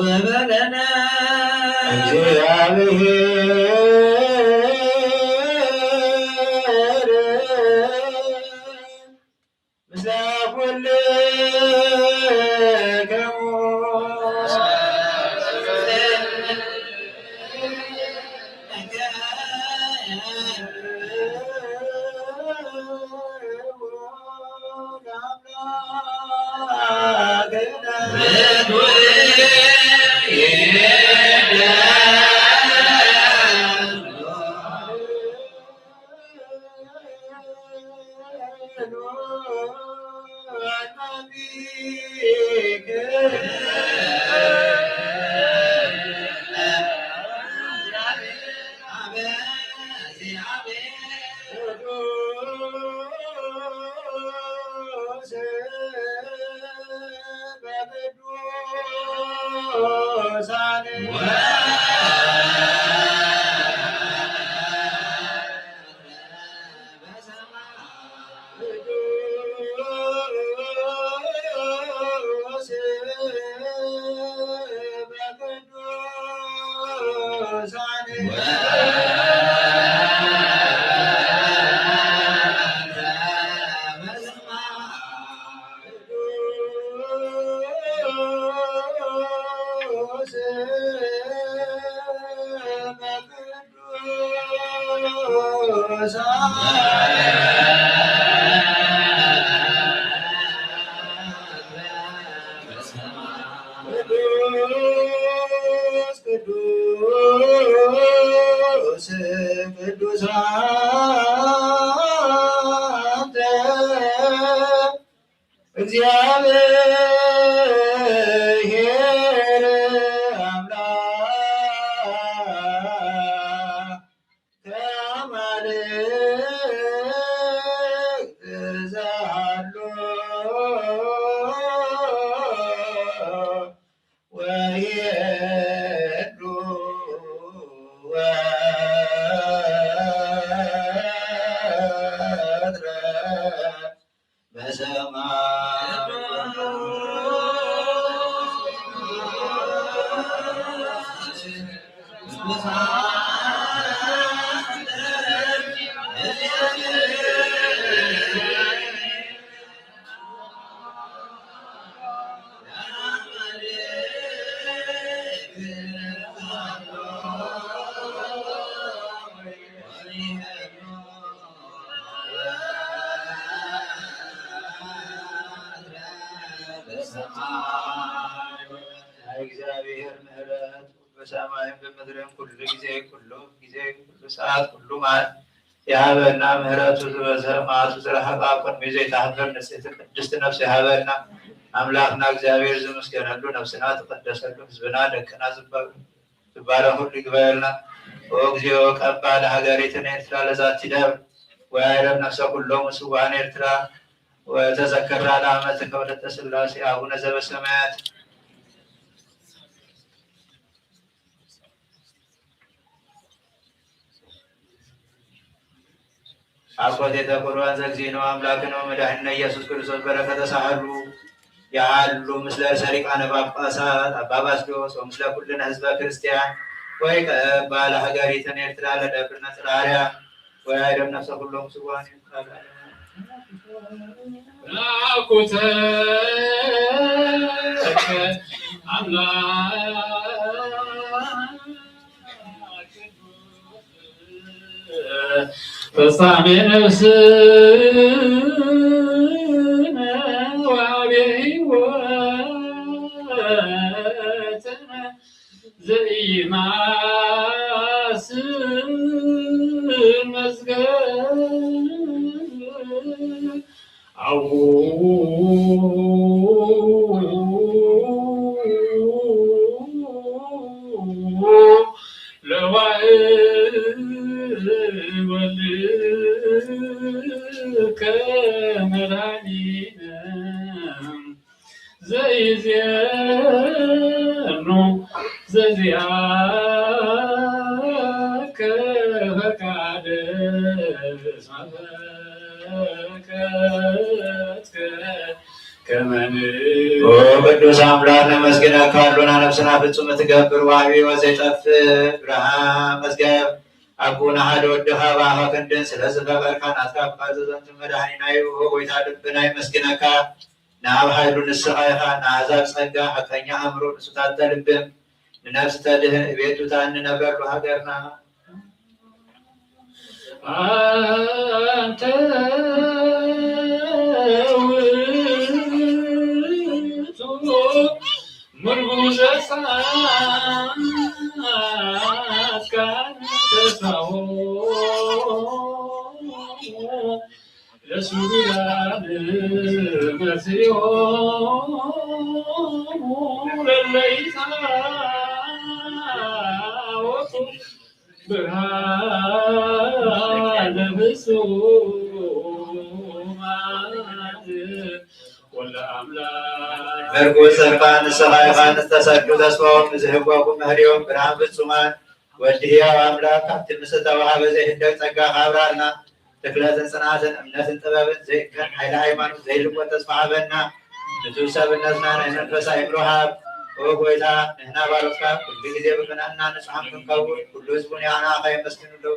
እግዚአብሔር ምሕረት በሰማይም በምድርም ሁሉ ጊዜ ሁሉ ሰዓት ሁሉ ማለት የሀበና ምሕረቱ ዝበዘማቱ ዝረሃቃቆን ሚዜ ታህበር ንጽሕት ቅድስት ነፍስ የሀበና አምላክና እግዚአብሔር ዝምስገነሉ ነፍስና ተቀደሰሉ ህዝብና ደቅና ዝባለ ሁሉ ይግበልና ወእግዚኦ ቀባ ለሀገሪትን ኤርትራ ለዛቲ ደብር ወያይረብ ነፍሰ ኩሎሙ ስዋን ኤርትራ ወተዘከራ ለአመት ከወለተ ሥላሴ አቡነ ዘበሰማያት አቆቴተ ቁርባን ዘግዚእ ነው አምላክ ነው መድኃኒነ ኢየሱስ ክርስቶስ በረከተ ሳህሉ ያሉ ምስለ ርእሰ ሊቃነ ጳጳሳት አባ ባስልዮስ ወምስለ ኩልነ ህዝበ ክርስቲያን ወይ ባለ ሀገሪትን ኤርትራ ለደብርነ ጽራርያ ወይ አይደም ነፍሰ ሁሉም ስዋን ይባላል ናኩተ አምላክ ፍጻሜ ነፍስነ ወአብየ ሕይወትነ ዘኢማስን መዝገብ አው ለዋዕወልከ መድኃኒነ ዘይዜኑ ዘዚአከ ፈቃደ ቅዱስ አምላክ ነመስግነከ ካሉና ነፍስና ፍጹም ትገብር ዋቢ ወዘይጠፍ ብርሃን መዝገብ አቡነ ሀደ ወድኻ ባኸ ክንድን ስለዝፈቀድካ ናትካ ዘዘንቱ መድኃኒናዩ ጎይታ ልብና ይመስግነካ ናብ ኃይሉ ንስኻ ኢኻ ንአሕዛብ ጸጋ ሐቀኛ አእምሮ ንሱታተ ልብም ንነፍስ ተድህን ቤቱታ እንነበሩ ሃገርና አንተ ውእቱ ምርጉዘ ጻድቃን ተስፋሆ ለሱዳን መሲሆሙ ለለይታወቱ ብርሃነ ፍጹማን ወለአምላክ ምርጉዝ ጻድቃን ንስኻ ኢኻ ንተሰዱ ተስፋኦም ንዝህወኩ ምህርዮም ብርሃን ፍጹማን ወድህያው አምላክ ካብቲ ምስ ተዋሃበ ዘይህደግ ጸጋ ካብራልና ትክለትን ጽናትን እምነትን ጥበብን ዘይከን ኃይለ ሃይማኖት ዘይልወጥ ተስፋ ሃበና ንዙ ሰብነትና ናይ መንፈስ አእምሮ ሃብ ጎይታ ንሕና ባሮትካ ኩሉ ግዜ ብቅንዕና ንጹሓን ክንከውን ኩሉ ህዝቡን ያናኸ የመስግኑለው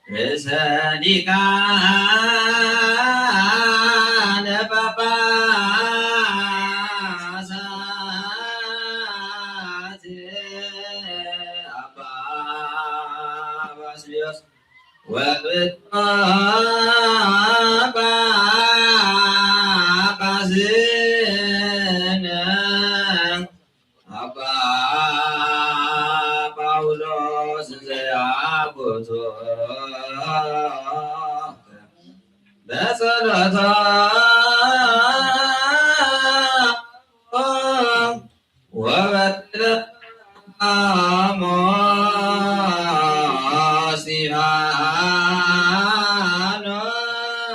ርእሰ ሊቃነ ጳጳሳት አባ ባስልዮስ ወቅዱስ ጳጳስነ አባ ጳውሎስ ዘያቁቶ በጸሎታ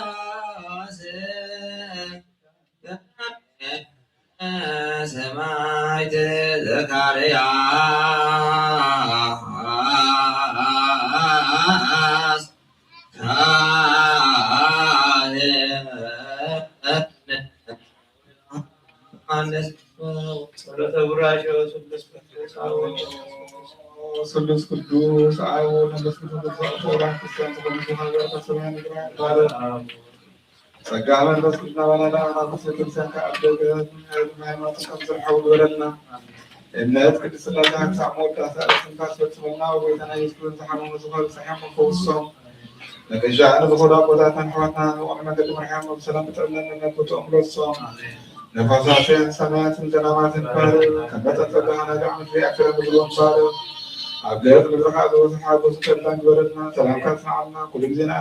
ወበትለሞሲሃኖስ ሰማዕት ዘካርያስ ስሉስ ቅዱስ አብ ወመንፈስ ቅዱስ ወራን ክርስቲያን ተቆምቶ ሀገር ተሰማን ይባላል ጸጋ መንፈስ ቅዱስ ባላላ አማስ ክርስቲያን ከአደገ ሃይማኖት ከምዘር ሐውል ወለና እምነት ቅዱስ ሥላሴ ሐሳብ ወዳታ ስንፋስ ፈጽሞና ወይተና ኢየሱስ ተሐመኑ ዝሆን ሰሐሙ ፈውሶም ለገጃ ለሆዳ ቦታታን ሐዋታ ወአመነ ከመርሐም ወሰላም ተጠመነ ነብቶ አምሮሶም ነፋሳትን ሰማያትን ዘናማትን ባር ከመጠጠጋና ዳዕም ያከረ ብሎም ባር አገር ለዘሃዶ ዘሃዶ ተላን ወረድና ሰላምካት ሰዓልና ኩሉ ጊዜና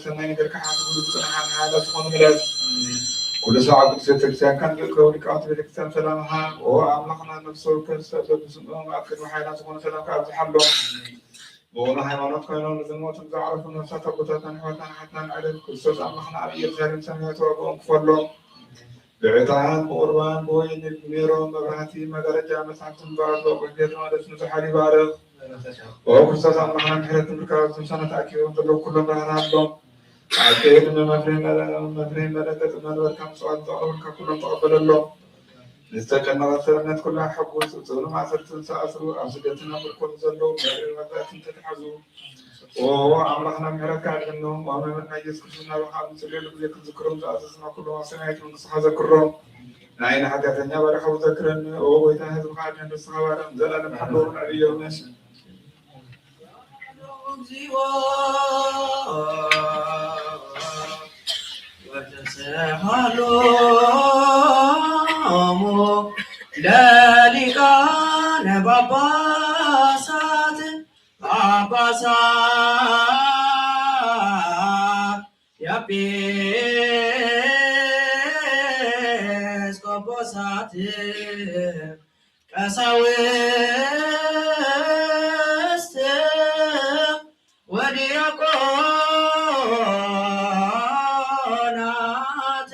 ሰማይ ነገር ከሐት ሁሉ ጽናሃን ሐላ ጽሆን ምላት كل ساعة قدس التكسان كان يلقوا لقاءات بالكسان سلامها وأملخنا نفسه كالسبب بسنهم أكد وحينا سبحانه سلام كأبز حلو وغنا حيوانات كانوا نزموت مزعرف ونفسها تبطات نحوتنا حتى نعرف كل سوس أملخنا علي الزارين سميت وابهم كفرلو بعطان بقربان بوين الميرون مبرهتي مدرجة مسعتم بعض وقلت مادس نزحالي بارغ وكل سوس أملخنا محرة بركاب سنة تأكيد وطلو كل مهنا لهم أكيد من مفرين ملكة من الكم سؤال تعرف ككل تقبل الله نستكن غسرنا كلها حب وسوسنا مع سرت سأسرو أسجتنا بالكل زلوا من المدات تتحزو وهو أمرنا مركع منهم وما من أجلس كلنا وحاب سليل بذكر ذكرهم أساسنا كلهم سمعت من الصحة ذكرهم نعين حدثنا ورحوا ذكرنا وهو يتهز بحاجة من الصحة ورمزنا لمحلون عليه ونشأ وتسهلوا للقان باباسات يا بيس كوباسات كساوست ودياقونات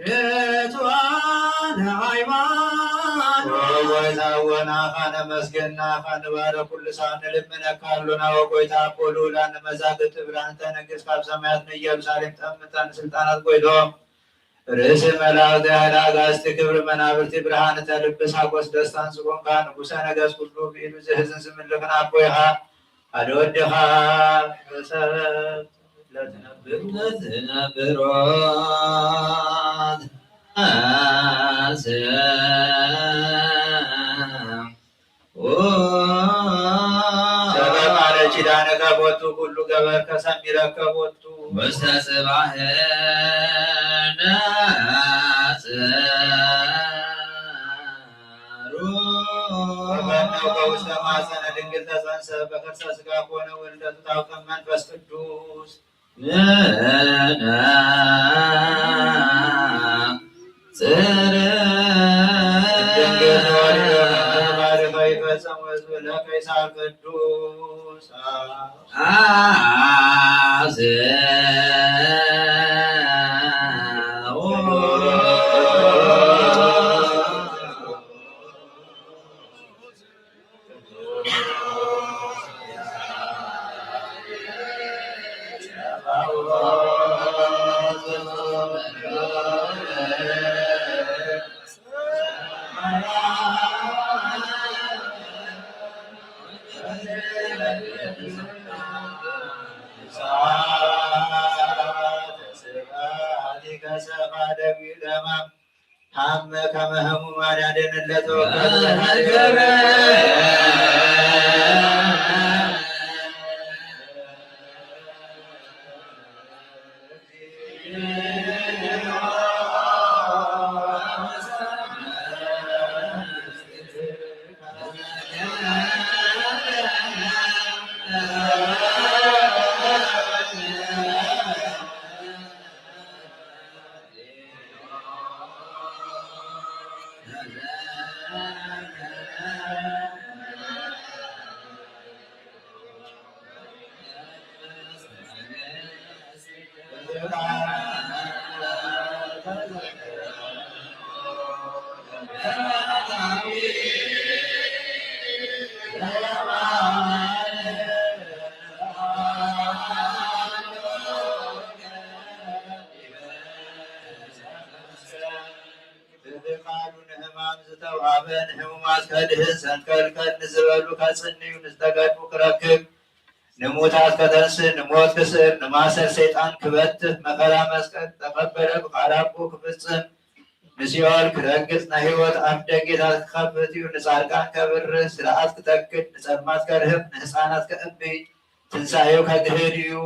رتوان عيمان وزاونا خان مسجنا خان بارك كل سان لمنا كارلنا وقويتا قولولا نمزاقت بران تنقس كاب سميات نيالسالم تأمتان سلطانات قويدهم رئيس ملاك هلاك استكبر منابرتي برهان تلبس حقوس دستان سبون كان بوسانا قاس كله بإلو زهزن سمن لكنا قويها أدودها بسبب لتنبرات سبب على جدانك بوتو كل قبر كسميرك بوتو واستسبعنا ومنو قوس ما سنة دنقل تسانسا بخرسا سقاقونا ولدت تاوكم من بس قدوس دنقل نوري باري خيفة سموز ولا كيسار قدوس هم كما هم ما يدين اللتو نموتات كتنس نموت كسر نماسر سيطان كبت مقرا مسكت تقبل بقرابو كفصم نسيوال كرنقص نهيوت أمدقيتات كخبتي ونساركان كبر سرعات كتكت نسرمات كرهم نحسانات كأبي تنسايو كدهريو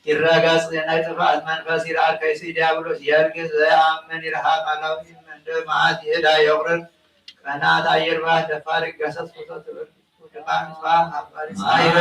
ይረጋጽ ናይ ጥፋት መንፈስ ይርአል ከይሲ ዲያብሎስ የርግዝ ዘአምን ይርሃቅ አላዊ እንደ ማዕት ይሄዳ የቁርን ቀናት አየር ባህ ደፋር ገሰስ ፎቶ ትብር ድማን ባ አባሪ ሳይረ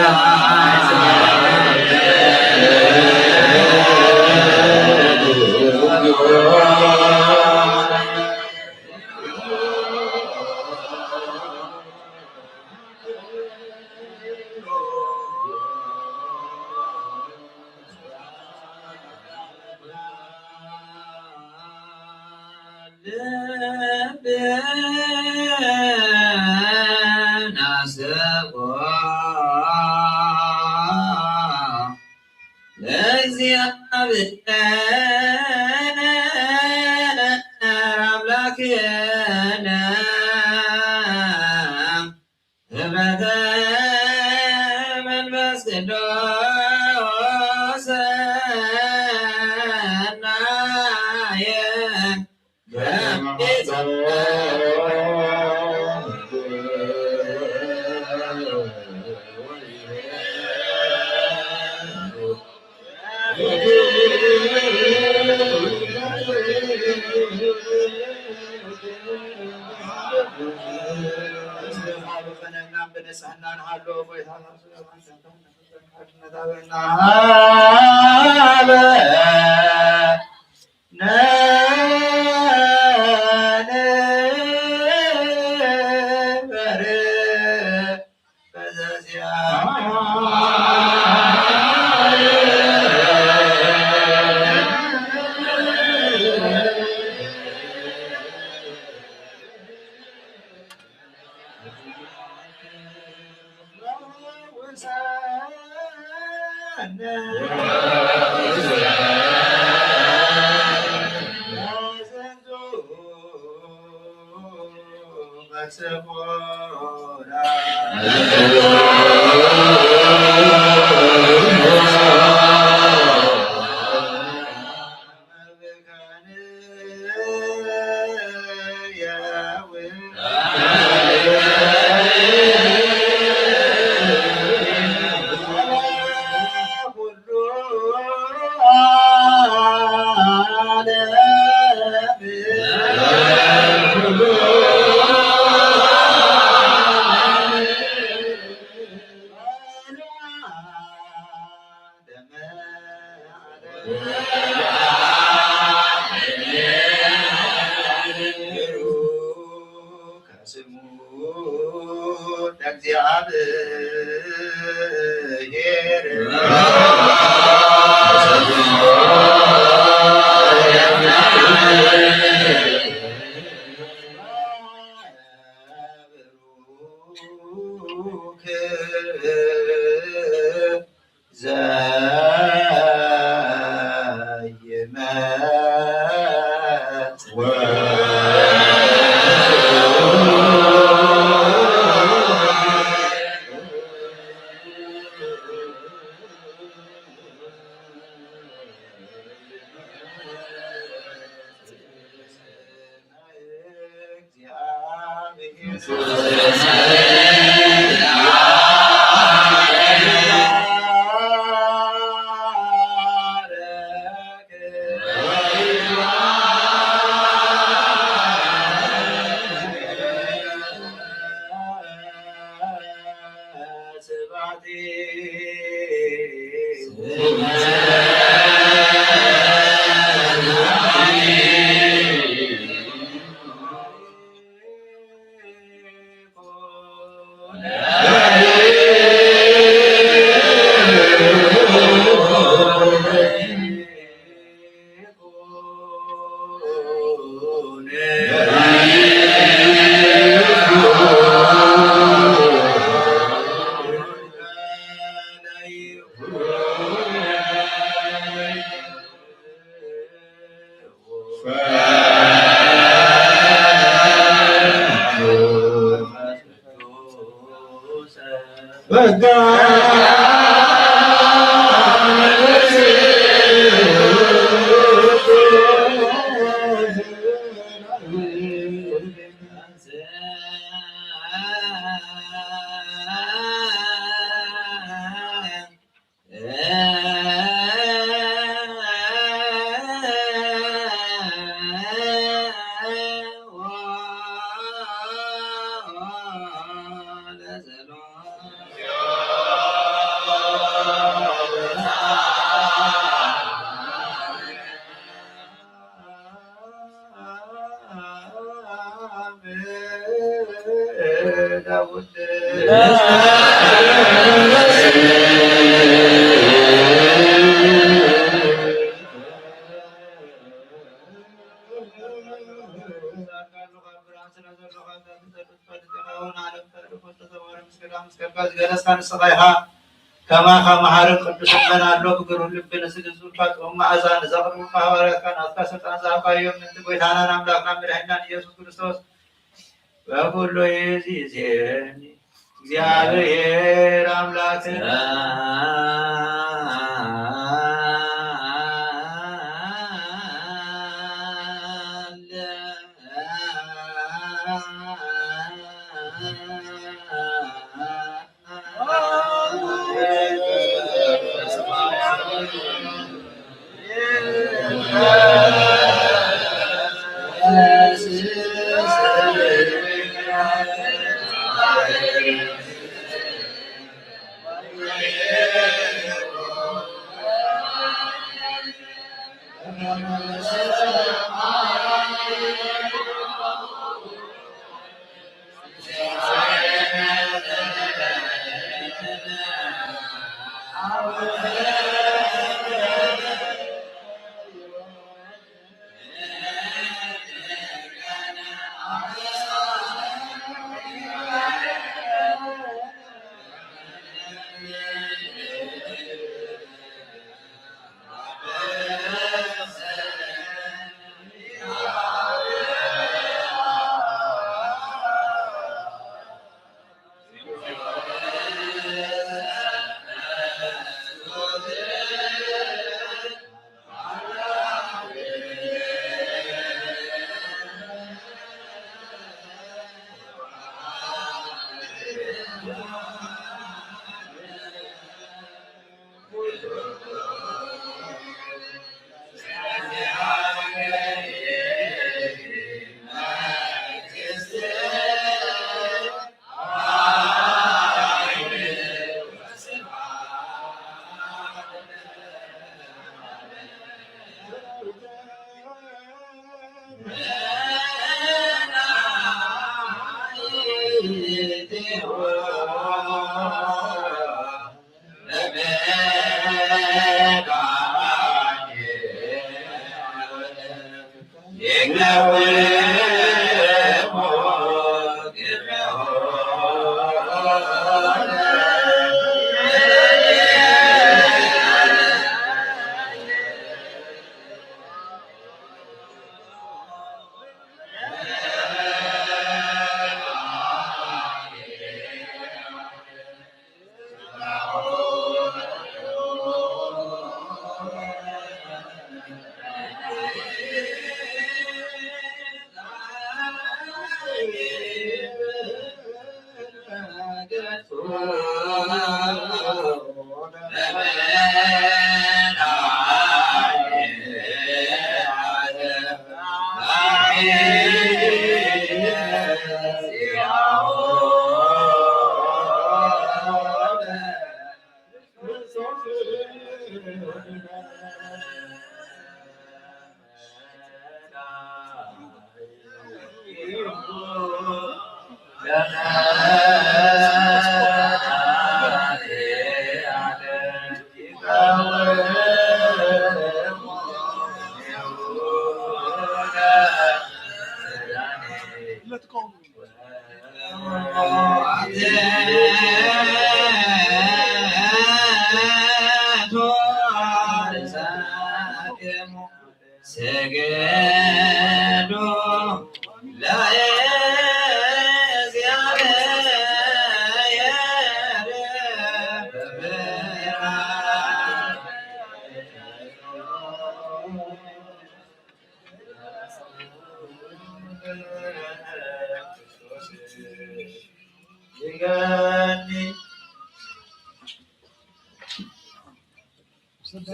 كما خمحار القدس من اللوك برول لبنا سجزون فاتهم معزان زغر وحوارات كان أطلع سلطان زعفا يوم من تبويتانا نملاك نمر حنان يسوس كريستوس وكل يزيزين እግዚአብሔር አምላክን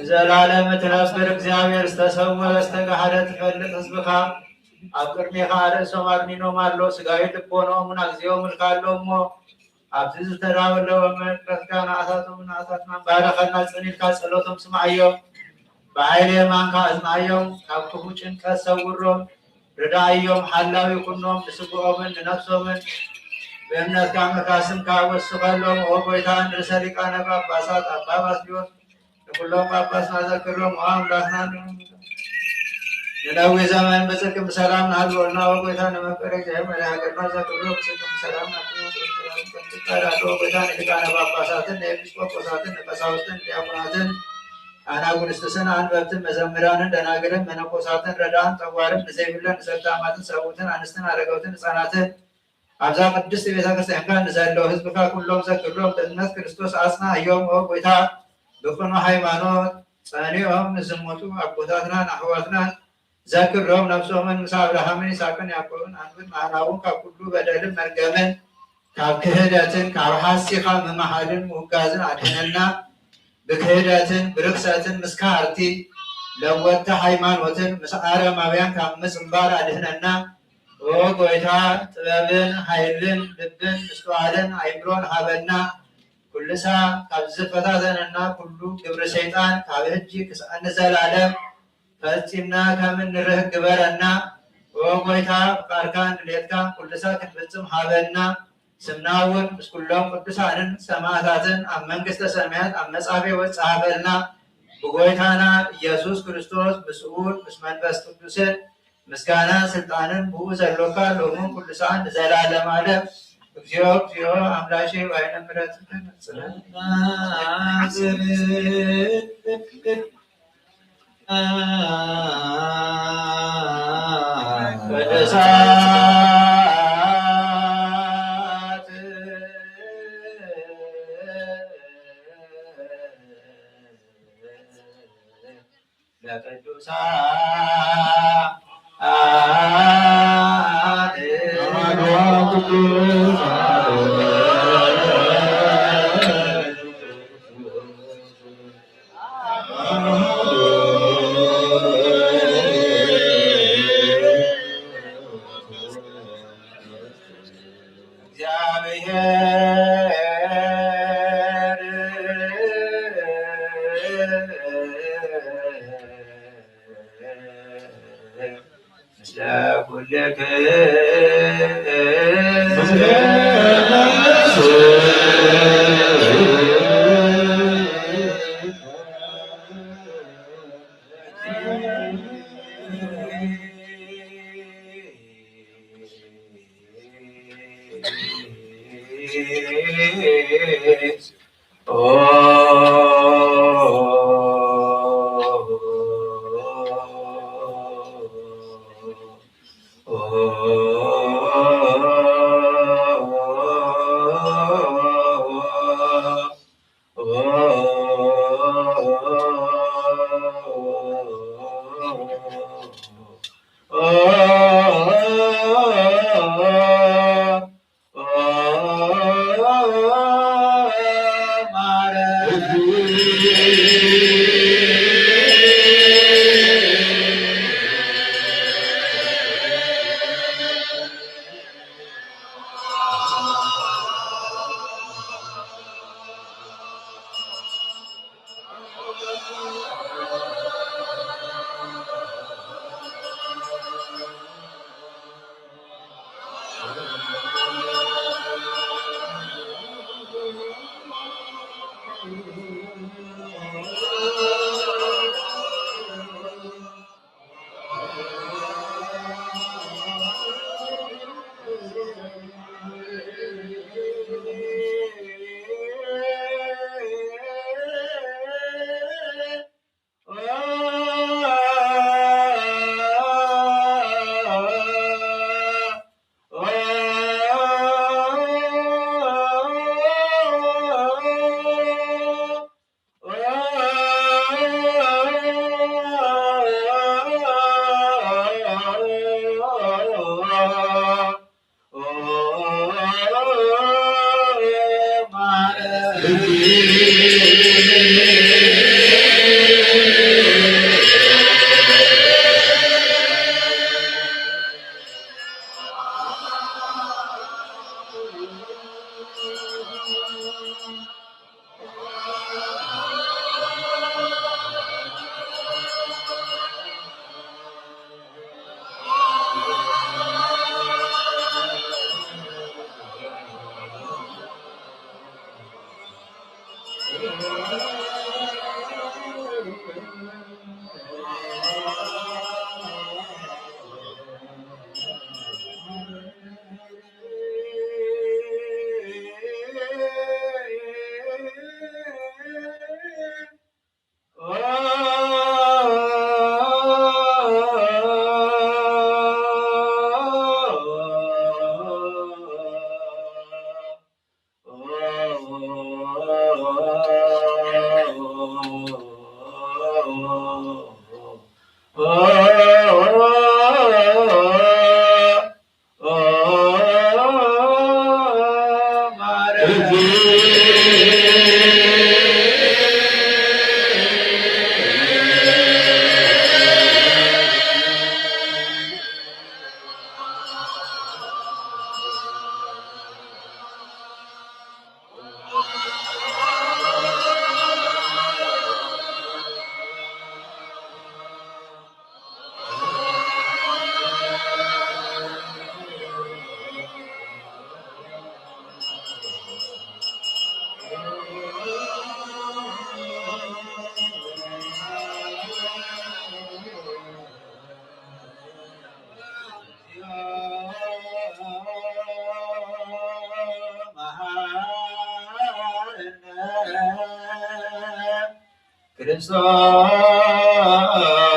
ዘላለም ትነብር እግዚአብሔር ዝተሰወረ ዝተጋሃደ ትፈልጥ ህዝብካ ኣብ ቅድሜኻ ርእሶም ኣርኒኖም ኣሎ ስጋዊ ልቦኖምን እግዚኦ ምልካሎ እሞ ኣብዚ ዝተዳበለወ መቅረትካ ንኣታቶም ንኣታትና ባረኸና ፅኒልካ ፀሎቶም ስማዕዮም ብሓይሊ የማንካ እዝናዮም ካብ ክፉ ጭንቀት ሰውሮም ርዳእዮም ሓላዊ ኩኖም ንስግኦምን ንነፍሶምን ብእምነትካ መካስምካ ወስኸሎም ኦ ጎይታ ንርእሰ ሊቃነ ጳጳሳት ኣባ ባስልዮስ ንኩሎም ጳጳስና ዘክሮም ኦ ኣምላክና ንነዊ ዘመን ብጽድቅ ብሰላም ናሃልወልና ኦ ጎይታ ንመፍቀሪ እግዚአብሔር ሃገርና ዘክሮ ብጽድቅ ብሰላም ናትቀራዶ ጎይታ ንሊቃነ ጳጳሳትን ንኤጲስቆጶሳትን ንቀሳውስትን ዲያቆናትን አናጉንስትስን አንበብትን መዘምራንን ደናግልን መነኮሳትን ረዳን ጠዋርን ንዘይብለን ንሰብታማትን ሰውትን አንስትን አረገውትን ህፃናትን አብዛ ቅድስት ቤተ ክርስቲያን ጋር ንዘለው ህዝብካ ኩሎም ዘክሮም በእምነት ክርስቶስ አጽና እዮም ኦ ጎይታ ብኩኖ ሃይማኖት ጸኒኦም ንዝሞቱ አቦታትናን አሕዋትናን ዘክሮም ነፍሶምን ምስ አብርሃምን ይስሐቅን ያዕቆብን አንብን ማህናውን ካብ ኩሉ በደልን መርገምን ካብ ክህደትን ካብ ሓሲኻ ምምሃልን ምውጋዝን አድህነና ብክህደትን ብርክሰትን ምስካርቲ ለወተ ሃይማኖትን ምስ አረማውያን ካብ ምጽምባር አድህነና ኦ ጎይታ ጥበብን ኃይልን ልብን ምስተዋልን አይምሮን ሃበና ኩልሳ ካብ ዝፈታተነና ኩሉ ግብረ ሰይጣን ካብ ሕጂ ክስአን ዘላለም ፈጺምና ከም እንርህ ግበረና ኦ ጎይታ ፍቃድካ ንሌትካ ኩልሳ ክንፍጽም ሃበና ስምናውን ምስ ኩሎም ቅዱሳንን ሰማዕታትን ኣብ መንግስተ ሰማያት ኣብ መጻፌ ወጻሃበልና ብጎይታና ኢየሱስ ክርስቶስ ምስኡን ምስ መንፈስ ቅዱስን ምስጋና ስልጣንን ብኡ ዘሎካ ሎሙን ኩሉ ሰዓት ንዘላለም ዓለም እግዚኦ እግዚኦ አምላሼ ባይነ ምሕረትህን ጽናና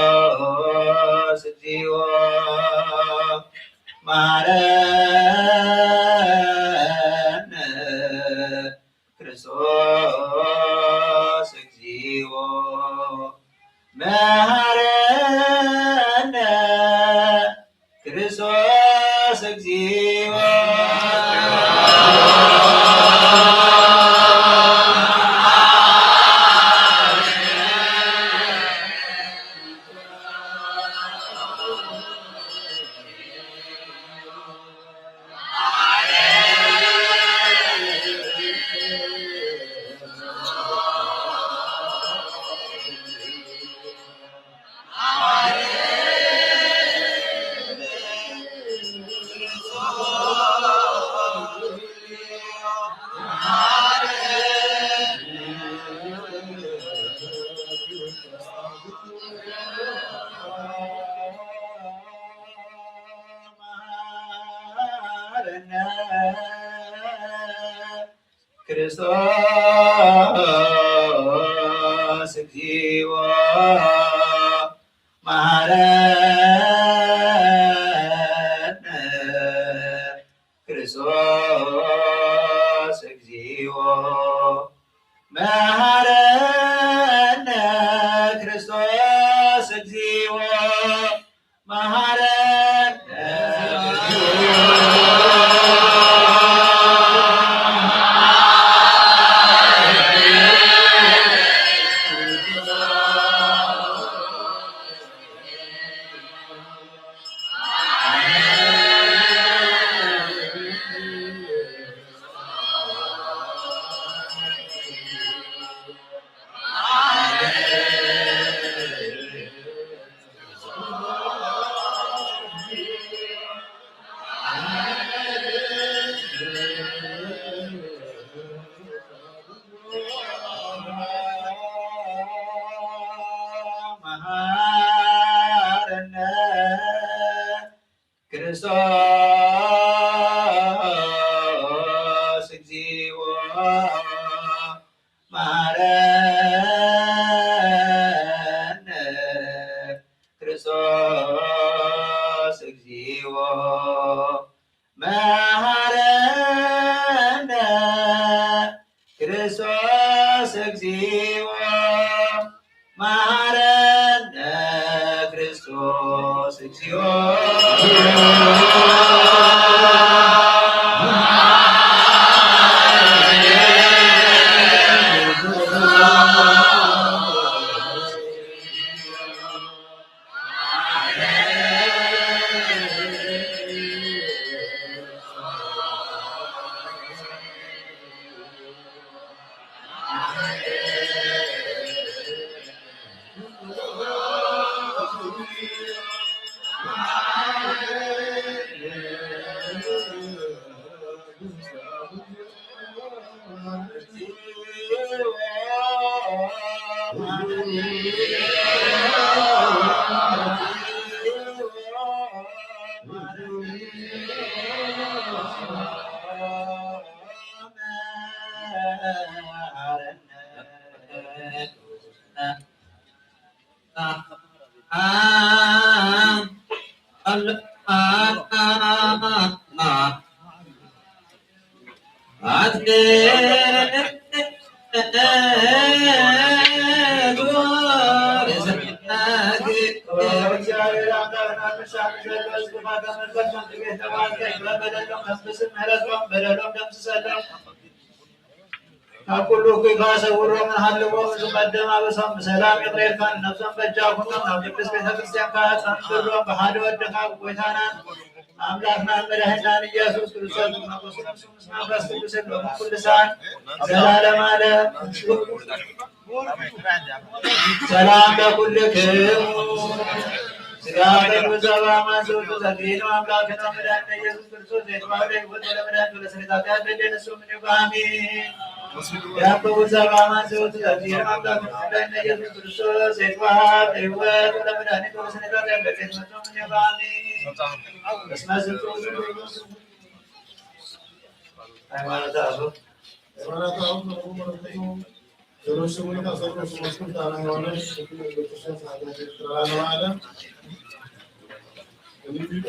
ክርስቶስ እግዚኦ መሐረነ ክርስቶስ እግዚኦ መሐረነ ክርስቶስ እግዚኦ ክርስቶስ እግዚኦ መሐረነ ክርስቶስ እግዚኦ መሐረነ ክርስቶስ እግዚኦ መሐረነ መሐረነ ክርስቶስ እግዚኦ መሐረነ ክርስቶስ እግዚኦ መሐረነ ክርስቶስ እግዚኦ መሐረነ ክርስቶስ እግዚኦ كل كيف سور من حل ومقدم بسم سلام يطير كان نفسا بجاكم نعم جبس بيت كريستيان كاس انصر بحال ودقاق ويتانا أملاكنا المرهنا يسوع كريستوس نسمع بس كل ساعة سلام على سلام لكلكم سلام الوزارة ما سوت سكين وأملاكنا مرهنا يسوع كريستوس يتوالى وتلا مرهنا لسنة كاتب نسوم من يقامين يا بوزارة ما سوت سكين وأملاكنا مرهنا يسوع كريستوس يتوالى وتلا مرهنا لسنة كاتب نسوم من يقامين اسمع سوت ሃይማኖት አበው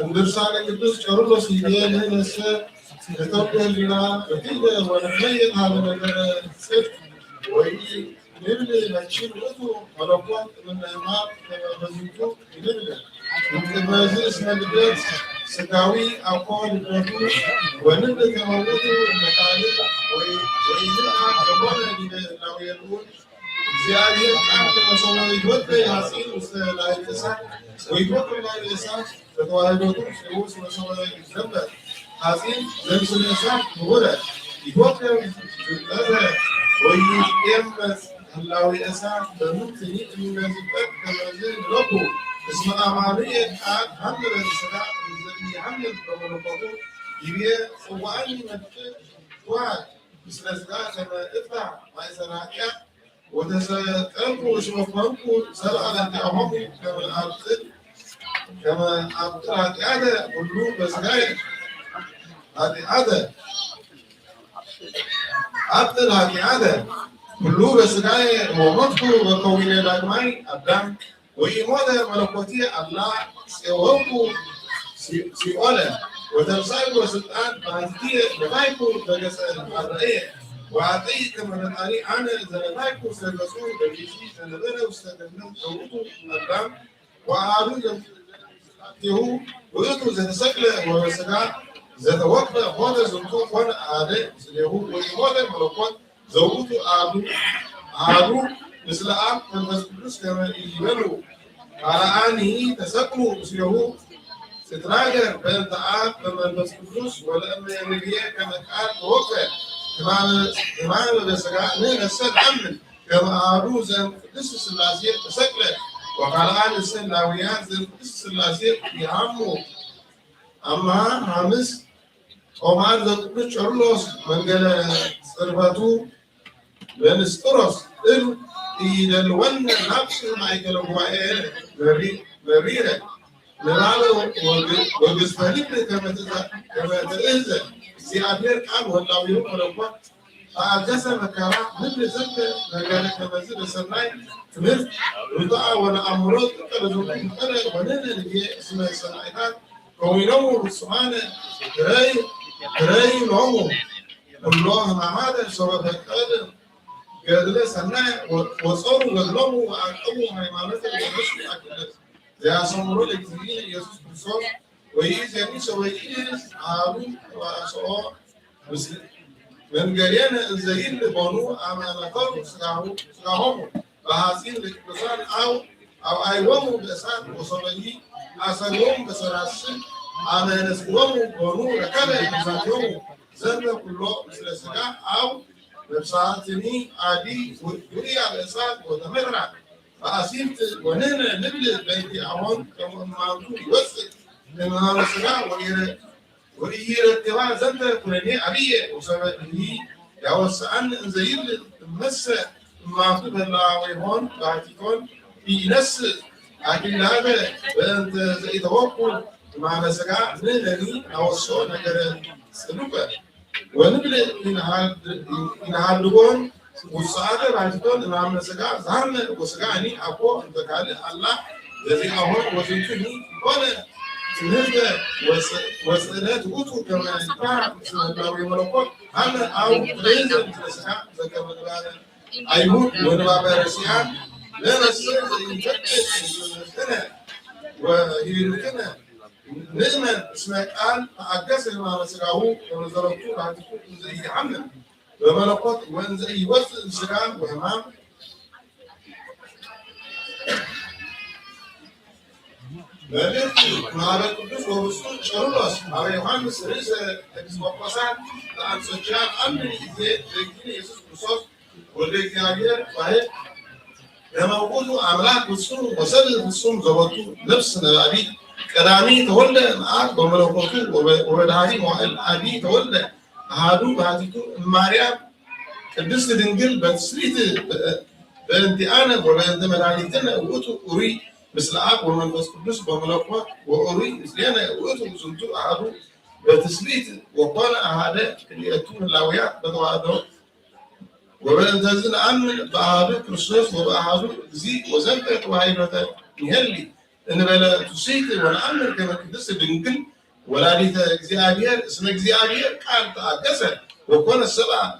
እንድርሳነ ቅዱስ ቄርሎስ ይቤልህነሰ ከተብልና በትይደ ወነመየት ሀበ ነገረ ጽድቅ ወይ ንብል መችን ውእቱ መለኮት እምነማ በዝንቱ ይብል እንቅበዝ እስመ ልደት ስጋዊ አኮ ልደቱ ወንድ ከመውቱ መታልቅ ወይ ዝና ከሆነ ሊበላው የልውን እግዚአብሔር ቃል ከመሰወ ይወጥ ያሲን ውስተ ላይ እሳት ወይወጥ ላይ እሳት በተዋህዶቱ ሲውስ መሰወ ይዘበር አሲን ዘምስለ እሳት ወረ ይወጥ ዘጠረ ወይ የምስ ህላዊ እሳት በምትኒ የሚመዝበት ከመዝን ለኩ እስመ አማኑኤ ቃል ሐምለ ስጋ يعمل بملكوته يبيع صواني مدفع واحد مثل سلاح كما ادفع ما يسرعك وتسألكم وش مفهمكم سأل على انتعامكم كما أبطل كما أبطل هذه عادة كلهم بس غاية هذه عادة أبطل هذه عادة كلهم بس غاية ومدكم وكوين الأجمعي أبدام وإيمانة ملكوتية الله سيوهمكم سيقوله وتمسايك وسلطان فهذه نتايكو بجسد الرئية وعطيه كما نتاري أنا زنتايكو سلسون بجيشي زنبنا وستدفنه توقو الأقدام وعادو يمتهو ويطو زنسكله ومسكا زنوقف هذا زنطو وانا عادي سليهو وإيمانة ملكوت زوقتو عادو مثل آب تنفسكلوس كما يجبلو على آنه تسكلو سليهو ستراجع بالتعب بالمنفس القدس ولما ينبيه كما قال توقع كما لسقى من السد عمل كما عروزا قدس السلاسية تسكله وقال آن السلاويات قدس السلاسية يعمو أما حامس وما ذكر شرلوس من قال صرفاتو بنستروس يدلون نفس ما يكلموا بريرة نرى وجسماني كما تأذى سيابير كان ولا يوم ولا أجلس مكانه من زمن مكانه كما زد سناي تمر رضا ولا أمرود كذا ونن اللي اسمه سنايات كونوا سبحانه راي نومه الله ما هذا سبب هذا قال سناي وصاروا قدلوا وأقوموا هيمانته ومشوا أكل زي أسمروا لكتير يسوع كريستوس ويجي سويس عابو وأسوأ مسلم من قرينا زين لبنو أمانة سكاهم بحاسين لكبسان أو أيوم بسان وصلني أسلوم بسراسين أمانة سكوهم بنو ركلا بساتهم زين كله مثل سكا أو بساتني عادي وريا بسات وتمرع بحاسين وننا نبل بيتي أوان كم مانتو يوسف لما سكا ويرى التبع زنده كوني أبيه وسببه يوسعن زيد مس ما قبل ويهون بعتكون في نفس أكيد هذا بنت زي توقف مع نسقع نلني أو الصور نقدر سلوكه ونبل إن هاللون والسعادة بعتكون مع نسقع زهرنا وسقعني أقوى ذكر الله الذي أهون وزنتني ولا هذا وسألات وتو كما ينفع لو يملكون هذا أو لازم تسعى ذكر هذا أيوب ونبى رسيان لا نسير ينفتح ويركنا نعم اسمه قال أجلس ما مسكه ونزلته بعد كل زي عمل وملكوت وين زي وسط الشجان وإمام لكن ما بقدس ورسول شرولس على يوحنا رئيس الإسقاطات عن سجان أمن إزاي لكن يسوع كريستوس ولكن عليه فهي لما وجود أملاك الصوم وسبب الصوم زبطوا نفسنا العبيد كلامي تولى معك وملكوته وبدهاري العبيد تولى هادو بهاتيتو مريم قدست دنجل بتسريت بنت أنا وبنت ملائكتنا وأتو أري مثل أب ومنفس قدس بملكوت وأري مثل أنا وأتو زنتو أعدو بتسريت وقال هذا اللي أتون اللاويات بتوعدوا وبنتزن أمن بعهد كريستوس وبعهد زي وزنت وهيبته يهلي إن بلا تسيت ولا أمر كما قدس دنجل ولا ليت إجزاء اسمه إجزاء كان تأكسر وكون السبع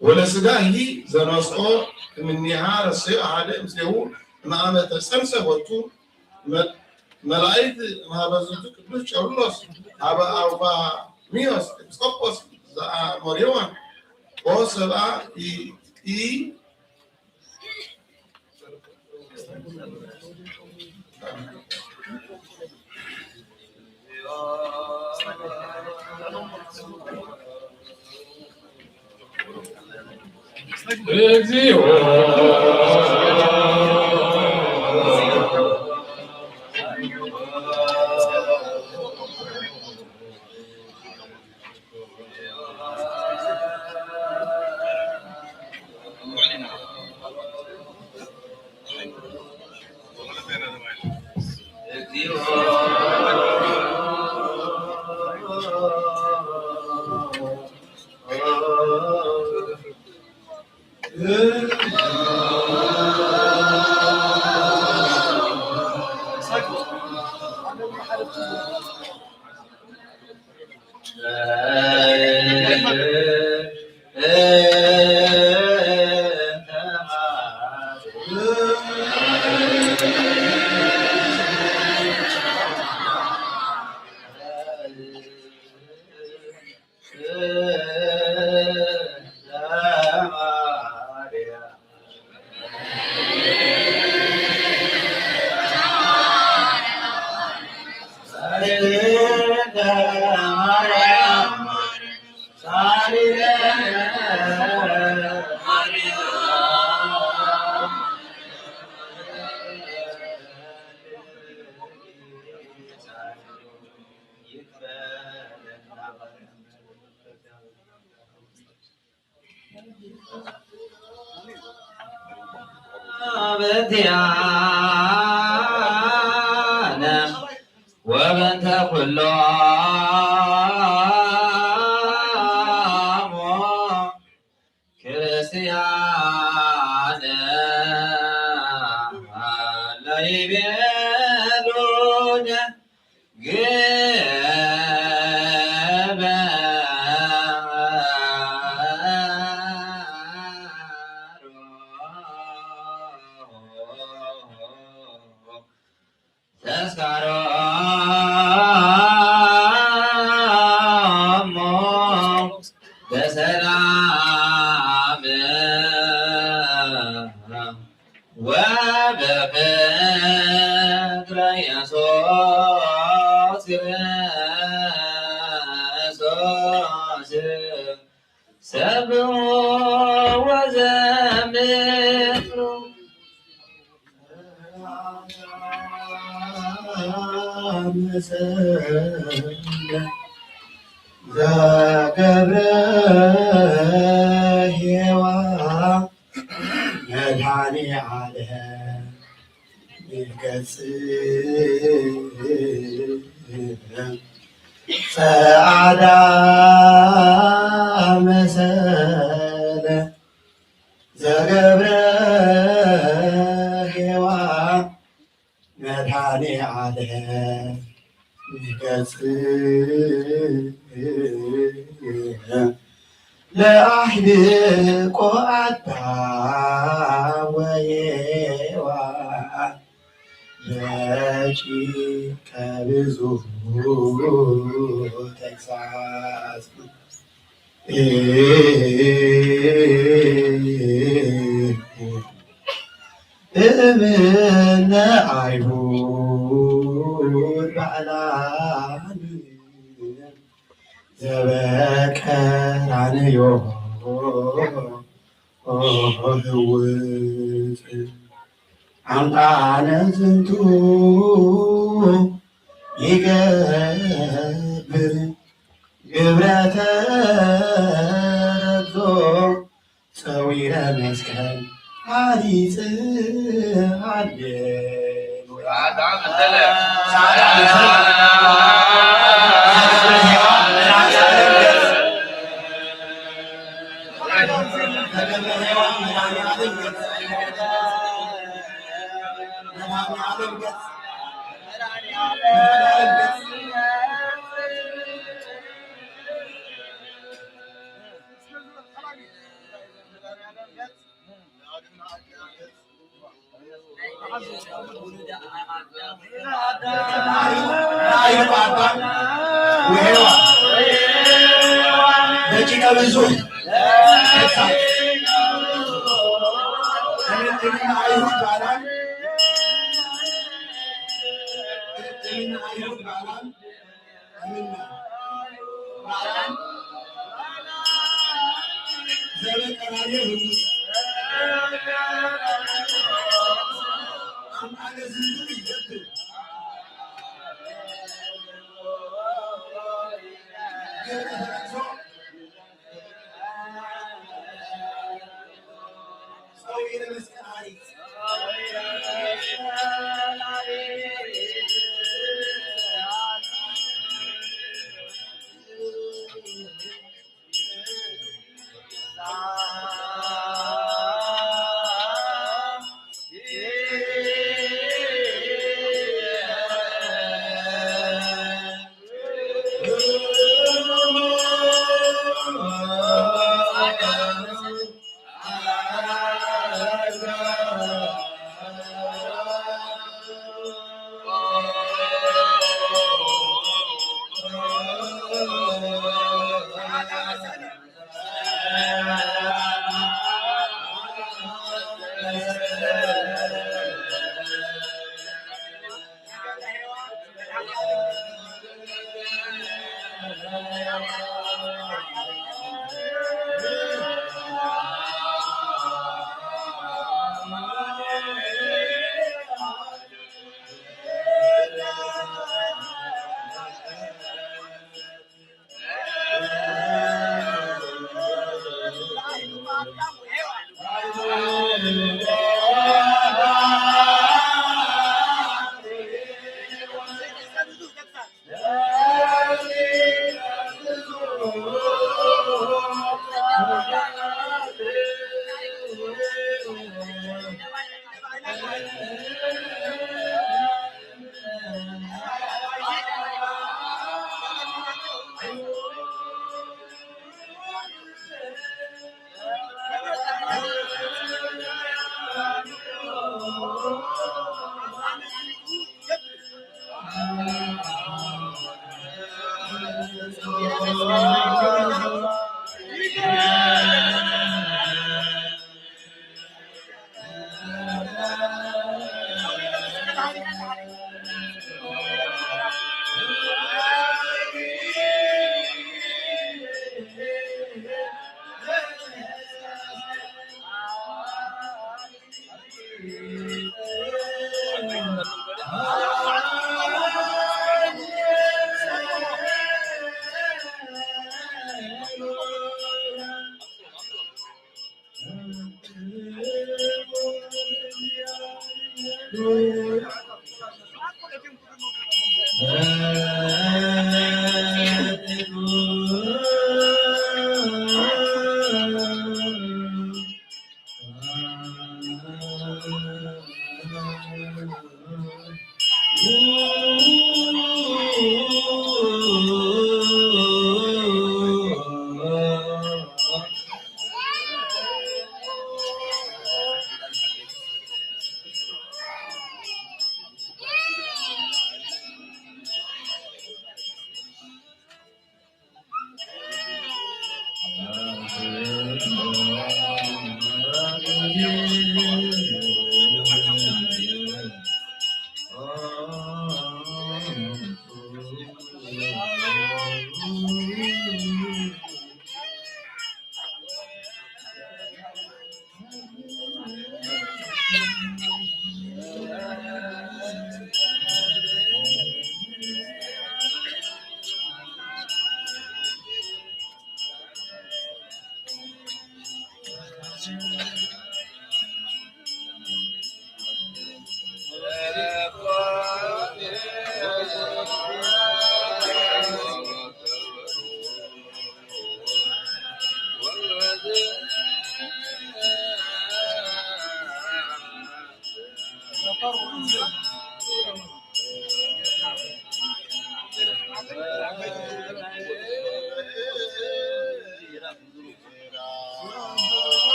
ولا سجاه هي زناسو من نهار السيء هذا مسلو نعم تسمسه وتو ملايد ما بزوجك بس شغلوس هذا أربعة ميوس سكوبوس مريوان أو سبعة إي በእንቲአነ ወበእንተ ኩሎሙ ክርስቲያነ ለይቤሉነ ተስካሮሙ በሰላም ወበፍቅረ ኢየሱስ ክርስቶስ ሰብሖ ወዘምሩ ዘገብረ ሔዋን መድኃኒዓለም ይገጽ ጸዓዳ መሰለ ዘገብረ ሔዋን መድኃኒዓለም ይገጽ ለአሕልቆ አዳም ወሔዋን ረቂቀ ብዙ ተግሣጽ እምነ አይሁድ ባዕላን ዘበቀራንዮ ህውፅ አምጣነ ዝንቱ ይገብር ግብረ ተረግዞ ፀዊረ መስቀል ሐሪጽ ሃሌሉያ ደቂቀ ብዙ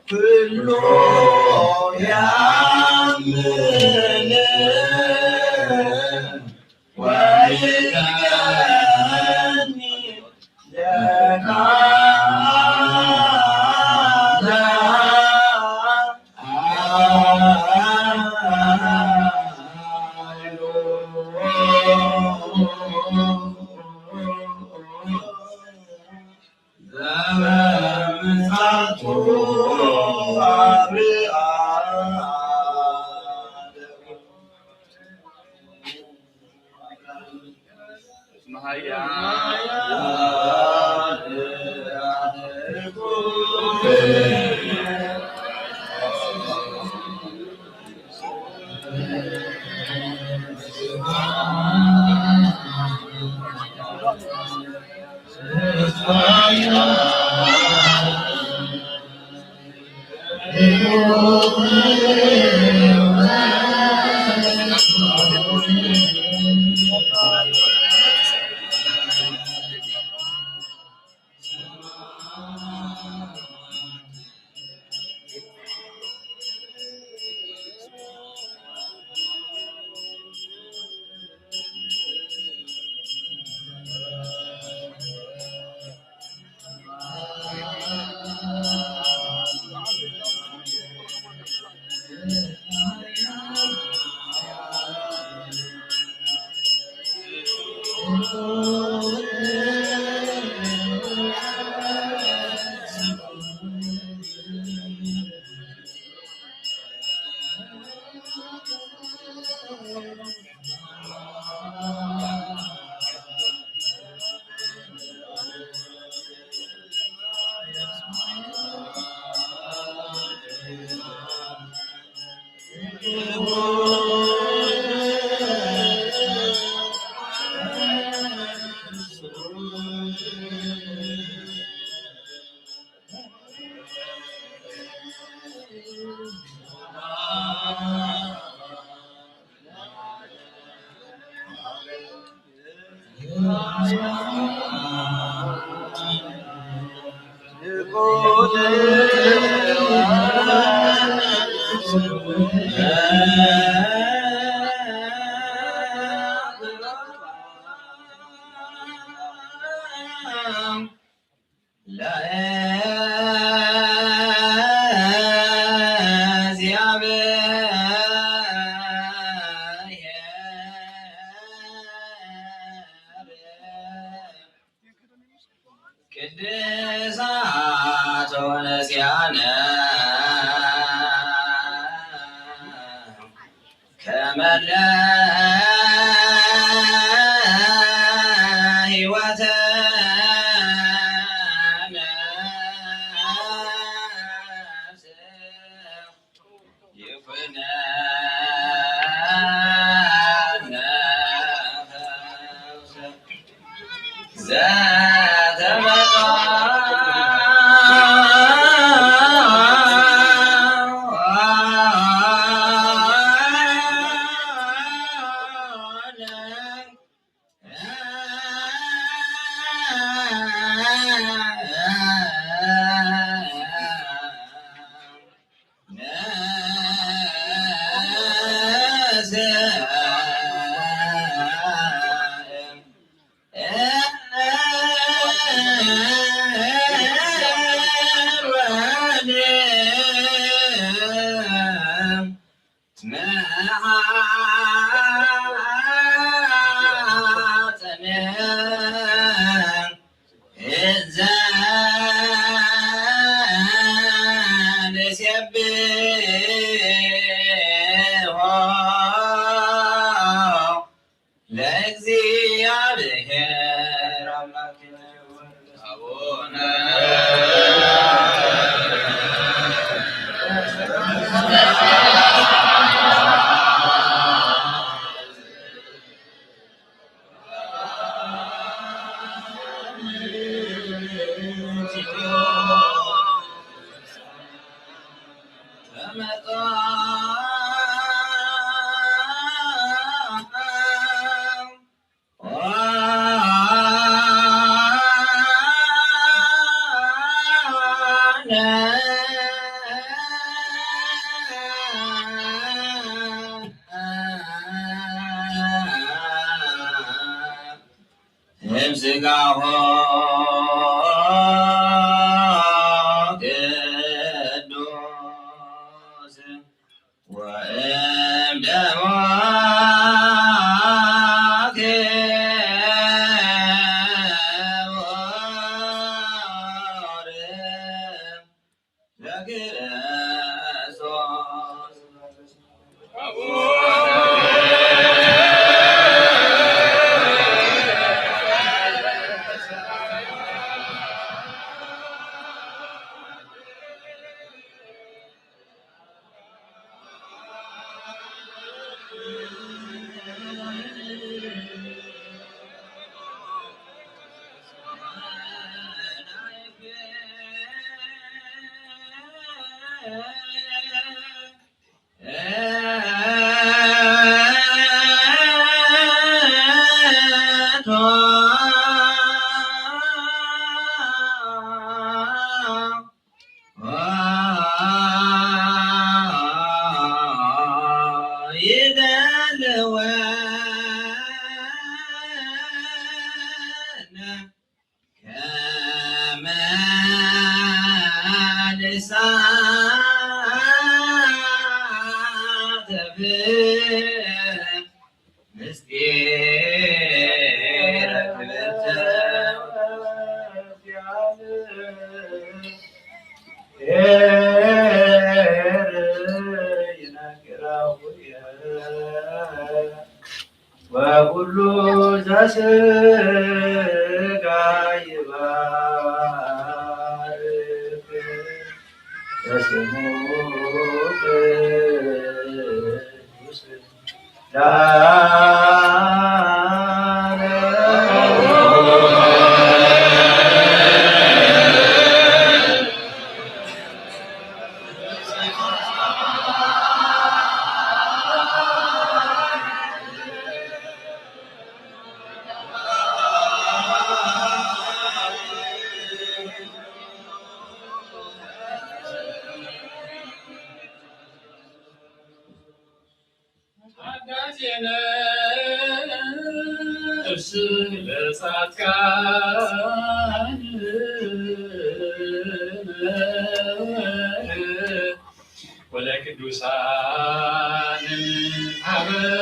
كل ያምን ወይቀኒ ቅድሳት ወነሲያነ ከመለ ሕይወተ ስጋሆ ቅዱስ ወእም ደሞ ወኩሉ ዘሥጋ ይባርክ በስሙ ቅዱስ ነፍስ ለጻድቃን ወለቅዱሳን ሀበነ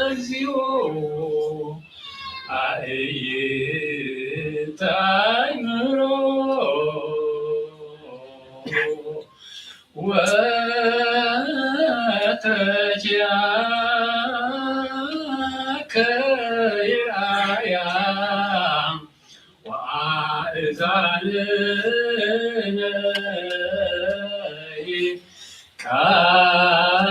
እግዚኦ አእይንተ አእምሮ ወተኪያከ የአያ ወአእዛንነ ቃለ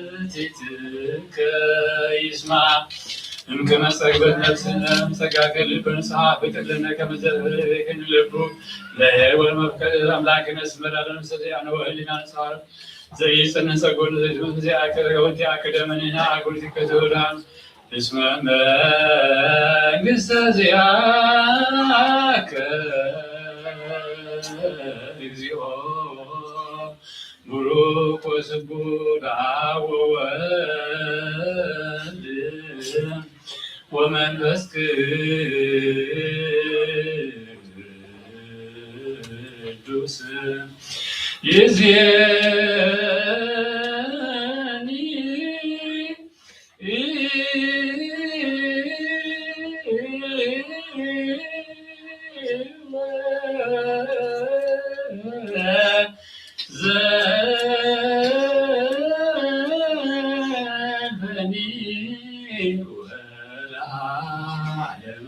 ዘባሕቲትከ ይስማ እምከመ ጸግበት ነፍስነ እምጸጋከ ልበንስሐ ፍቅርነ ከመ ዘበከን ልቡ ለሄወን መፍቀድ አምላክነ ስመዳለን ሰዚአነ ወህሊና ንጽሐ ዘይጽንዕ ጸጎን ዘይዚአከ ወንቲአከ ደመኒና አጉልቲከ ትውዳን እስመ መንግሥተ ዚአከ እግዚኦ ቡሩክ ወስቡሕ አብ ወወልድ ወመንፈስ ቅዱስ ይእዜኒ ዘበኒ ወለዓለመ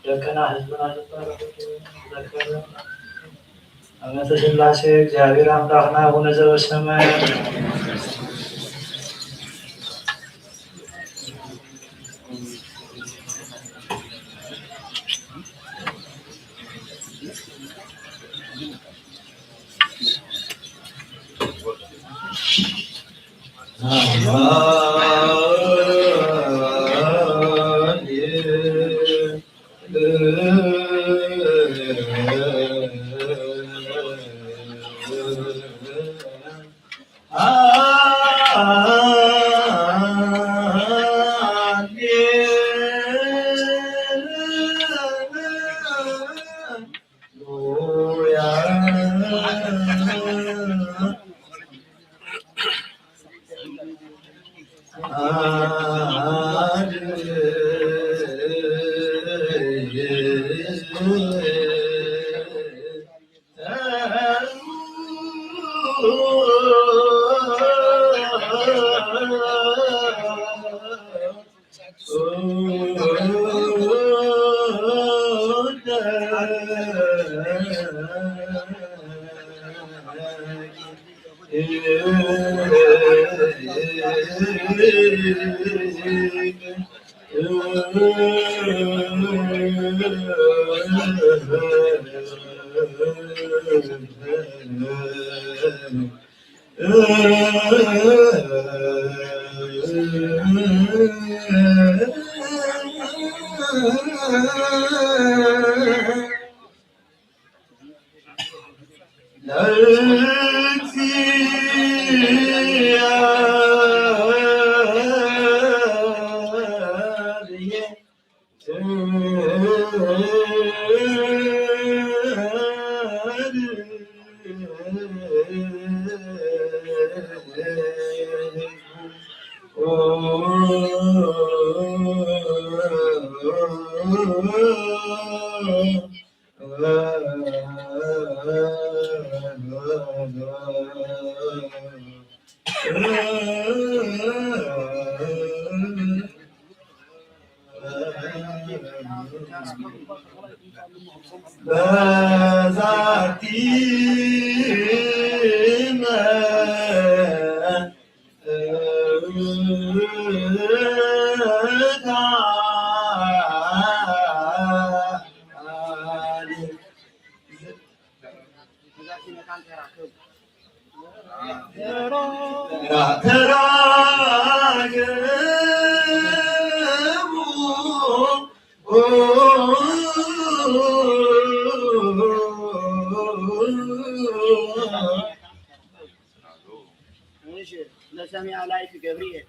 ደከና ህዝብን አመተ ሥላሴ እግዚአብሔር አምላክና አቡነ ዘበሰማያት لسمع لايف جبريل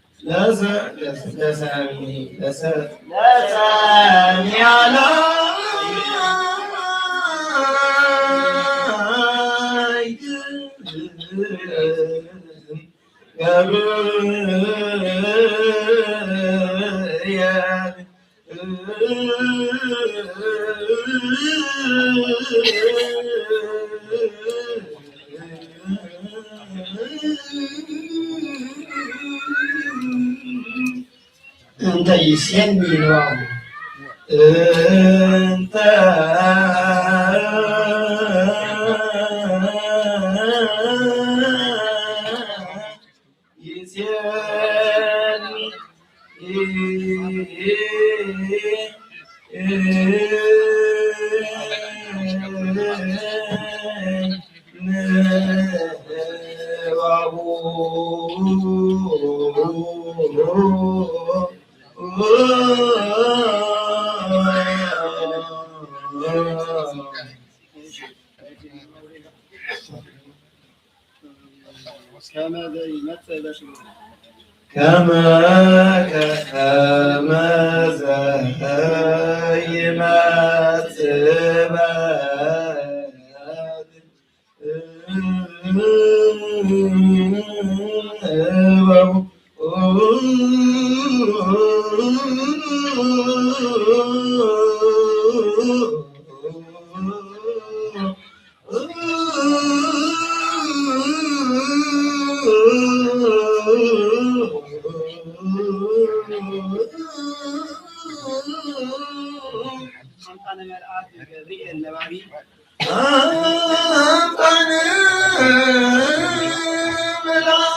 أنت يسيني الوعد أنت كما زي ما أنا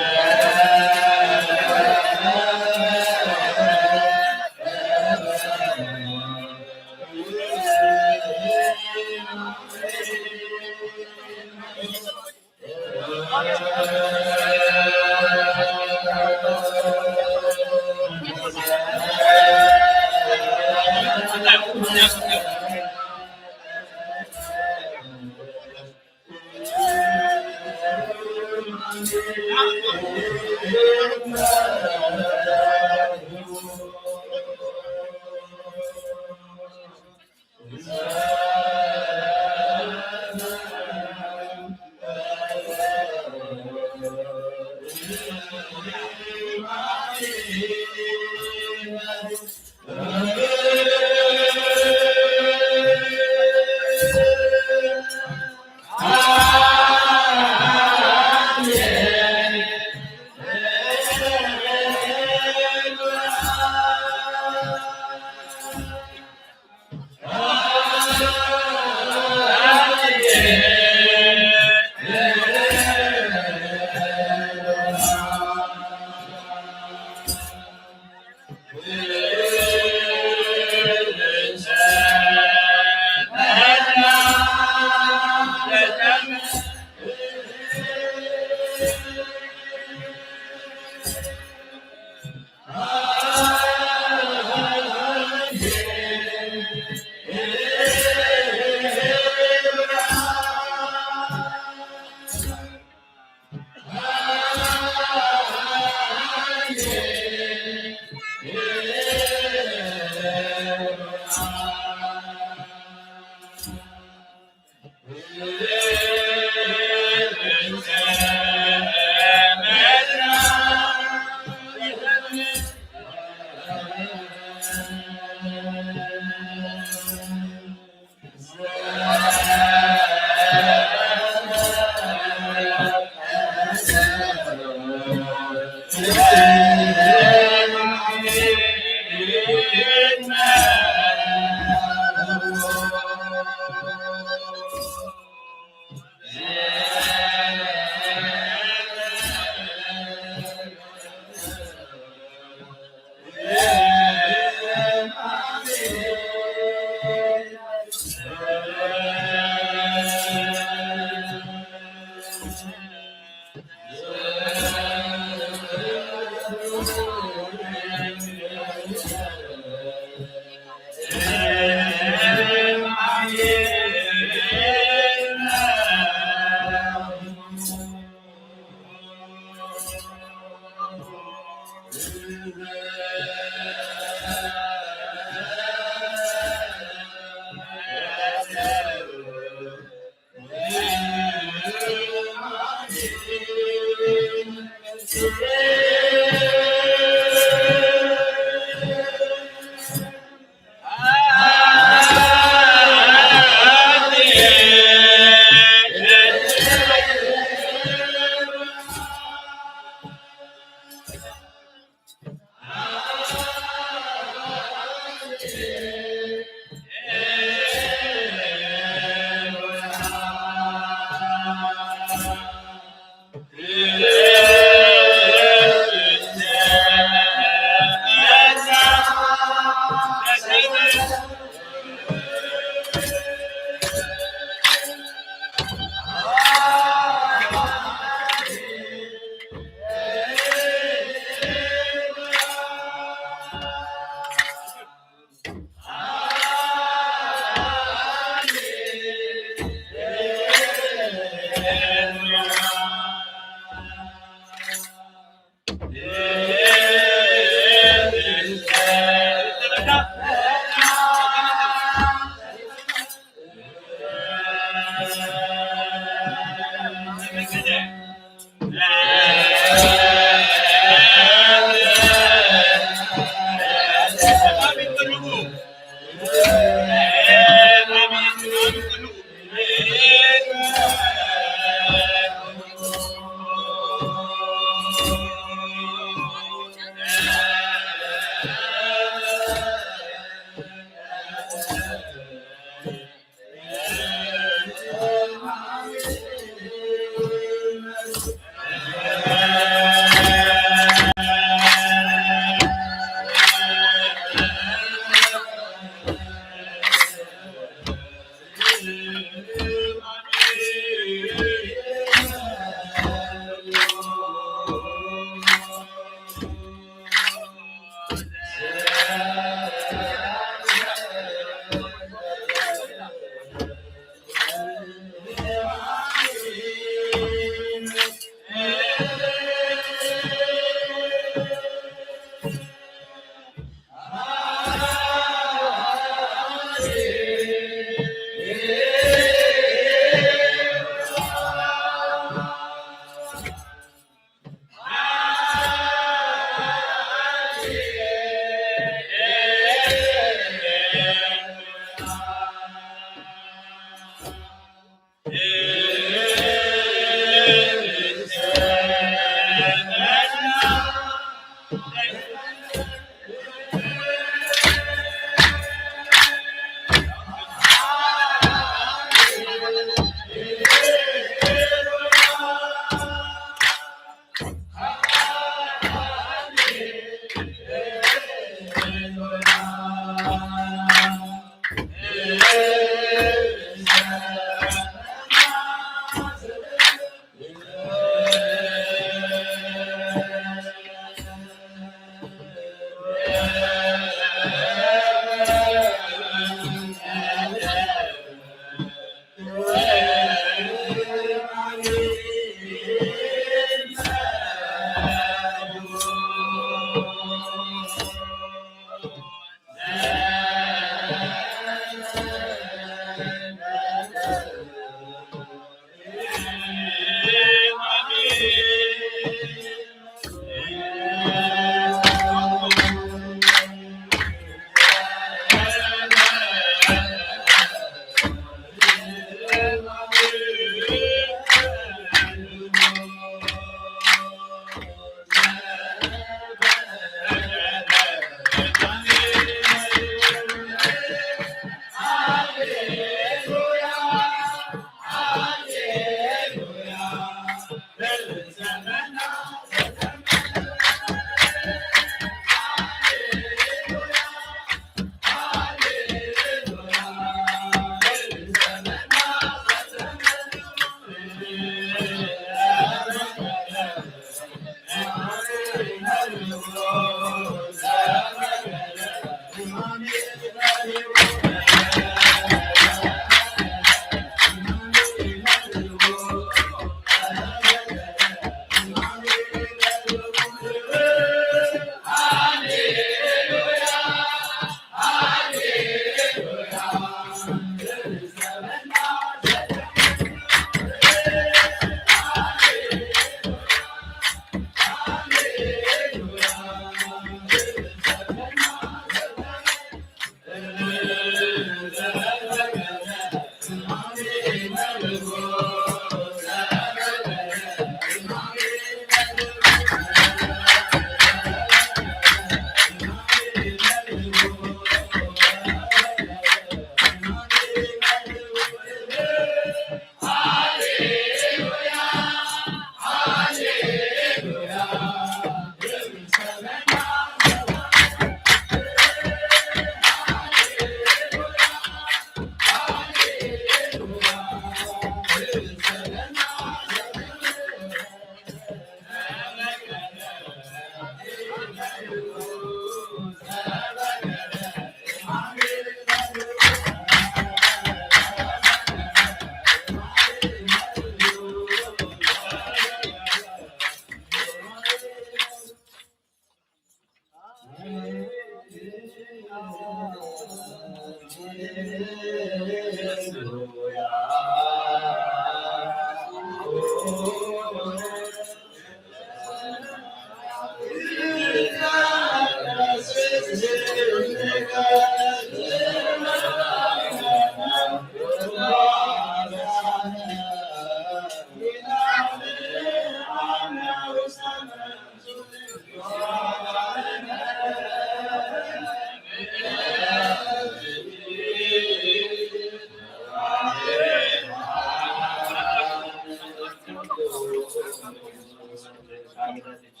ካገረች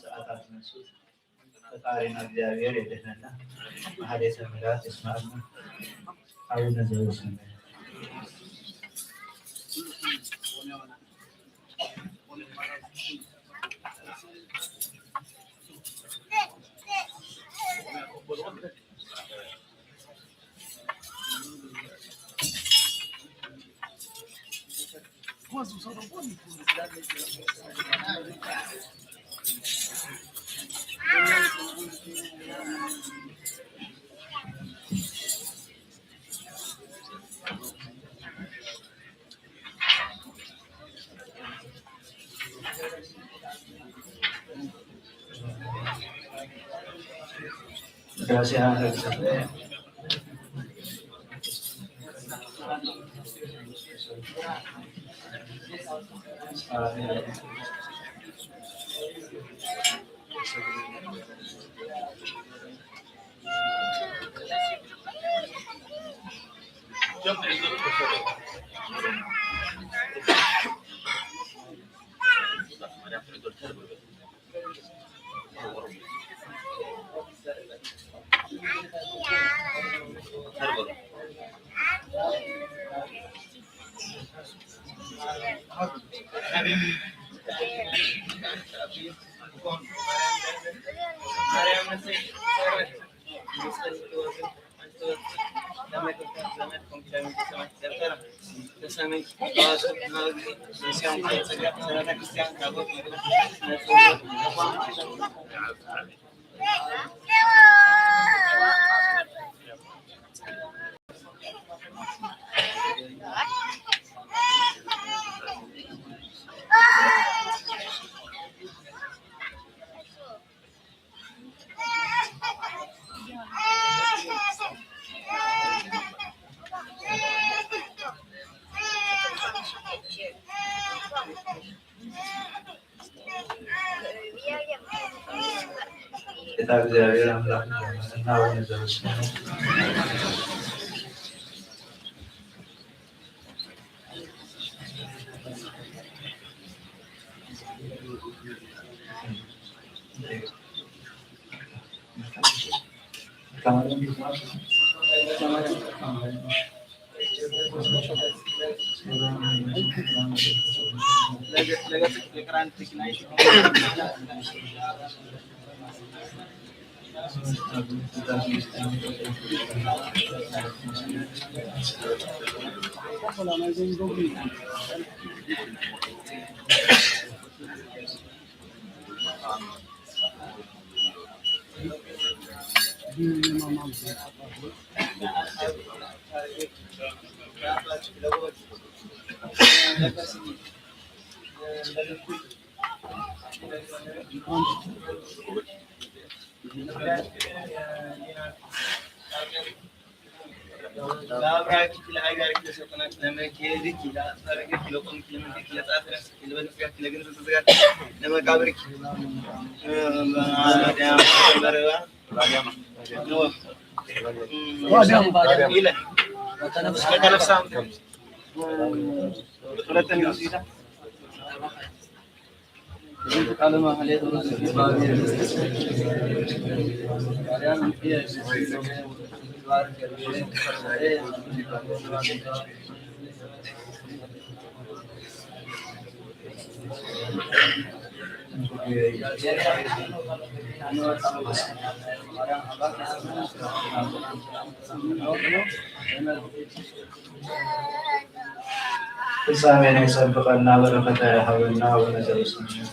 ሰዓታት ነሱት ፈጣሪና እግዚአብሔር የደህነና ማህሌተ ምሕረት ይስማል። አቡነ ዘበሰማያት Gracias a Dios. Kita እግዚአብሔር አምላክ እና አቡነ ዘበሰማያት ፍጻሜን የሰብቀና በረከተ ያህብና አቡነ ዘበሰማያት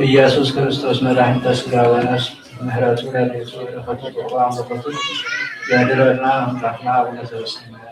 ኢየሱስ ክርስቶስ መድኃኒተ ሥጋ ወነፍስ ምሕረቱ ረድኤቱ በረከቱ ቁርባን በረከቱ ያድረና አምላክና አቡነ ዘበሰማያት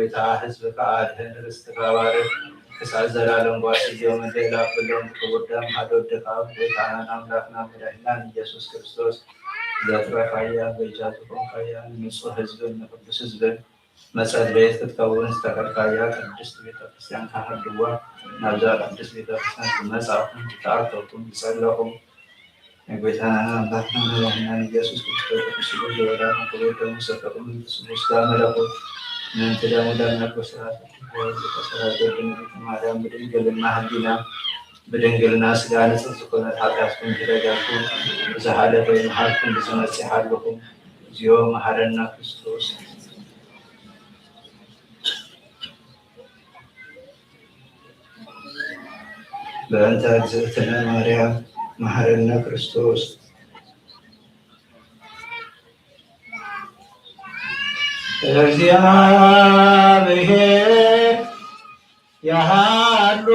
ጌታ ሕዝብከ አድኅን ርስትከ ባርክ ከሳት ዘላለም ጓስየው ምንዴላ ፍሎም ከወዳም ሀዶደካ ጌታናን አምላክና መድኃኒታን ኢየሱስ ክርስቶስ ዘትረካያ በጃትኮን ካያ ንጹሕ ሕዝብን ቅዱስ ሕዝብን መጸለየት ክትከውን ዝተከልካያ ቅድስት ቤተክርስቲያን ካህልዋ ናብዛ ቅድስት ቤተክርስቲያን መጽሐፍን ተአርተኩም ጸለኹም የጌታናን አምላክና መድኃኒታን ኢየሱስ ክርስቶስ ተስሎ ዘወዳም ከወደሙ ሰጠቁም ስጋ መለኮት እናንተ ደግሞ ዳናቆ ስርዓት ተሰራጨ ማርያም በድንግልና ህሊና በድንግልና ስጋ ንጽሕ ዝኾነ ኃጢአትኩም ትረዳኩ ብዝሃለ ወይ መሃልኩም ብዝመጽእ ሃለኩም እግዚኦ መሐረና ክርስቶስ በእንተ እግዝእትነ ማርያም መሐረና ክርስቶስ እግዚአብሔር ያሃሉ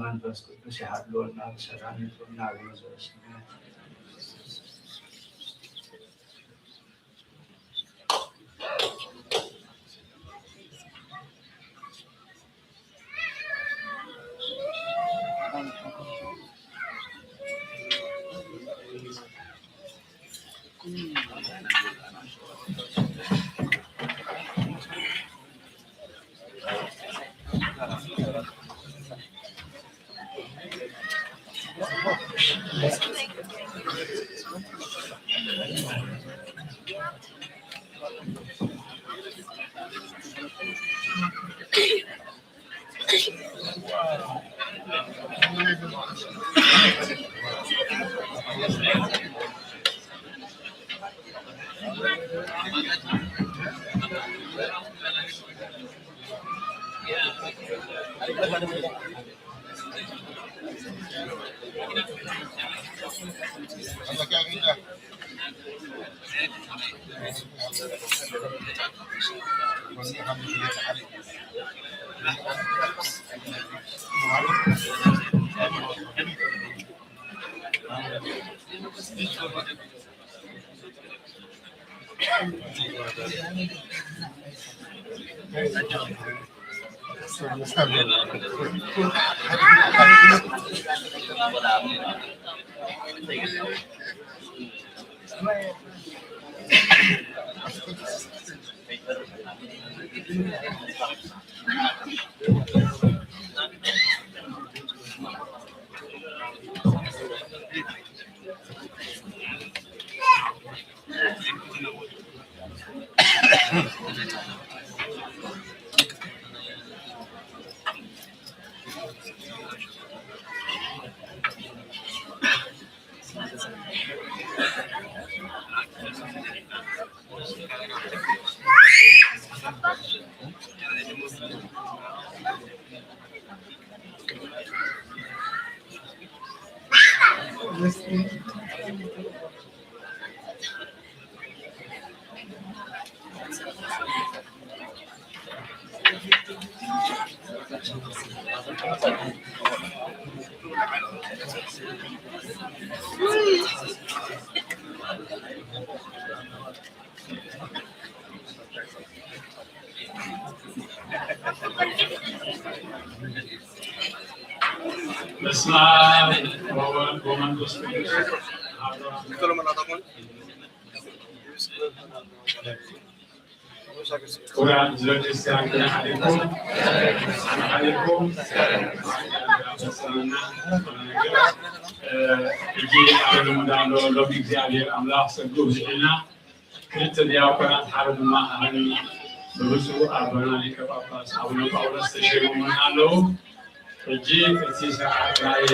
መንፈስ ቅዱስ ያህልዎና በሰላም ይጥሩና በመዘወስ Quran Zodistan Alaikum لو بيجي أملاح سجوا زينا كنت اليوم كانت حرب ما أهني بوسو أبنا لك باباس أبنا باولاس تشيرو من علو بيجي في ساعة راي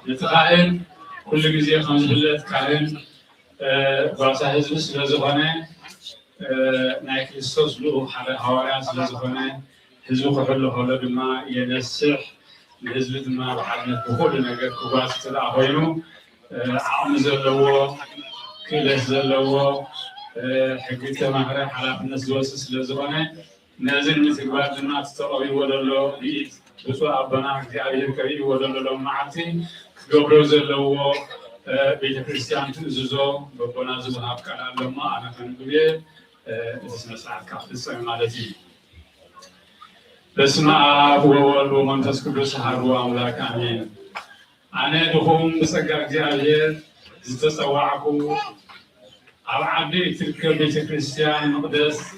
يتقاعد كل جزء 5 بلاد كائن باسا حزب سلازخانه ናይ ክርስቶስ ልኡኽ ሓዋርያ ስለዝኾነ ህዝቢ ክሕሉ ከሎ ድማ የነስሕ ንህዝቢ ድማ ብሓድነት ብኩሉ ነገር ክጓዝ ትልኣ ኮይኑ ዓቕሚ ዘለዎ ክእለት ዘለዎ ሕጊ ተማህረ ሓላፍነት ዝወስድ ስለዝኾነ ነዚ ንምትግባር ድማ ተቐቢዎ ዘሎ ብኢድ ብፁዕ ኣቦና እግዚኣብሔር ቀሪብዎ ዘሎ ሎም መዓልቲ ክገብሮ ዘለዎ ቤተክርስትያን ትእዝዞ በቦና ዝወሃብ ቃል ኣሎሞ ኣነ ከንግብየ اسم ساعة كافي السماء مالتي بسم آب وولد ومنفس قدوس حرب وأملاك آمين أنا دخوم بسقر جاهير زتسوعكو على عبدي تلك بيت كريستيان مقدس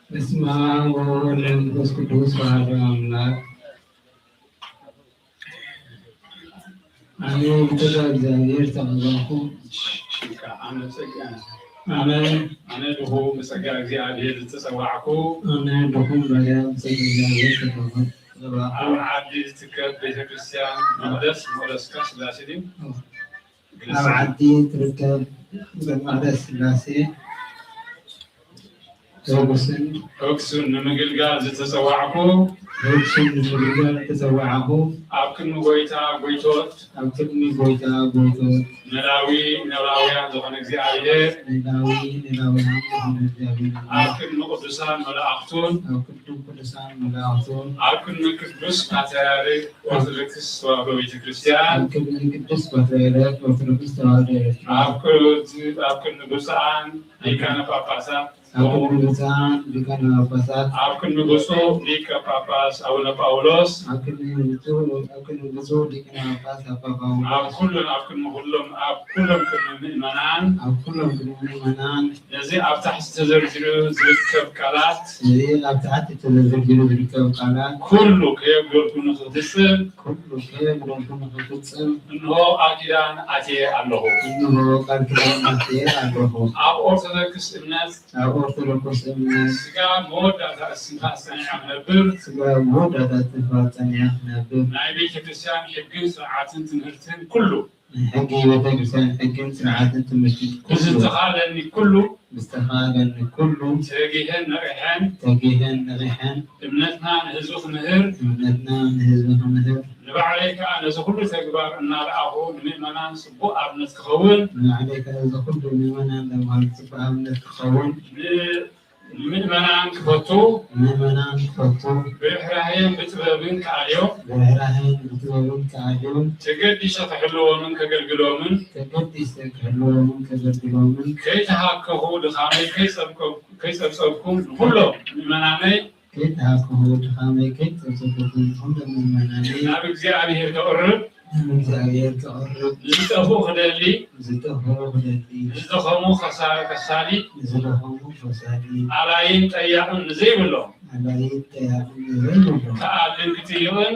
بسم آب وولد ومنفس قدوس حرب وأملاك أنا بتجا زاير تغلقوا أنا دهو مسجع እግዚአብሔር تسوعكو أنا بكون بجا زاير تغلقوا عادي تكب بيتكريستيان مقدس كسلاسي أو عدي تركب بمقدس سلاسي أقسم نمجلجال زتسوعكو أقسم نمجلجال تسوعكو أبكن غويتا غويتوت أبكن غويتا غويتوت نلاويان زخون እግዚአብሔር نلاويان زخون እግዚአብሔር أبكن قدسان ملاእክቱን أبكن قدسان ملاእክቱን أبكن ቅዱስ ፓትርያርክ ኦርቶዶክስ ተዋሕዶ ቤተክርስቲያን أبكن ቅዱስ ፓትርያርክ ኦርቶዶክስ ተዋሕዶ أبكن ንጉሳን ሊቃነ ጳጳሳት أبكن ንጉሳን ሊቃነ ጳጳሳት أبكن ንጉሱ ሊቀ ጳጳስ አቡነ ጳውሎስ أبكن ንጉሱ ሊቃነ ጳጳስ አባ ጳውሎስ أبكن كل ምእመናን ምእመናን እዚ ኣብ ታሕቲ ተዘርዚሩ ዝርከብ ቃላት እዚ ኣብ ታሕቲ ተዘርዚሩ ዝርከብ ቃላት ኩሉ ከየግበርኩ ንኽትፍጽም እንሆ ኣብ ኪዳን ኣትየ ኣለኹ ቃል ኪዳን ኣትየ ኣለኹ ኣብ ኦርቶዶክስ እምነት ስጋ መወዳእታ እስንታ ፀኒዐ ክነብር ስጋ መወዳእታ እስንታ ፀኒዐ ክነብር ናይ ቤተክርስትያን ሕግን ስርዓትን ትምህርትን ኩሉ ሕጊ ቤተክርስትያን ሕግን ስርዓትን ትምህርትን ብዝተኻለኒ ኩሉ ኩሉ ተጊህን ነቂሐን እምነትና ንህዝቢ ክምህር ንባዕለይ ከዓ ነዚ ኩሉ ተግባር እናረኣኹ ንምእመናን ፅቡቅ ኣብነት ክኸውን ንባዕለይ ከዓ ነዚ ኩሉ ንምእመናን ለማለት ፅቡቅ ኣብነት ክኸውን ንምእመናን ክፈቱ ብርህራሄን ብጥበብን ከኣልዮም ተገዲሰ ክሕልዎምን ከገልግሎምን ከይተሃከኹ ድኻመይ ከይፀብፀብኩም ንኩሎም ምእመናነይ ናብ እግዚአብሔር ከቕርብ ዝጠፍኡ ክደሊ ዝደኸሙ ከሳሊ ኣላይን ጠያቕን ንዘይብሎም ከኣልን ክትይቕን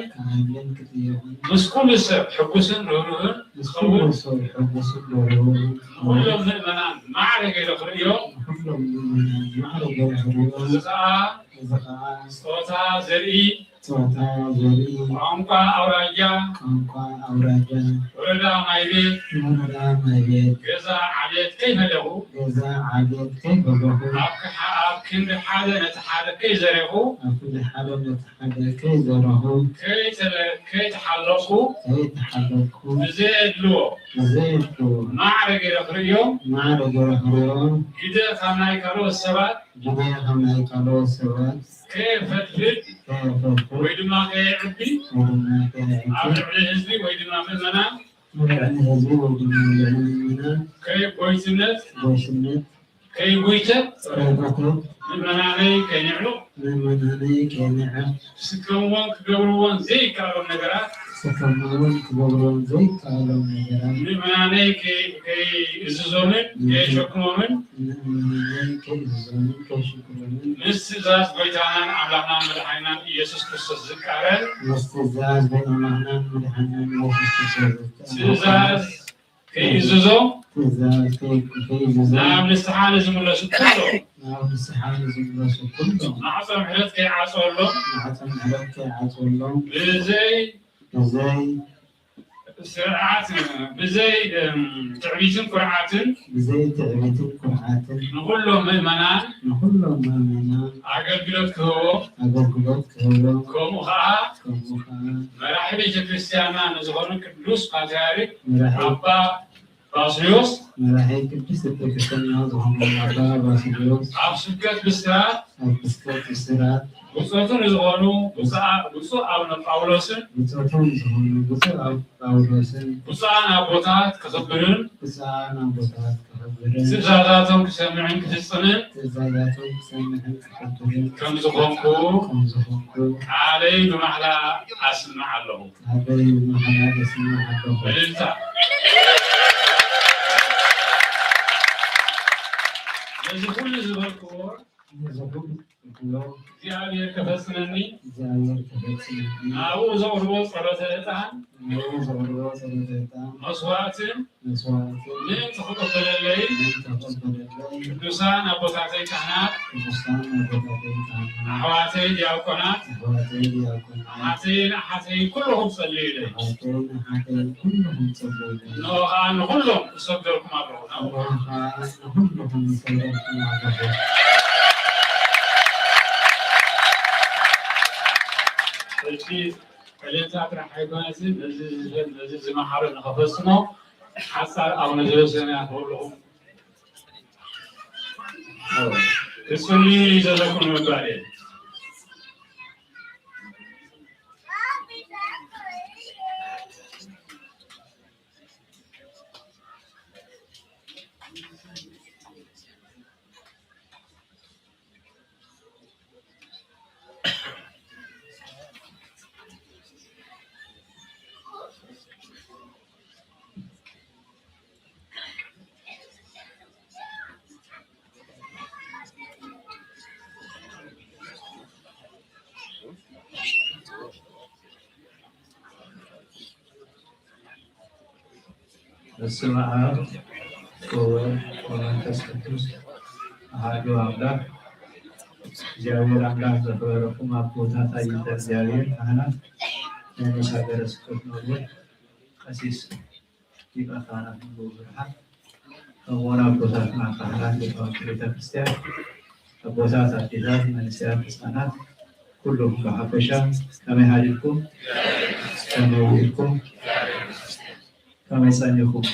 ምስ ኩሉ ሰብ ሕጉስን ርህሩህን ዝኸውን ኩሎም ምእመናን ማዕረ ገይረ ክርእዮም እዚ ከዓ ፆታ ዘርኢ ቋንቋ ኣውራጃ ወረዳ ማይ ቤት ገዛ ዓሌት ከይፈለኹ ኣብ ክንዲ ሓደ ነቲ ሓደ ከይዘረኹ ከይተሓለኹ ብዘየድልዎ ማዕረ ገይረ ክርእዮም ግደ ካብ ናይ ካልኦት ሰባት ከየፈልፍል ወይ ድማ ከየዕቢ ኣብ ልዕሊ ህዝቢ ወይ ድማ ምእመናን ከይጎይትነት ከይጉይተት ምእመናነይ ከይንዕሉቕ ስከምዎን ክገብርዎን ዘይከኣሎም ነገራት ምእመናነይ ከይእዝዞምን ከየሸክሞምን ምስ ትእዛዝ ጎይታናን ኣምላኽናን መድሓኒናን ኢየሱስ ክርስቶስ ዝቃረን ትእዛዝ ከይእዝዞም ናብ ንስሓ ንዝምለሱ ኩሎም ማዕፆ ምሕረት ከይዓፀወሎም ብዘይ ስርዓት ብዘይ ትዕቢትን ኩርዓትን ንኩሎም ምእመናን ኣገልግሎት ክህቦም ከምኡ ከዓ መራሒ ቤተክርስትያንና ንዝኾኑ ቅዱስ ፓትርያርክ ኣባ ባስልዮስ ኣብ ስብከት ብስራት ብፁዕ ንዝኾኑ ብፁዕ ኣቡነ ጳውሎስን ብፁዓን ኣቦታት ክኽብርን ትእዛዛቶም ክሰምዕን ክፍፅምን ከም ዝኾንኩ ቃለይ ብማሕላ ኣስምዕ ኣለኹ። እልልታ ነዚ ኩሉ ዝበልክዎ እግዚአብሔር ከፈጽመኒ አቡ ዘቅርቦ ጸሎተ ዕጣን መስዋዕትን ንተቀበለለይ ቅዱሳን አቦታተይ ካህናት አሕዋተይ ዲያቆናት ኣሓተይ ኩልኩም ጸልዩለይ ንኦኻ ንኩሎም እሰግደልኩም ኣለኹ فلذات راح يبازل زي ما حرنا خفصنا حصل او نزلنا كلهم تسوني جزاكم الله خير በስመ አብ ወወልድ ወመንፈስ ቅዱስ አሐዱ አምላክ። እግዚአብሔር አምላክ ዘፈረኩም አቦታት አይተ እግዚአብሔር ካህናት የንስ ሀገረ ስብከት መምህር ቀሲስ ሊቀ ካህናት ብርሃን ከሞራ አቦታትና ካህናት ሊቃውንተ ቤተክርስቲያን አቦታት አዲታት መንስያት ህፃናት ሁሉም በሀበሻ ከመይ ሀዲኩም ከመይ ውኢኩም ከመይጸንኩም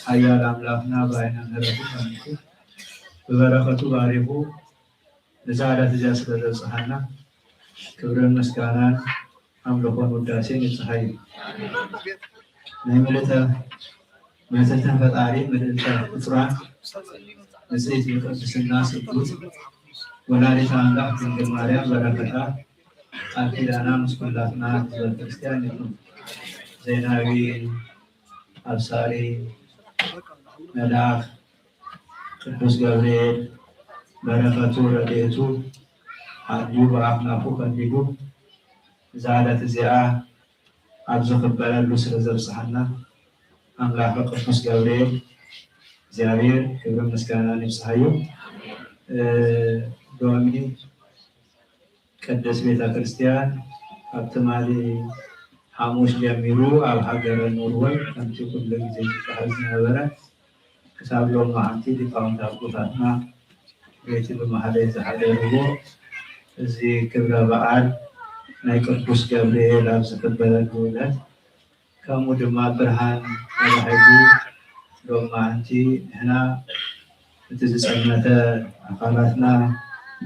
ኃያል አምላክና በዓይነ ምሕረቱ መንኩ በበረከቱ ባሪኩ ለዛሬት እዚያ ስለዘብጽሐና ክብርን ምስጋናን አምልኮን ውዳሴን ይጽሐይ ነይምልተ መተተን ፈጣሪ ምድልተ ፍጡራን ንጽሕት የቅድስና ስጡት ወላዲተ አምላክ ድንግል ማርያም በረከታ ቃል ኪዳና ምስኩላትና ህዝበ ክርስቲያን ይሁን። ዜናዊ አብሳሪ መልአክ ቅዱስ ገብርኤል በረከቱ ረድኤቱ አድዩ በአክናፉ ከንዲዱ ዛለት እዚኣ ኣብ ዝኽበረሉ ስለ ዘብጽሐና ኣምላኸ ቅዱስ ገብርኤል እግዚአብሔር ክብር ምስጋናን ይብጽሐዩ። ሎሚ ቅድስት ቤተ ክርስቲያን ኣብ ትማሊ ሐሙስ ጀሚሩ ኣብ ሃገረ ኖርዌይ ከምቲ ኩሉ ጊዜ ዝካየድ ዝነበረ ክሳብ ሎሚ ሓንቲ ሊቃውንቲ ኣቦታትና ቤቲ ብማህለይ ዝሓደርዎ እዚ ክብረ በዓል ናይ ቅዱስ ገብርኤል ኣብ ዝኽበረሉ ዕለት ከምኡ ድማ ብርሃን ተባሂሉ ሎሚ ሓንቲ ንሕና እቲ ዝጸመተ ኣካላትና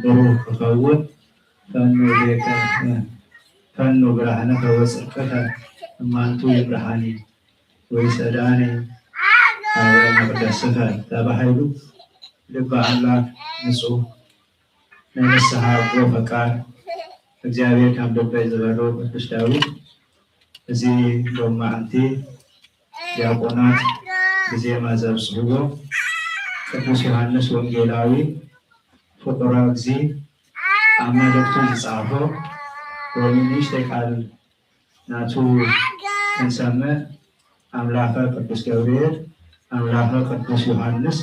ብሩህ ክኸውን ፈኑ ብርሃነ ከወፅእከ እማንቱ ይብርሃኒ ወይሰዳኒ ኣብ መቅደስከ ተባሂሉ ልበ ኣምላክ ንጹህ ናይ ንስሓ ኣቦ ፈቃድ እግዚአብሔር ካብ ልበይ ዝበሎ ቅዱስ ዳዊት እዚ ሎሚ ሓንቲ ዲያቆናት ብዜማ ዘብጽሕዎ ቅዱስ ዮሐንስ ወንጌላዊ ፍቁረ እግዚእ ኣብ መልእክቱ ዝጻፎ ሎሚ ንእሽተይ ቃል ናቱ ክንሰምዕ ኣምላኸ ቅዱስ ገብርኤል ኣምላኸ ቅዱስ ዮሐንስ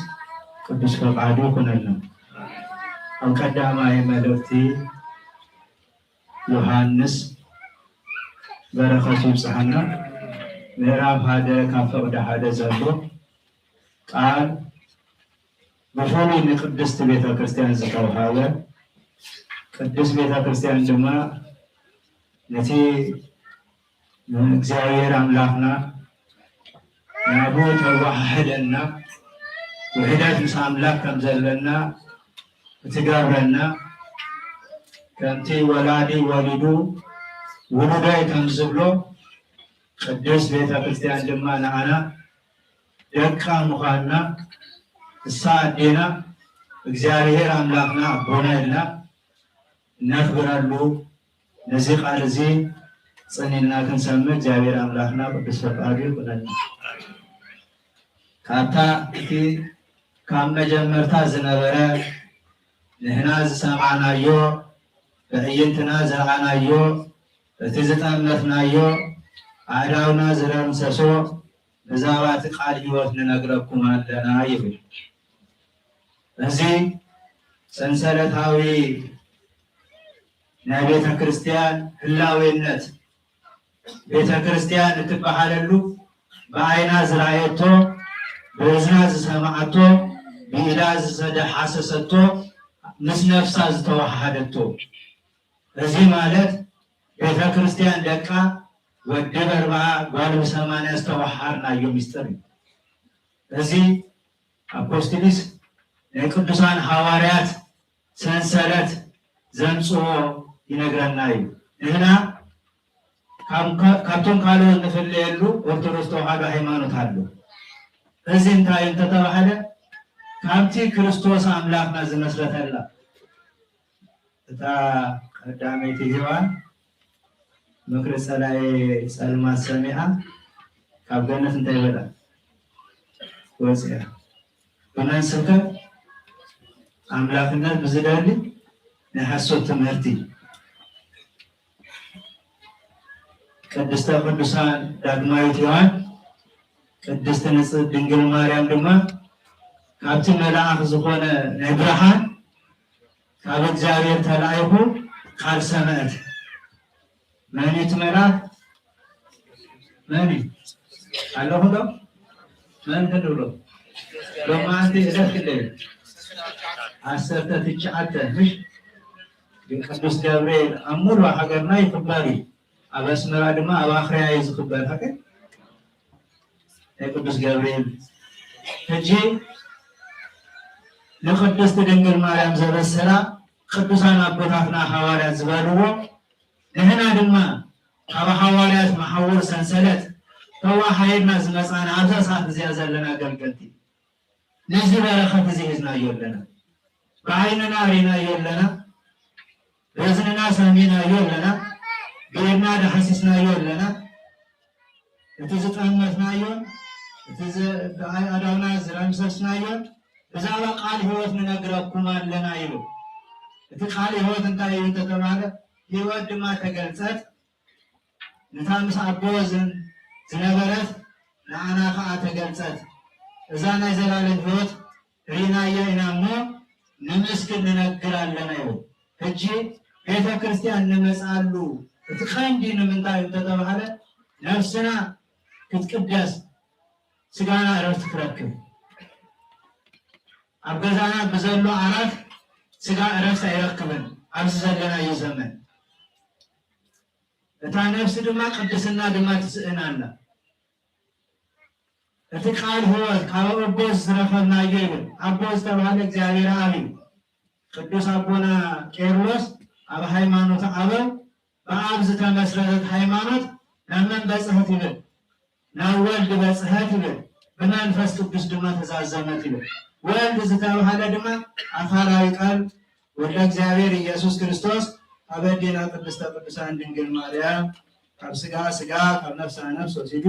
ቅዱስ ፈቃዱ ይኩነና። ኣብ ቀዳማይ መልእክቲ ዮሐንስ በረከቱ ይብጽሐና ምዕራፍ 1 ካብ ፈቅዲ 1 ዘሎ ቃል ብፍሉይ ንቅድስቲ ቤተ ክርስቲያን ዝተውሃበ ቅድስት ቤተ ክርስቲያን ድማ ነቲ እግዚአብሔር አምላክና ናቡ ተዋህደና ውህደት ምስ አምላክ ከም ዘለና እትገብረና ከምቲ ወላዲ ወሊዱ ውሉዳይ ከም ዝብሎ ቅድስት ቤተ ክርስቲያን ድማ ንዓና ደቃ ምዃንና እሳ ኣዴና እግዚአብሔር አምላክና አቦና ኢልና ነክብረሉ ነዚ ቃል እዚ ጽኒና ክንሰምዕ እግዚአብሔር አምላክና ቅዱስ ፈቃዱ ይኩነና። ካብታ እቲ ካብ መጀመርታ ዝነበረ نحنا سمعنايو بأينتنا زرعنايو تزتامنايو أعداونا زرمسسو بزاوات قال هيوت ننغركم عندنا يبل እዚህ ሰንሰለታዊ ቤተ ክርስቲያን ህላዌነት ቤተ ክርስቲያን እትባሃለሉ በአይና ዝራየቶ በእዝና ዝሰማዓቶ በኢዳ ዝሰደሐሰሰቶ ምስ ነፍሳ ዝተዋሃደቶ እዚህ ማለት ቤተ ክርስቲያን ደቃ ወደ በርባ ጓል በሰማንያ ዝተዋሃርናዮ ሚስጥር እዚህ አፖስቶሊስ የቅዱሳን ሐዋርያት ሰንሰለት ዘምጽኦ ይነግረናል። እህና ካብቶም ካልኦት ንፍለየሉ ኦርቶዶክስ ተዋህዶ ሃይማኖት አሉ። እዚህ እንታይ ተተባሃለ ካብቲ ክርስቶስ አምላክና ዝመስረተላ እታ ቀዳመይቲ ሔዋን ምክረ ጸላኤ ጸልማት ሰሚዓ ካብ ገነት እንታይ ይበላ ወጽያ በመንሰከ አምላክነት ብዝደሊ ነሐሶት ትምህርቲ ቅድስተ ቅዱሳን ዳግማዊት ሔዋን ቅድስት ንጽሕት ድንግል ማርያም ድማ ካብቲ መልአክ ዝኾነ ናይ ብርሃን ካብ እግዚአብሔር ተላኢኹ ቃል ሰምዐት መኒት መልአክ መኒ ኣለኹ ዶ መን ትብሎ ሎማ አንተ እደክልኝ አሰርተ ትጫዓተ ምሽ ቅዱስ ገብርኤል አሙሉ ሀገርና ይክበሪ አበስመራ ድማ አባኽሪያ ይዝክበር ሀገ ቅዱስ ገብርኤል እጂ ለቅድስት ድንግል ማርያም ዘበሰራ ቅዱሳን አቦታትና ሐዋርያት ዝበልዎ ንሕና ድማ ካብ ሐዋርያት መሐውር ሰንሰለት ተዋሃይድና ዝመፃና ኣብዛ ሰዓት እዚኣ ዘለና ገልገልቲ ነዚ በረኸት እዚ ሒዝናዮ ኣለና بعيننا رينا يولنا بإذننا سمينا يولنا بإذننا دحسسنا يولنا اتزت أمتنا يول اتزت أدونا زرمسسنا يول بزاوة قال هوت من أقربكم لنا يلو اتقال هوت انتا يوت تمالا هوت دما تقلصت نتامس أبوزن زنبرت لأنا خاء تقلصت إذا زلال هوت رينا يينامو نمسكن ننقرالنا يو هجي بيتا كريستيان نمسالو اتخاندين من طايب تتبحالة نفسنا كتقدس سقانا عرفت كركب أبقزانا بزلو عرف سقا عرفت يركبن عرف زلنا يزمن اتا نفس دما قدسنا دما تسئنا اتقال هو كاو أبوز رفضنا يجيبن أبوز تبعال እግዚአብሔር አብይ ቅዱስ አቡነ ቄርሎስ አብ ሃይማኖት አበው በአብ ዝተመስረተት ሃይማኖት ለምን በጽሕፈት ይብል ናወልድ በጽሕፈት ይብል በመንፈስ ቅዱስ ድማ ተዛዘመት ይብል ወልድ ዝተባሃለ ድማ አፋራዊ ቃል ወልደ እግዚአብሔር ኢየሱስ ክርስቶስ አበዴና ቅድስተ ቅዱሳን ድንግል ማርያም ካብ ስጋ ስጋ ካብ ነፍሳ ነፍስ ወሲዱ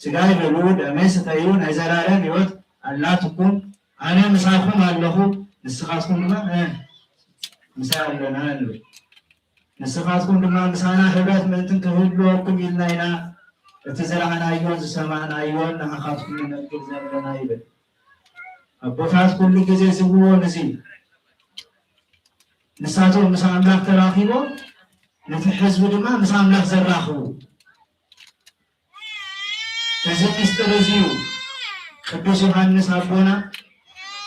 ስጋ ይበሉ ደሜ ስተዩ ናይ ዘላለም ሕይወት አላትኩም አነ ምሳኩም አለኹ ንስኻትኩም ድማ ምሳ ኣለና ንብል ንስኻትኩም ድማ ምሳና ሕብረት ምእንትን ክህልወኩም ኢልና ኢና እቲ ዝረኣናዮን ዝሰማዕናዮን ንዓኻትኩም ንነግር ዘለና ይብል ኣቦታት ኩሉ ግዜ ዝብዎን እዚ ንሳቶም ምስ ኣምላክ ተራኺቦም ነቲ ህዝቢ ድማ ምስ ኣምላክ ዘራኽቡ እዚ ምስጢር እዚዩ ቅዱስ ዮሐንስ አቦና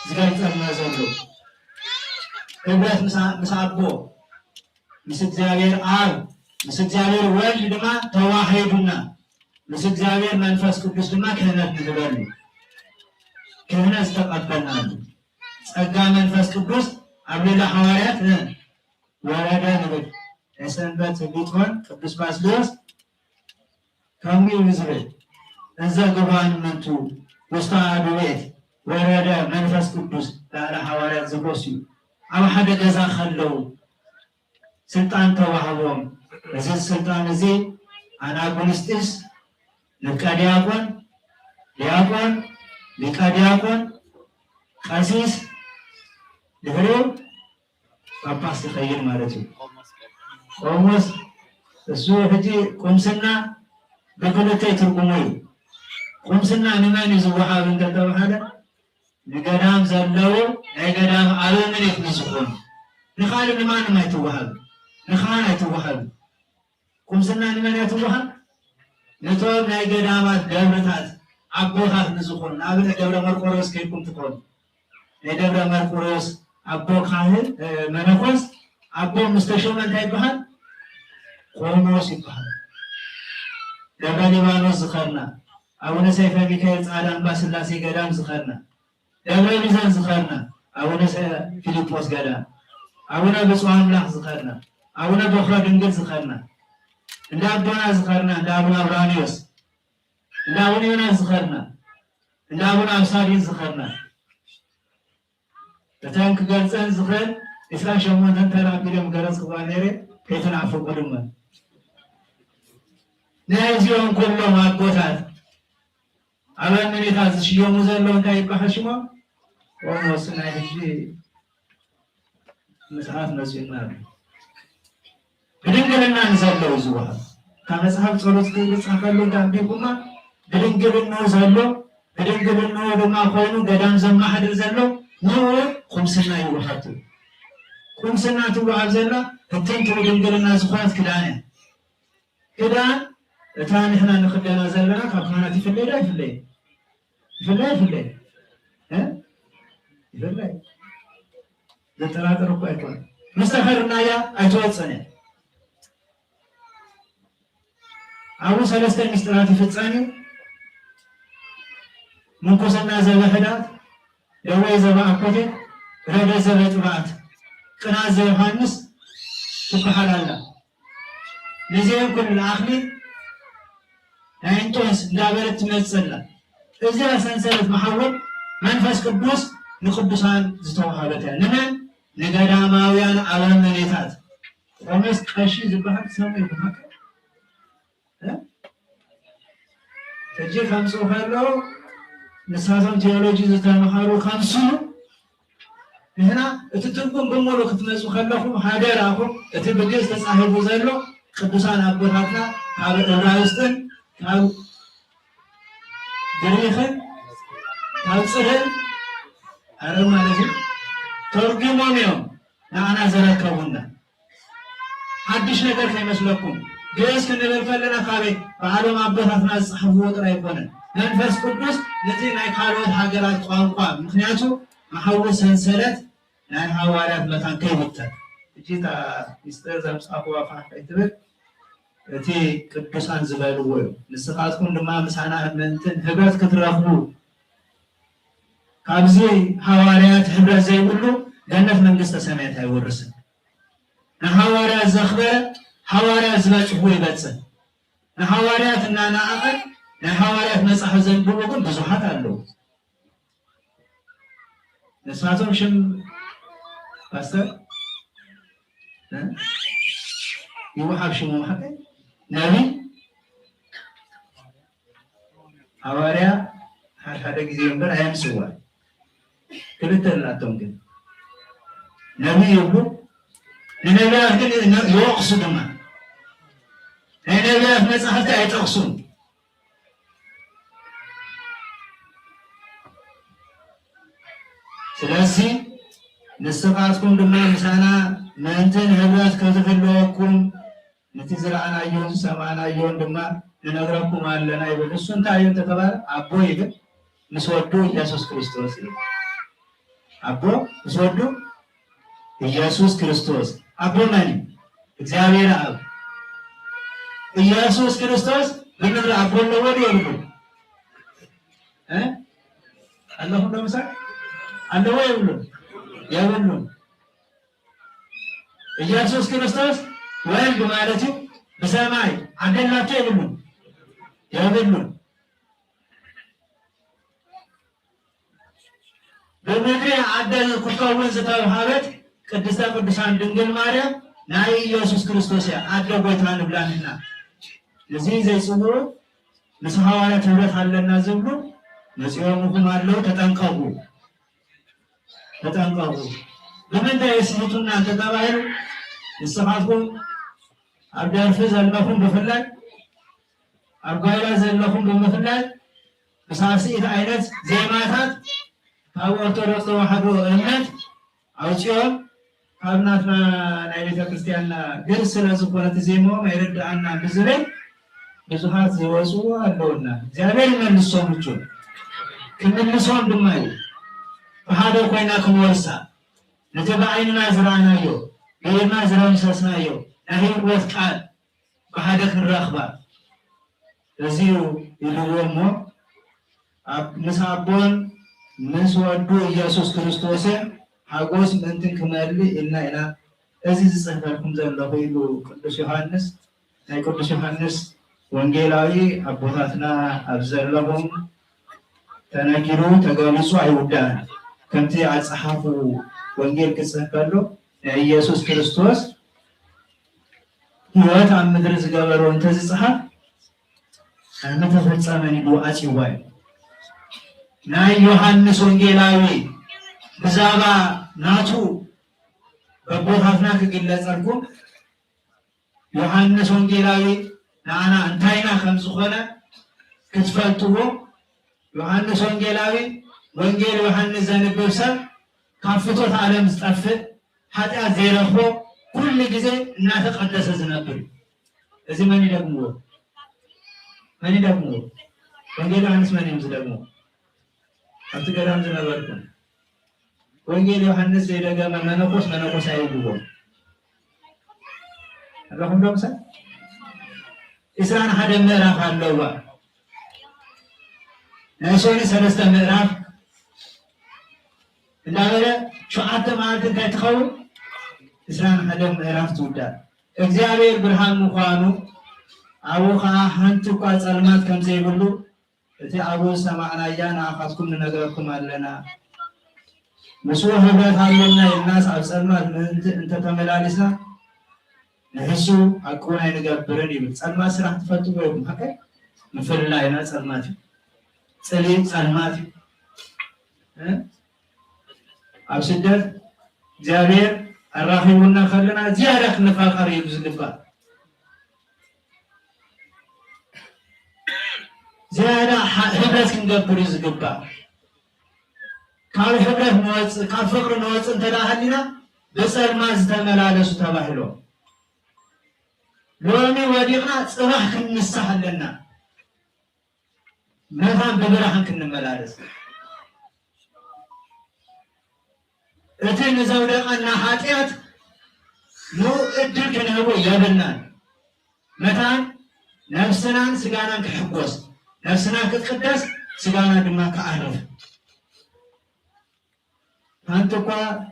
ዝገልጸልና ዘሎ ሕብረት ምስ አቦ ምስ እግዚአብሔር አብ ምስ እግዚአብሔር ወልድ ድማ ተዋሂዱና ምስ እግዚአብሔር መንፈስ ቅዱስ ድማ ክህነት ንበሉ ክህነት ተቀበልናሉ ጸጋ መንፈስ ቅዱስ ኣብ ሌላ ሐዋርያት ወረደ ንብል የሰንበት ሊቆን ቅዱስ ባስልዮስ ከምኡ ይዝብል እንዘ ግባን መንቱ ውስተ አሐዱ ቤት ወረደ መንፈስ ቅዱስ ላለ ሐዋርያት ዝጎስ እዩ ኣብ ሓደ ገዛ ከለው ስልጣን ተዋህቦም እዚ ስልጣን እዚ አናጉንስጢስ ሊቀ ዲያቆን ዲያቆን ሊቀ ዲያቆን ቀሲስ ድሕሪኡ ጳጳስ ተቀይር ማለት ነው። ቆሞስ እሱ ህጂ ቁምስና በክልተ ትርጉሙ ቁምስና ንመን ይዝወሃብ እንተባሃለ ንገዳም ዘለው ናይ ገዳም አበምኔት ንዝኾኑ ንኻልእ ንማንም ኣይትወሃብ ንኻን ኣይትወሃብ ቁምስና ንመን ኣይትወሃብ ነቶም ናይ ገዳማት ደብረታት አቦታት ንዝኾኑ ንኣብነት ደብረ መርቆሬዎስ ከይድኩም ትኾኑ ናይ ደብረ መርቆሬዎስ አቦ ካህን መነኮስ አቦ ምስተሾመ እንታይ ይበሃል ቆሞስ ይበሃል። ደብረ ሊባኖስ ዝኸርና አቡነ ሰይፈ ሚካኤል ጻዕዳ አምባ ስላሴ ገዳም ዝኸርና ደብረ ሚዛን ዝኸርና አቡነ ፊልጶስ ገዳም አቡነ ብፁዕ አምላክ ዝኸርና አቡነ በኩረ ድንግል ዝኸርና እንደ አቦና ዝኸርና እንደ አቡነ አብራኒዮስ እንደ አቡነ ዮናስ ዝኸርና እንደ አቡነ አብሳዲን ዝኸርና በታንክ ገልጸን ዝኸር እስራ ሸሞንተን ተራቢሎም ገረጽ ክባኔሬ ከይተናፈቁ ድማ ናይዚኦም ኩሎም አቦታት አበምኔታት ዝሽየሙ ዘለው እንታይ ይባሃል ሽሞ ቆሞስ ናይ ሕጂ መጽሐፍ መጽና ብድንግልና ንዘለው ዝወሃብ ካብ መጽሐፍ ጸሎት ዝጻፈሉ ዳንቢኩማ ብድንግልና ዘሎ ብድንግልና ድማ ኮይኑ ገዳም ዘማሕድር ዘሎ ንዑ ቁምስና ይወሃብ። ቁምስና ትወሃብ ዘላ እተንቱ ድንግልና ዝኾነት ክዳን እያ። ክዳን እታ ንሕና ንኽደና ዘለና ካብ ካህናት ይፍለይ ዶ ይፍለይ? ይፍለይ ይፍለይ ይፍለይ ዘጠራጥር እኮ ኣይኮነ ምስተኸርናያ ኣይትወፅን እያ። ኣብኡ ሰለስተ ምስጢራት ይፍጸም እዩ። ምንኩስና ዘበሕዳት ደዌ ዘበኣኮቴት ረደት ዘበጥባዕት ቅናት ዘዮሃንስ ትበሃል ኣላ። ነዚአን ኩሉ ኣኽሊል ናይ እንጦንስ እንዳበለት ትመጽእ ኣላ። እዚኣ ሰንሰለት መሓወል መንፈስ ቅዱስ ንቅዱሳን ዝተዋሃበት እያ። ንመን? ንገዳማውያን አበምኔታት። ቆሞስ ቀሺ ዝበሃል ሰሙ ይብሃል ሕጂ ከምፁ ከለው ንሳቶም ቴዎሎጂ ዝተምሃሩ ከምሱ ንሕና እቲ ትርጉም ብምሉእ ክትመፁ ከለኹም ሃደራኹም እቲ ብግእዝ ተጻሒፉ ዘሎ ቅዱሳን አቦታትና ካብ ዕብራይስጥን ካብ ግሪክን ካብ ጽሕን አረብ ማለት እዩ ተርጉሞም እዮም ንዓና ዘረከቡና። ሓድሽ ነገር ከይመስለኩም ግእዝ ክንብል ከለና ካበይ በዓሎም አቦታትና ዝጻሕፍዎ ጥራይ ኣይኮነን። መንፈስ ቅዱስ ነቲ ናይ ካልኦት ሃገራት ቋንቋ ምክንያቱ መሓወል ሰንሰለት ናይ ሃዋርያት መካን ከይውተን እጂታ ሚስጥር ዘምጻፍዋ ፋሕፈይ ትብል እቲ ቅዱሳን ዝበልዎ እዩ። ንስኻትኩም ድማ ምሳና እምንትን ህብረት ክትረኽቡ ካብዚ ሃዋርያት ህብረት ዘይብሉ ገነት መንግስተ ሰማያት ኣይወርስን። ንሃዋርያት ዘኽበረ ሃዋርያት ዝበፅሕዎ ይበፅሕ። ንሃዋርያት እናናኣቐን ናይ ሃዋርያት መጽሓፍ ዘንብቡ ግን ብዙሓት ኣለዉ። ንሳቶም ሽም ፓስተር ይወሃብ ሽሙ ማሕቀ ነቢይ ሃዋርያ ሓደ ጊዜ እምበር ኣየምስዋ ክልተ ናቶም ግን ነቢይ ይብሉ ንነቢያት ግን ይወቅሱ ድማ ናይ ነቢያት መጽሓፍቲ ኣይጠቕሱም። ስለዚ ንስኻትኩም ድማ ምሳና ምእንትን ህብረት ከትህልወኩም ነቲ ዝረኣናዮን ዝሰማዕናዮን ድማ ንነግረኩም ኣለና ይብል። እሱ እንታይ እዩ እንተተባለ ኣቦ ይብል ምስ ወዱ ኢየሱስ ክርስቶስ እዩ። ኣቦ ምስ ወዱ ኢየሱስ ክርስቶስ አቦ ማን? እግዚአብሔር አብ። ኢየሱስ ክርስቶስ በምድር አቦ ለወድ ይብሉ አላሁ ለምሳ አላሁ ይብሉ ያብሉ ኢየሱስ ክርስቶስ ወልድ ማለት በሰማይ አደላቸው ይብሉ ያብሉ በምድር አደል ኩታውን ዝተባሃለት ቅድስተ ቅዱሳን ድንግል ማርያም ናይ ኢየሱስ ክርስቶስ አደ ጎይታን ብላንና እዚ ዘይጽምሩ ምስ ሐዋርያት ህብረት አለና ዝብሉ መጽዮሙኩም አለው ተጠንቀቁ። لمن دا يسمتنا تتباهل يستخافكم أبدأ الفز المفهوم بفلاك أبقى زلهم بمفلاك بساسية عينات زي ما تات أو أرتبط واحد أمنت أو شيء أبناتنا نايلة كريستيانا قرص لزبونة زيمو ما يرد عنا بزرين بزهات زواسوا اللونا زابير من الصوم الجون كنا الصوم دمائي فهذا كويناكم ورسا نتبع عيننا زرانا يو غيرنا زران ساسنا يو نهيب وثقال فهذا الرغبة لزيو يلومو مسابون مسودو يسوع كريستوس حاجوس منتن كمالي إلنا أزيز سهلكم زلوا بيلو قدوس يوحنس ناي قدوس يوحنس وانجيلاوي أبواتنا أبزلهم تناكيرو تقالسوا عيودان كمتي على صحافو وانجيل كسهلو يسوع كريستوس هوات عم مدرس قبلو انتزي صحاف أنا تفرصامني بوأتي واي ناي يوحنس وانجيلاوي بزابا ناتو ببوهافنا كجلصلكم يوحنس وانجيلاوي نانا انتاينا خمسخنا كتفلتو يوحنس وانجيلاوي وانجيل يوحنس زنبوسا كافتوت عالم صفت حتى زيرخو كل غزي ناتقدس زنبر اذا من يدمو من يدمو وانجيل يوحنس من يمزدمو أتكلم زنبركم وانجيل يوحنس زيدغا منقوس ايغو اللهم دومسا إسران حدا مراف اللوبا نشوني سلسة مراف نداغره شو عطا مالت انت تخول إسران حدا مراف تودا እግዚአብሔር ብርሃን ምዃኑ አቡኻ ሓንቲኳ ጸልማት ከም ዘይብሉ እቲ አቡ ሰማዕናያ ንኣኻትኩም ንነግረኩም ኣለና ምስኡ ህብረት ኣለና ኢልናስ ኣብ ጸልማት እንተተመላሊስና ንሕሱ ኣቁና ይንገብርን ይብል ጸልማት ስራሕ ትፈልጥዎ ይኹም ሓቀ ንፍልላይና ጸልማት እዩ ጸሊም ጸልማት እዩ ኣብ ስደት እግዚአብሔር ኣራኺቡና ከለና ዝያዳ ክንፋቐር እዩ ዝግባእ زيادة هبرت كنقبر يزقبا كان هبرت نوص كان فقر نوص انت لا هلنا بسر ما زتملالسو تباهلو لومي وديقنا صباح كنسح لنا مثلا ببرهان كنملالس اتين زودقنا حاتيات مو ادل كنهبو يابلنا مثلا نفسنا سقانا كحقوس نفسنا كتقدس سقانا دما كعرف أنتوا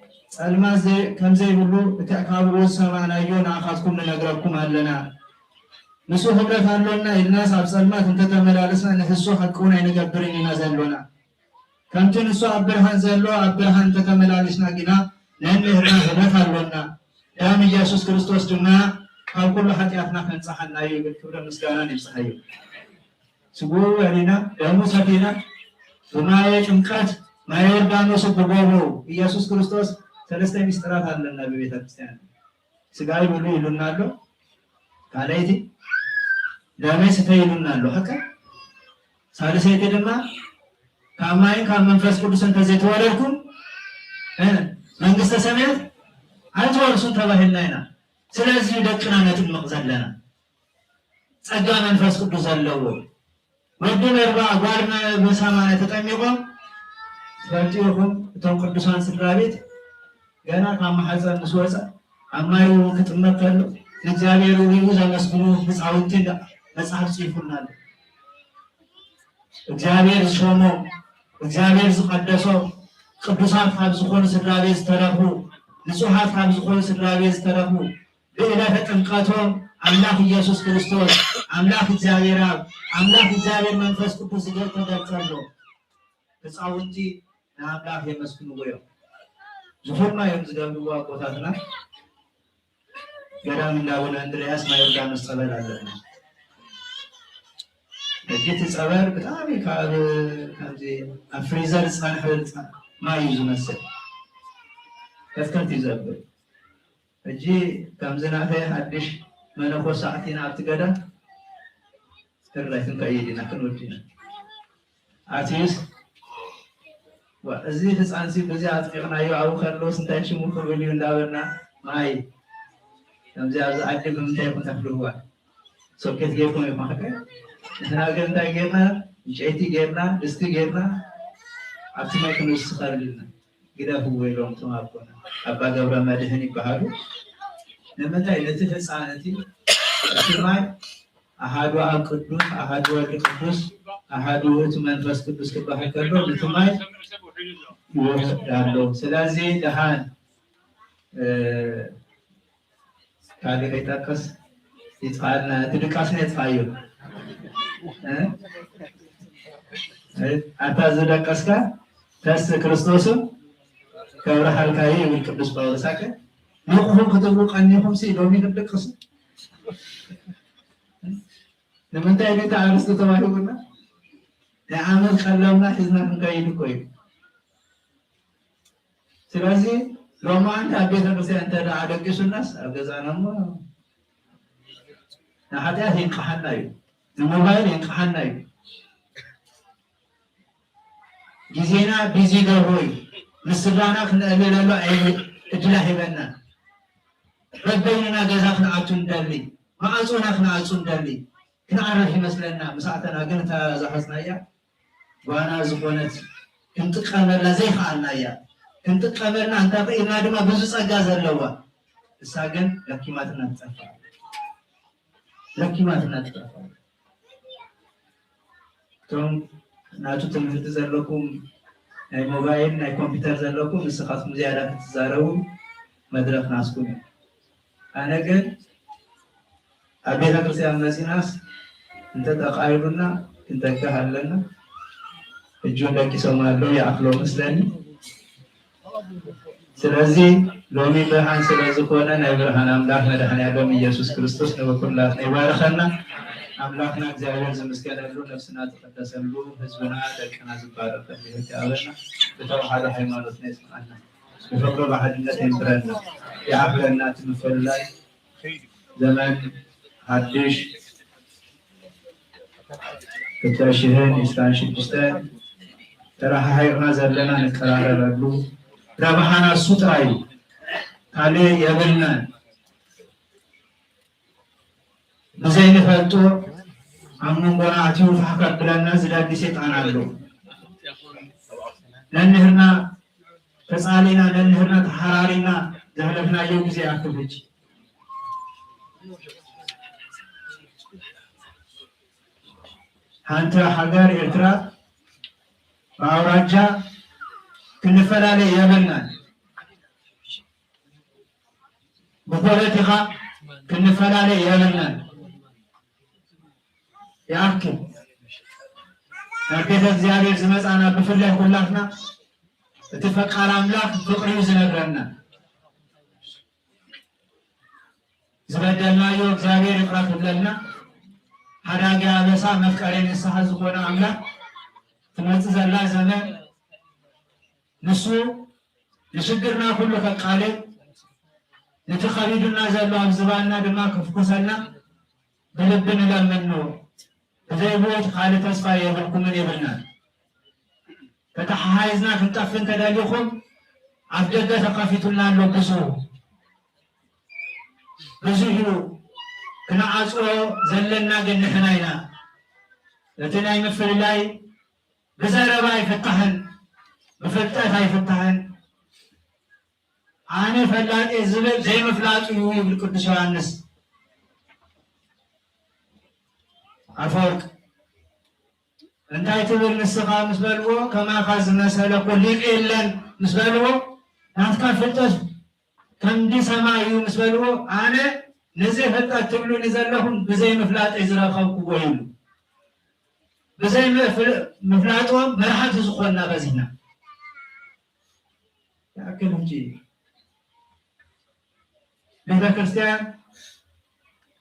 الماز كم زي بقولوا تأكلوا سمعنا يونا أخذكم نجربكم هلنا نسوه هبرة هلنا الناس أبصلمات أنت تملالسنا نحسوا حكونا ينجبرين نازلونا كم تنسوا أبرهان زلوا أبرهان تتملالسنا جنا لأن هبرة هلنا يا من يسوع كريستوس دمنا أو كل حد يفنى كن صحنا يقول كل مسكانا نبصحيه سبوا علينا يا مسافينا وما يجمعات ما يردانو سببوه يسوع كريستوس ثلاثة مسترات على ببيت الكريستيان سجاي بلو يلونالو كاليتي دامي ستيلونالو هكا ثالثة يتدمع كاماين كام منفس قدسن تزيت ورلكم من قصة سمعت أتوار سنت بهلنا سلازي دكنا نتم مقزل لنا ጸጋ መንፈስ ቅዱስ አለው ወደም እርባ ጓርና በሰማና ተጠሚቆም ፈርቲኩም ተው ቅዱሳን ስራቤት ገና ከማሐፀን ንስወፃ አማዩ ከተመከሉ እግዚአብሔር ይሁ ዘመስግኑ ህፃውንቲ መጽሐፍ ጽፉናል እግዚአብሔር ሾሞ እግዚአብሔር ዝቀደሶ ቅዱሳን ካብ ዝኮኑ ስራቤት ተረፉ ንጹሃት ካብ ዝኮኑ ስራቤት ተረፉ በእለተ ጥምቀቶም አምላክ ኢየሱስ ክርስቶስ አምላክ እግዚአብሔር አብ አምላክ እግዚአብሔር መንፈስ ቅዱስ ተገልጸሉ ህፃውንቲ አምላክ የመስግኑ ወይ ዝሆማ የምዝጋብዋ ቆታትና ገዳም እንዳውነ እንድሪያስ ማይርዳኖስ ጸበል አለና እዚህ ጸበል በጣም ከዚህ አፍሪዘር ጻንህ ማይዙ መሰል ከስከት ይዘብር እጂ ከምዝናፈ አዲሽ መነኮስ ሰዓቲና አትገዳ ተራይትን ቀይዲና ከንወዲና አቲስ ወእዚህ ህፃንሲ በዚህ አጥቂናዩ አው ከርሎስ እንታይሽ ሙከበሊ እንዳበና ማይ ከምዚያ አዲ በምታይ ተፍልዋ ሶኬት ጌርኩ ነው ማከ እናገር እንዳገርና ጨይቲ ገርና ድስቲ ገርና አጥማይ ከነስ ኸርልና ግዳፉ ወይሎም ተማቆና አባ ገብረ መድህን ይባላሉ ለመታይ ለተፈጻነቲ ስለማይ አሃዱ አብ ቅዱስ አሃዱ ወልድ ቅዱስ አሃዱ ውእቱ መንፈስ ቅዱስ ከባህ ከሎ ለተማይ ይወዳሉ ስለዚህ ደሃን ካለ ከታከስ ይጻና ትድቃስ ነው ጻዩ አታዝ ደቀስካ ተስ ክርስቶስም ከብርሃን ካይ ቅዱስ ጳውሎስ አከ ንቁም ከተብሩ ቀኝኩም ሲዶሚ ደቀስ ለምን ታይታ አርስተ ተባሉና ለአመት ቀለምና ህዝና እንካይድ ቆይ ስለዚህ ሮማን አቤተ ክርስቲያን ተዳ አደቅሱናስ አገዛናሞ ናሐዳት ይንቀሐናዩ ሞባይል ይንቀሐናዩ ጊዜና ቢዚ ገሮይ ምስጋና ከነለለ አይ እድላ ሄበና ረበይና ገዛፍና አቱ እንዳሊ ማአጾና ከናአጹ እንዳሊ ከናአረህ ይመስለና መስዓተና ግን ተዛሐስናያ ዋና ዝቆነት እንጥቀመላ ዘይኻልናያ እንጥቀመልና አንተ በእና ድማ ብዙ ጸጋ ዘለዋ እሳ ግን ለኪማትና ተጻፈ ለኪማትና ተጻፈ ቶም ናቱ ትምህርት ዘለኩም ናይ ሞባይል ናይ ኮምፒውተር ዘለኩም ንስኻትኩም ዝያዳ ክትዛረቡ መድረክ ናስኩም አነ ግን አቤተ ክርስቲያን መሲናስ እንተ ተቃይሉና እንተካሃለና እጁን ለኪሰማለው ያክሎ መስለኒ ስለዚህ ሎሚ ብርሃን ስለዝኮነ ናይ ብርሃን አምላክ መድኃኔዓለም ኢየሱስ ክርስቶስ ለበኩላት ይባረከና አምላክና እግዚአብሔር ዘመስገነሉ ነፍስና ተቀደሰሉ ህዝብና ደቀና ዝባረከ ይታወና በተዋሃደ ሃይማኖት ነው ጽናና በፍቅር በአንድነት ይምረና ያብረና ትምፈልላይ ዘመን ሐዲሽ ከተሽህን ኢስላም ሽድስተን ተራሃይና ዘለና ነቀራረበሉ ረባሃና ሱጥራይ ካለ የበልና በዘይነ ፈጥቶ አምኑን ጎናቲው ፈከር ብለና ዝዳዲ ሰይጣን አለው ለነህና ተጻሊና ለነህና ተሐራሪና ዘህለፍና የው ጊዜ አክብጭ አንተ ሀገር ኤርትራ በአውራጃ ክንፈላለ የበልና በፖለቲካ ክንፈላለ የበልና ያክል አቤተ እግዚአብሔር ዝመጻና በፍላይ ሁላትና ተፈቃራ አምላክ ፍቅሩ ዝነግረና ዝበደልና ዮ እግዚአብሔር ይቅራፍልና ሐዳጋ አበሳ መፍቀሬን ሰሐዝ ሆነ አምላክ ትመጽ ዘላ ዘመን ንሱ ለሽግርና ሁሉ ከቃለ ለተخبيድና ዘሎ አብዝባና ድማ ከፍኩሰና በልብን ለምንኖ ዘይቦት ካለ ተስፋ የብልኩምን ይብልና ከተሐይዝና ክንጠፍን ተዳሊኹም አፍደገ ተከፊቱና ለብሱ ብዙዩ ከናዓጾ ዘለና ገነህናይና ለተናይ መፍልላይ በዘረባ ይፈታህን በፈጣት አይፈታህን አነ ፈላጤ ዝብል ዘይ መፍላጡ ይብል ቅዱስ ዮሐንስ አፈወርቅ እንታይ ትብል ንስኻ ምስበልዎ ከማኻዝ መሰለ ኩሊቅ የለን ምስበልዎ ናትካ ፍልጠት ከምዲ ሰማዩ ምስበልዎ አነ ነዘይ ፈጣት ትብሉን ዘለኹም ብዘይ መፍላጥ ዝረኸብኩ ወይሉ ብዘይ መፍላጦም መርሓት ዝኮና በዚህና ያክል እንጂ ቤተ ክርስቲያን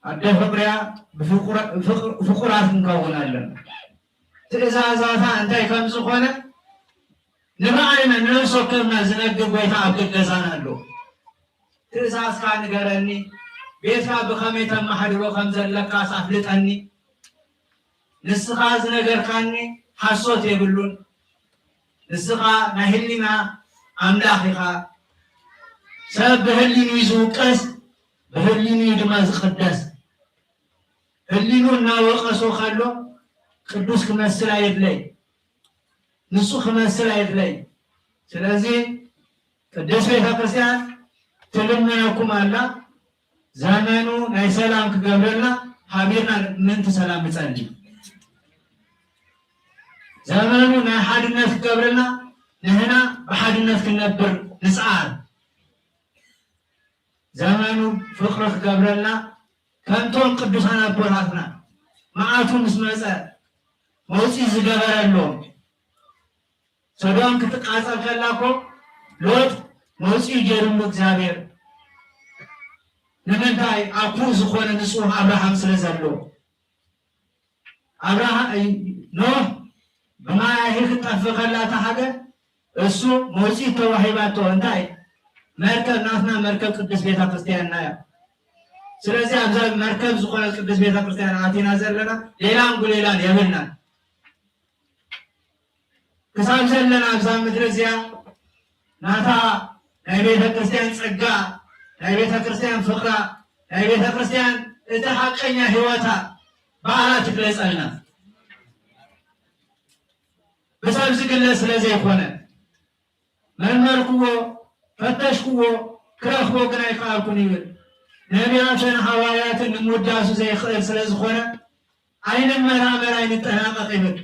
አደ ፍቅሪያ ፍቁራት እንከውናለን ትእዛዛታ እንታይ ከም ዝኾነ نبعنا نسوكرنا زنقر بيتا عبد الجزان له تزاز كان قرني بيتا بخميتا محدرو خمزة لك أسافلت أني نسخاز نقر كاني حصوت يقولون نسخا نهلنا أملاخها سبب بهلينو يزوكس بهلينو يدماز خدس هلينو ناوقسو خلو قدوس كمسل يدلي نسو خمسل يدلي سلازي قدس بيتا كرسيان تلمناكم الله زمانو ناي سلام كقبلنا حبيرنا من تسلام بتصلي زمانو ناي حدنا كقبلنا نحنا بحدنا كنبر نسعى زمانو فخرك قبلنا كنتم قدوسنا بوراتنا معاتهم اسمعوا موسي زغبر اللهم سدوم كتقاصل كلاكو لوط موسي جرم እግዚአብሔር نمنتاي أقول زخون نسوه أبراهام سلزلو أبراهام نوح بما هيك تفق الله تحقه السو موسي توحيباتو انتاي مركب ناسنا مركب قدس بيتا كريستيان نايا سلازي أبزال مركب زخون قدس بيتا كريستيان آتينا زلنا ليلان قليلان يبلنا كسام زلنا أبزال مدرسيا ناتا ناي بيتا كريستيان سقا ناي بيتا كريستيان فقرا ناي بيتا كريستيان إذا حقنا هواتا بعلا تكليس ألنا بس أمسك الله سلازي يخونا من مركوه فتشكوه كرخوه كنا يقالكم يقول نبياتنا حوايات المداسو زي خير سلازي خونا عين المرامر عين التهامة قيمت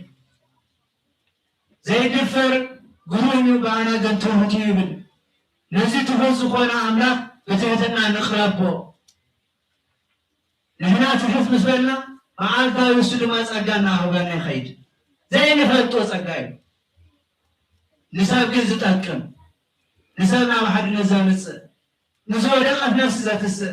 زي دفر قرومي وبعنا قنتوه تيبل نزي تفوز خونا عملا بتهتنا نخربه نحنا تحف مسبلنا معالتا يسود ما تسقانا هو بني خيد زي نفلتو تسقاي نساب جزء تأكل نسابنا واحد نزامس نزود أقف نفس ذاتس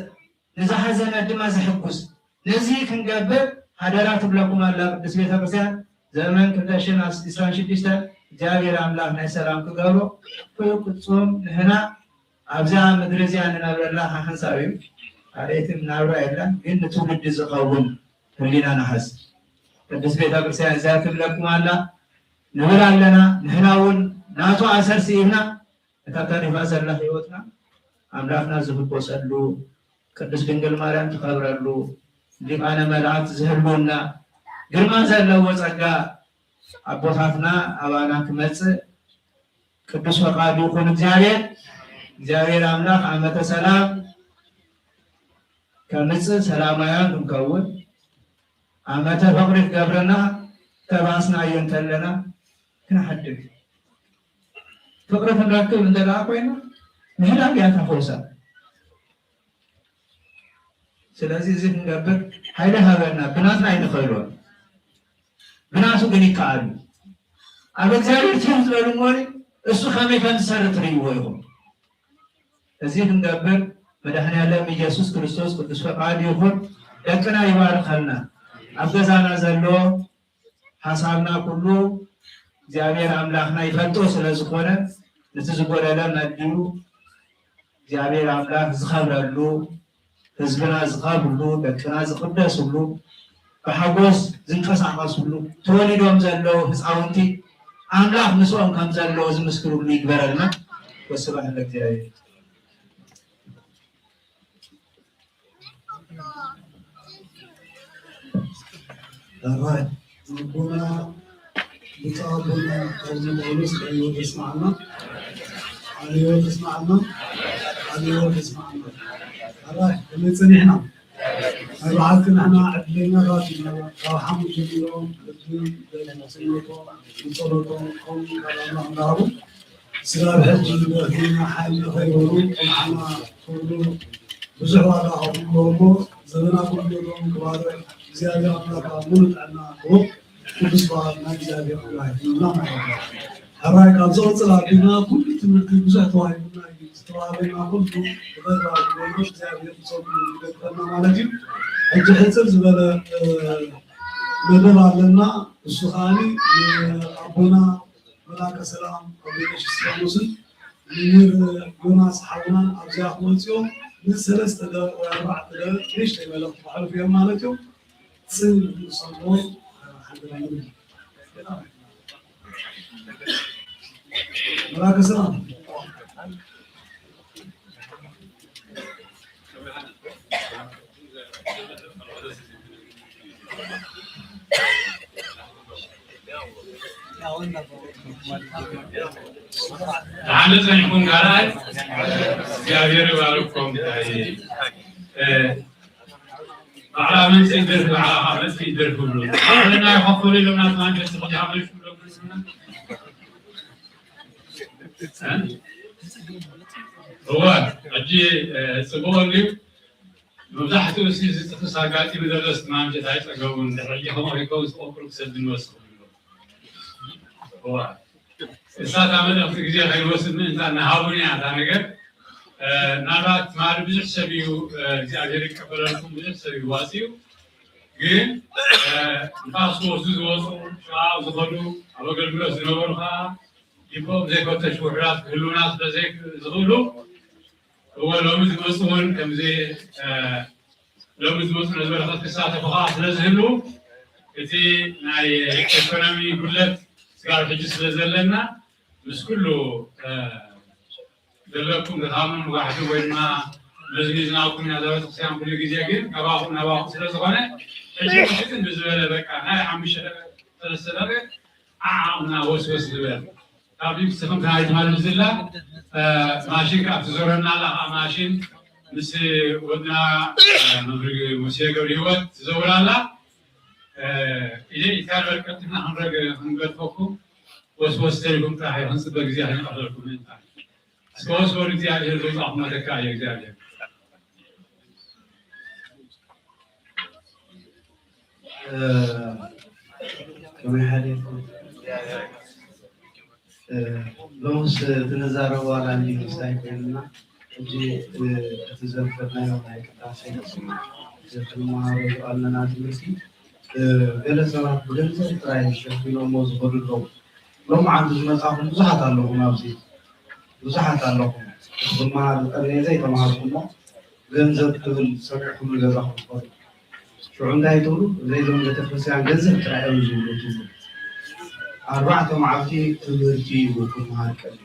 نزا حزنا دما زحبوس نزيك نقبل حضرات بلاكم الله قدس بيتا كريستيان زمان كداشن إسلام شديستا جابير أملاك ناي سلام كقولو فيقصهم هنا أبزا مدرسيان نابر الله حنساويم عليتم نابر إلا إن تولد زقاوم خلينا نحس قدس بيتا كريستيان ذات بلاكم الله نبرا لنا نحناون ناتو عسر سيبنا تكاريف أسر الله يوتنا أملاكنا زهد بوسألو قدس دنجل ماريان تخبرلو لقانا ملعات زهلونا قرمان زهلو وزقا أبوثاتنا أبانا كمتس قدس وقادو يكون እግዚአብሔር አምላክ ዓመተ ሰላም ከምጽ ሰላማያን እንከውን ዓመተ ፍቅር ገብረና ተባስና የንተለና ክንሐድግ ፍቅር ተንራክብ እንደላ ኮይና ምህላም ያተፈውሳ ስለዚህ እዚህ እንገብር ኃይለ ሀበና ብናትና አይነኸሎ ብናሱ ግን ይካሉ አብ እግዚአብሔር ትምት በሉሞሪ እሱ ከመከን ሰርትሪ ወይሁ እዚህ እንገብር መድኃኔ ዓለም ኢየሱስ ክርስቶስ ቅዱስ ፈቃድ ይሁን ደቅና ይባርከልና አገዛና ዘሎ ሐሳብና ሁሉ እግዚአብሔር አምላክና ይፈጦ ስለዝኾነ ለተዝጎለለ መድዩ እግዚአብሔር አምላክ ዝኸብረሉ ህዝብና ዝኸብሉ ደቅና ዝቅደስሉ በሐጎስ ዝንቀሳቀስሉ ተወሊዶም ዘለው ህፃውንቲ አምላክ ምስኦም ከም ዘለው ዝምስክሩሉ ይግበረልና ወስብሐት ለእግዚአብሔር الرأي ربنا بتقابلنا قوم الأولوس عليه يسمعنا عليه يسمعنا عليه يسمعنا الرأي اللي تنحنا بعدين احنا عدلنا راتنا حمد اليوم بدون سنوتو وصلوتو قوم كلامنا نعرف سلام حج فينا حال خيرون ومعنا كله بزحوا على عمرو زمنا كلهم كبار زيادة أملاك مولد عنا هو وبسبار ما زيادة أملاك نعم هراي كان زوج لكننا كل تمرك بزح واحد منا يستوعبنا كله غير ولوش زيادة صوب كنا مالجين الجهزل زبالة بدل علينا السخاني أبونا መላከ ሰላም ቆቤሽ ስራሙስን መምህር ዮናስ ሓውና ኣብዚያ ክመፅኦም ንሰለስተ ደቂቃ ወይ 4 ደቂቃ ንእሽተይ መልእኽቲ ክሕልፉ እዮም ማለት እዩ ስም ንሰምዖ ሓልፈናሉ መላከ ሰላም تعالوا زيكم قرأت جابير باركم على من سيدر على من سيدر كله أنا يحفظ لهم ناس ما يجلس خد يحفظ كلهم هو أجي سبوه لي مزحته سيزت تساقاتي بدرس ما مشي تعيش أقوم نحرجهم هيكوز أوبرك سد الوسط هو እሳት ዓመት ኣብቲ ግዜ ከይወስድ ምእንታን ናሃቡኒ እያ እታ ነገር ናብራት ማሪ ብዙሕ ሰብ እዩ እግዚኣብሔር ይቀበለልኩም ብዙሕ ሰብ እዩ ዋፅዩ ግን ንፋስ ወስዱ ዝወፁ ሸዋብ ዝኸዱ ኣብ ኣገልግሎት ዝነበሩ ከዓ ዲፖም ዘይፈተሽ ውሕዳት ክህልውና ስለዘይዝኽእሉ እዎ ሎሚ ዝመፁ እውን ከምዚ ሎሚ ዝመፁ ነበረኸት ክሳተፉ ከዓ ስለዝህሉ እቲ ናይ ኢኮኖሚ ጉድለት ስጋብ ሕጂ ስለዘለና ምስ ኩሉ ዘለኩም ተታምኑ ዋሕዱ ወይ ድማ መዝጊ ዝናብኩም እያ ዘበት ክርስቲያን ኩሉ ግዜ ግን ናባኹም ናባኹም ስለዝኾነ ሕጂ ምሽጥን ብዝበለ በቃ ናይ 5 ደቂቃ ዓዓቕና ወስወስ ዝበል ካብዚ ክስኹም ተናይ ትማልም ዝላ ማሽን ካብቲ ዞረና ኣላ ከዓ ማሽን ምስ ወድና መምህር ሙሴ ገብረ ሂወት ትዘውር ኣላ ኢለ ኢትካል በርቀትና ክንገድፈኩም ወስወስ ተልኩም ጥራሕ ይኹንፅበ ግዜ ክንቀርበልኩም እንታ እስከ ወስወር እግዚኣብሔር ዘውፃኹም መተካ እየ እግዚኣብሔር ከመይ ሓሊፍኩም ሎምስ ትነዛረቡ ዋላ እንዲ ምስታይ ኮይንና ሕጂ እቲ ዘንፈርናዮ ናይ ቅዳሴ ዘትንመሃሮ ኣለና ትምህርቲ ገለ ሰባት ብገንዘብ ጥራይ ሸፊኖሞ ዝኸዱ ኣለዉ ሎም ዓንዲ ዝመፃኹም ብዙሓት ኣለኹም ኣብዚ ብዙሓት ኣለኹም ዝመሃር ቀርየ ዘይተመሃርኩሞ ገንዘብ ትብል ሰሚዕኩም ንገዛኹም ትኸዱ ሽዑ እንታይ ትብሉ ዘይዞም ቤተክርስትያን ገንዘብ ጥራይ ዝብሉ ትብሉ 4 መዓልቲ ትምህርቲ እዩ ክመሃር ቀልዩ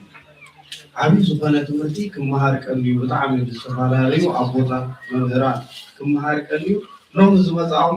ዓብዪ ዝኾነ ትምህርቲ ክመሃር ቀልዩ ብጣዕሚ ዝተፈላለዩ ኣቦታት መምህራን ክመሃር ቀልዩ ሎሚ ዝመፃኹም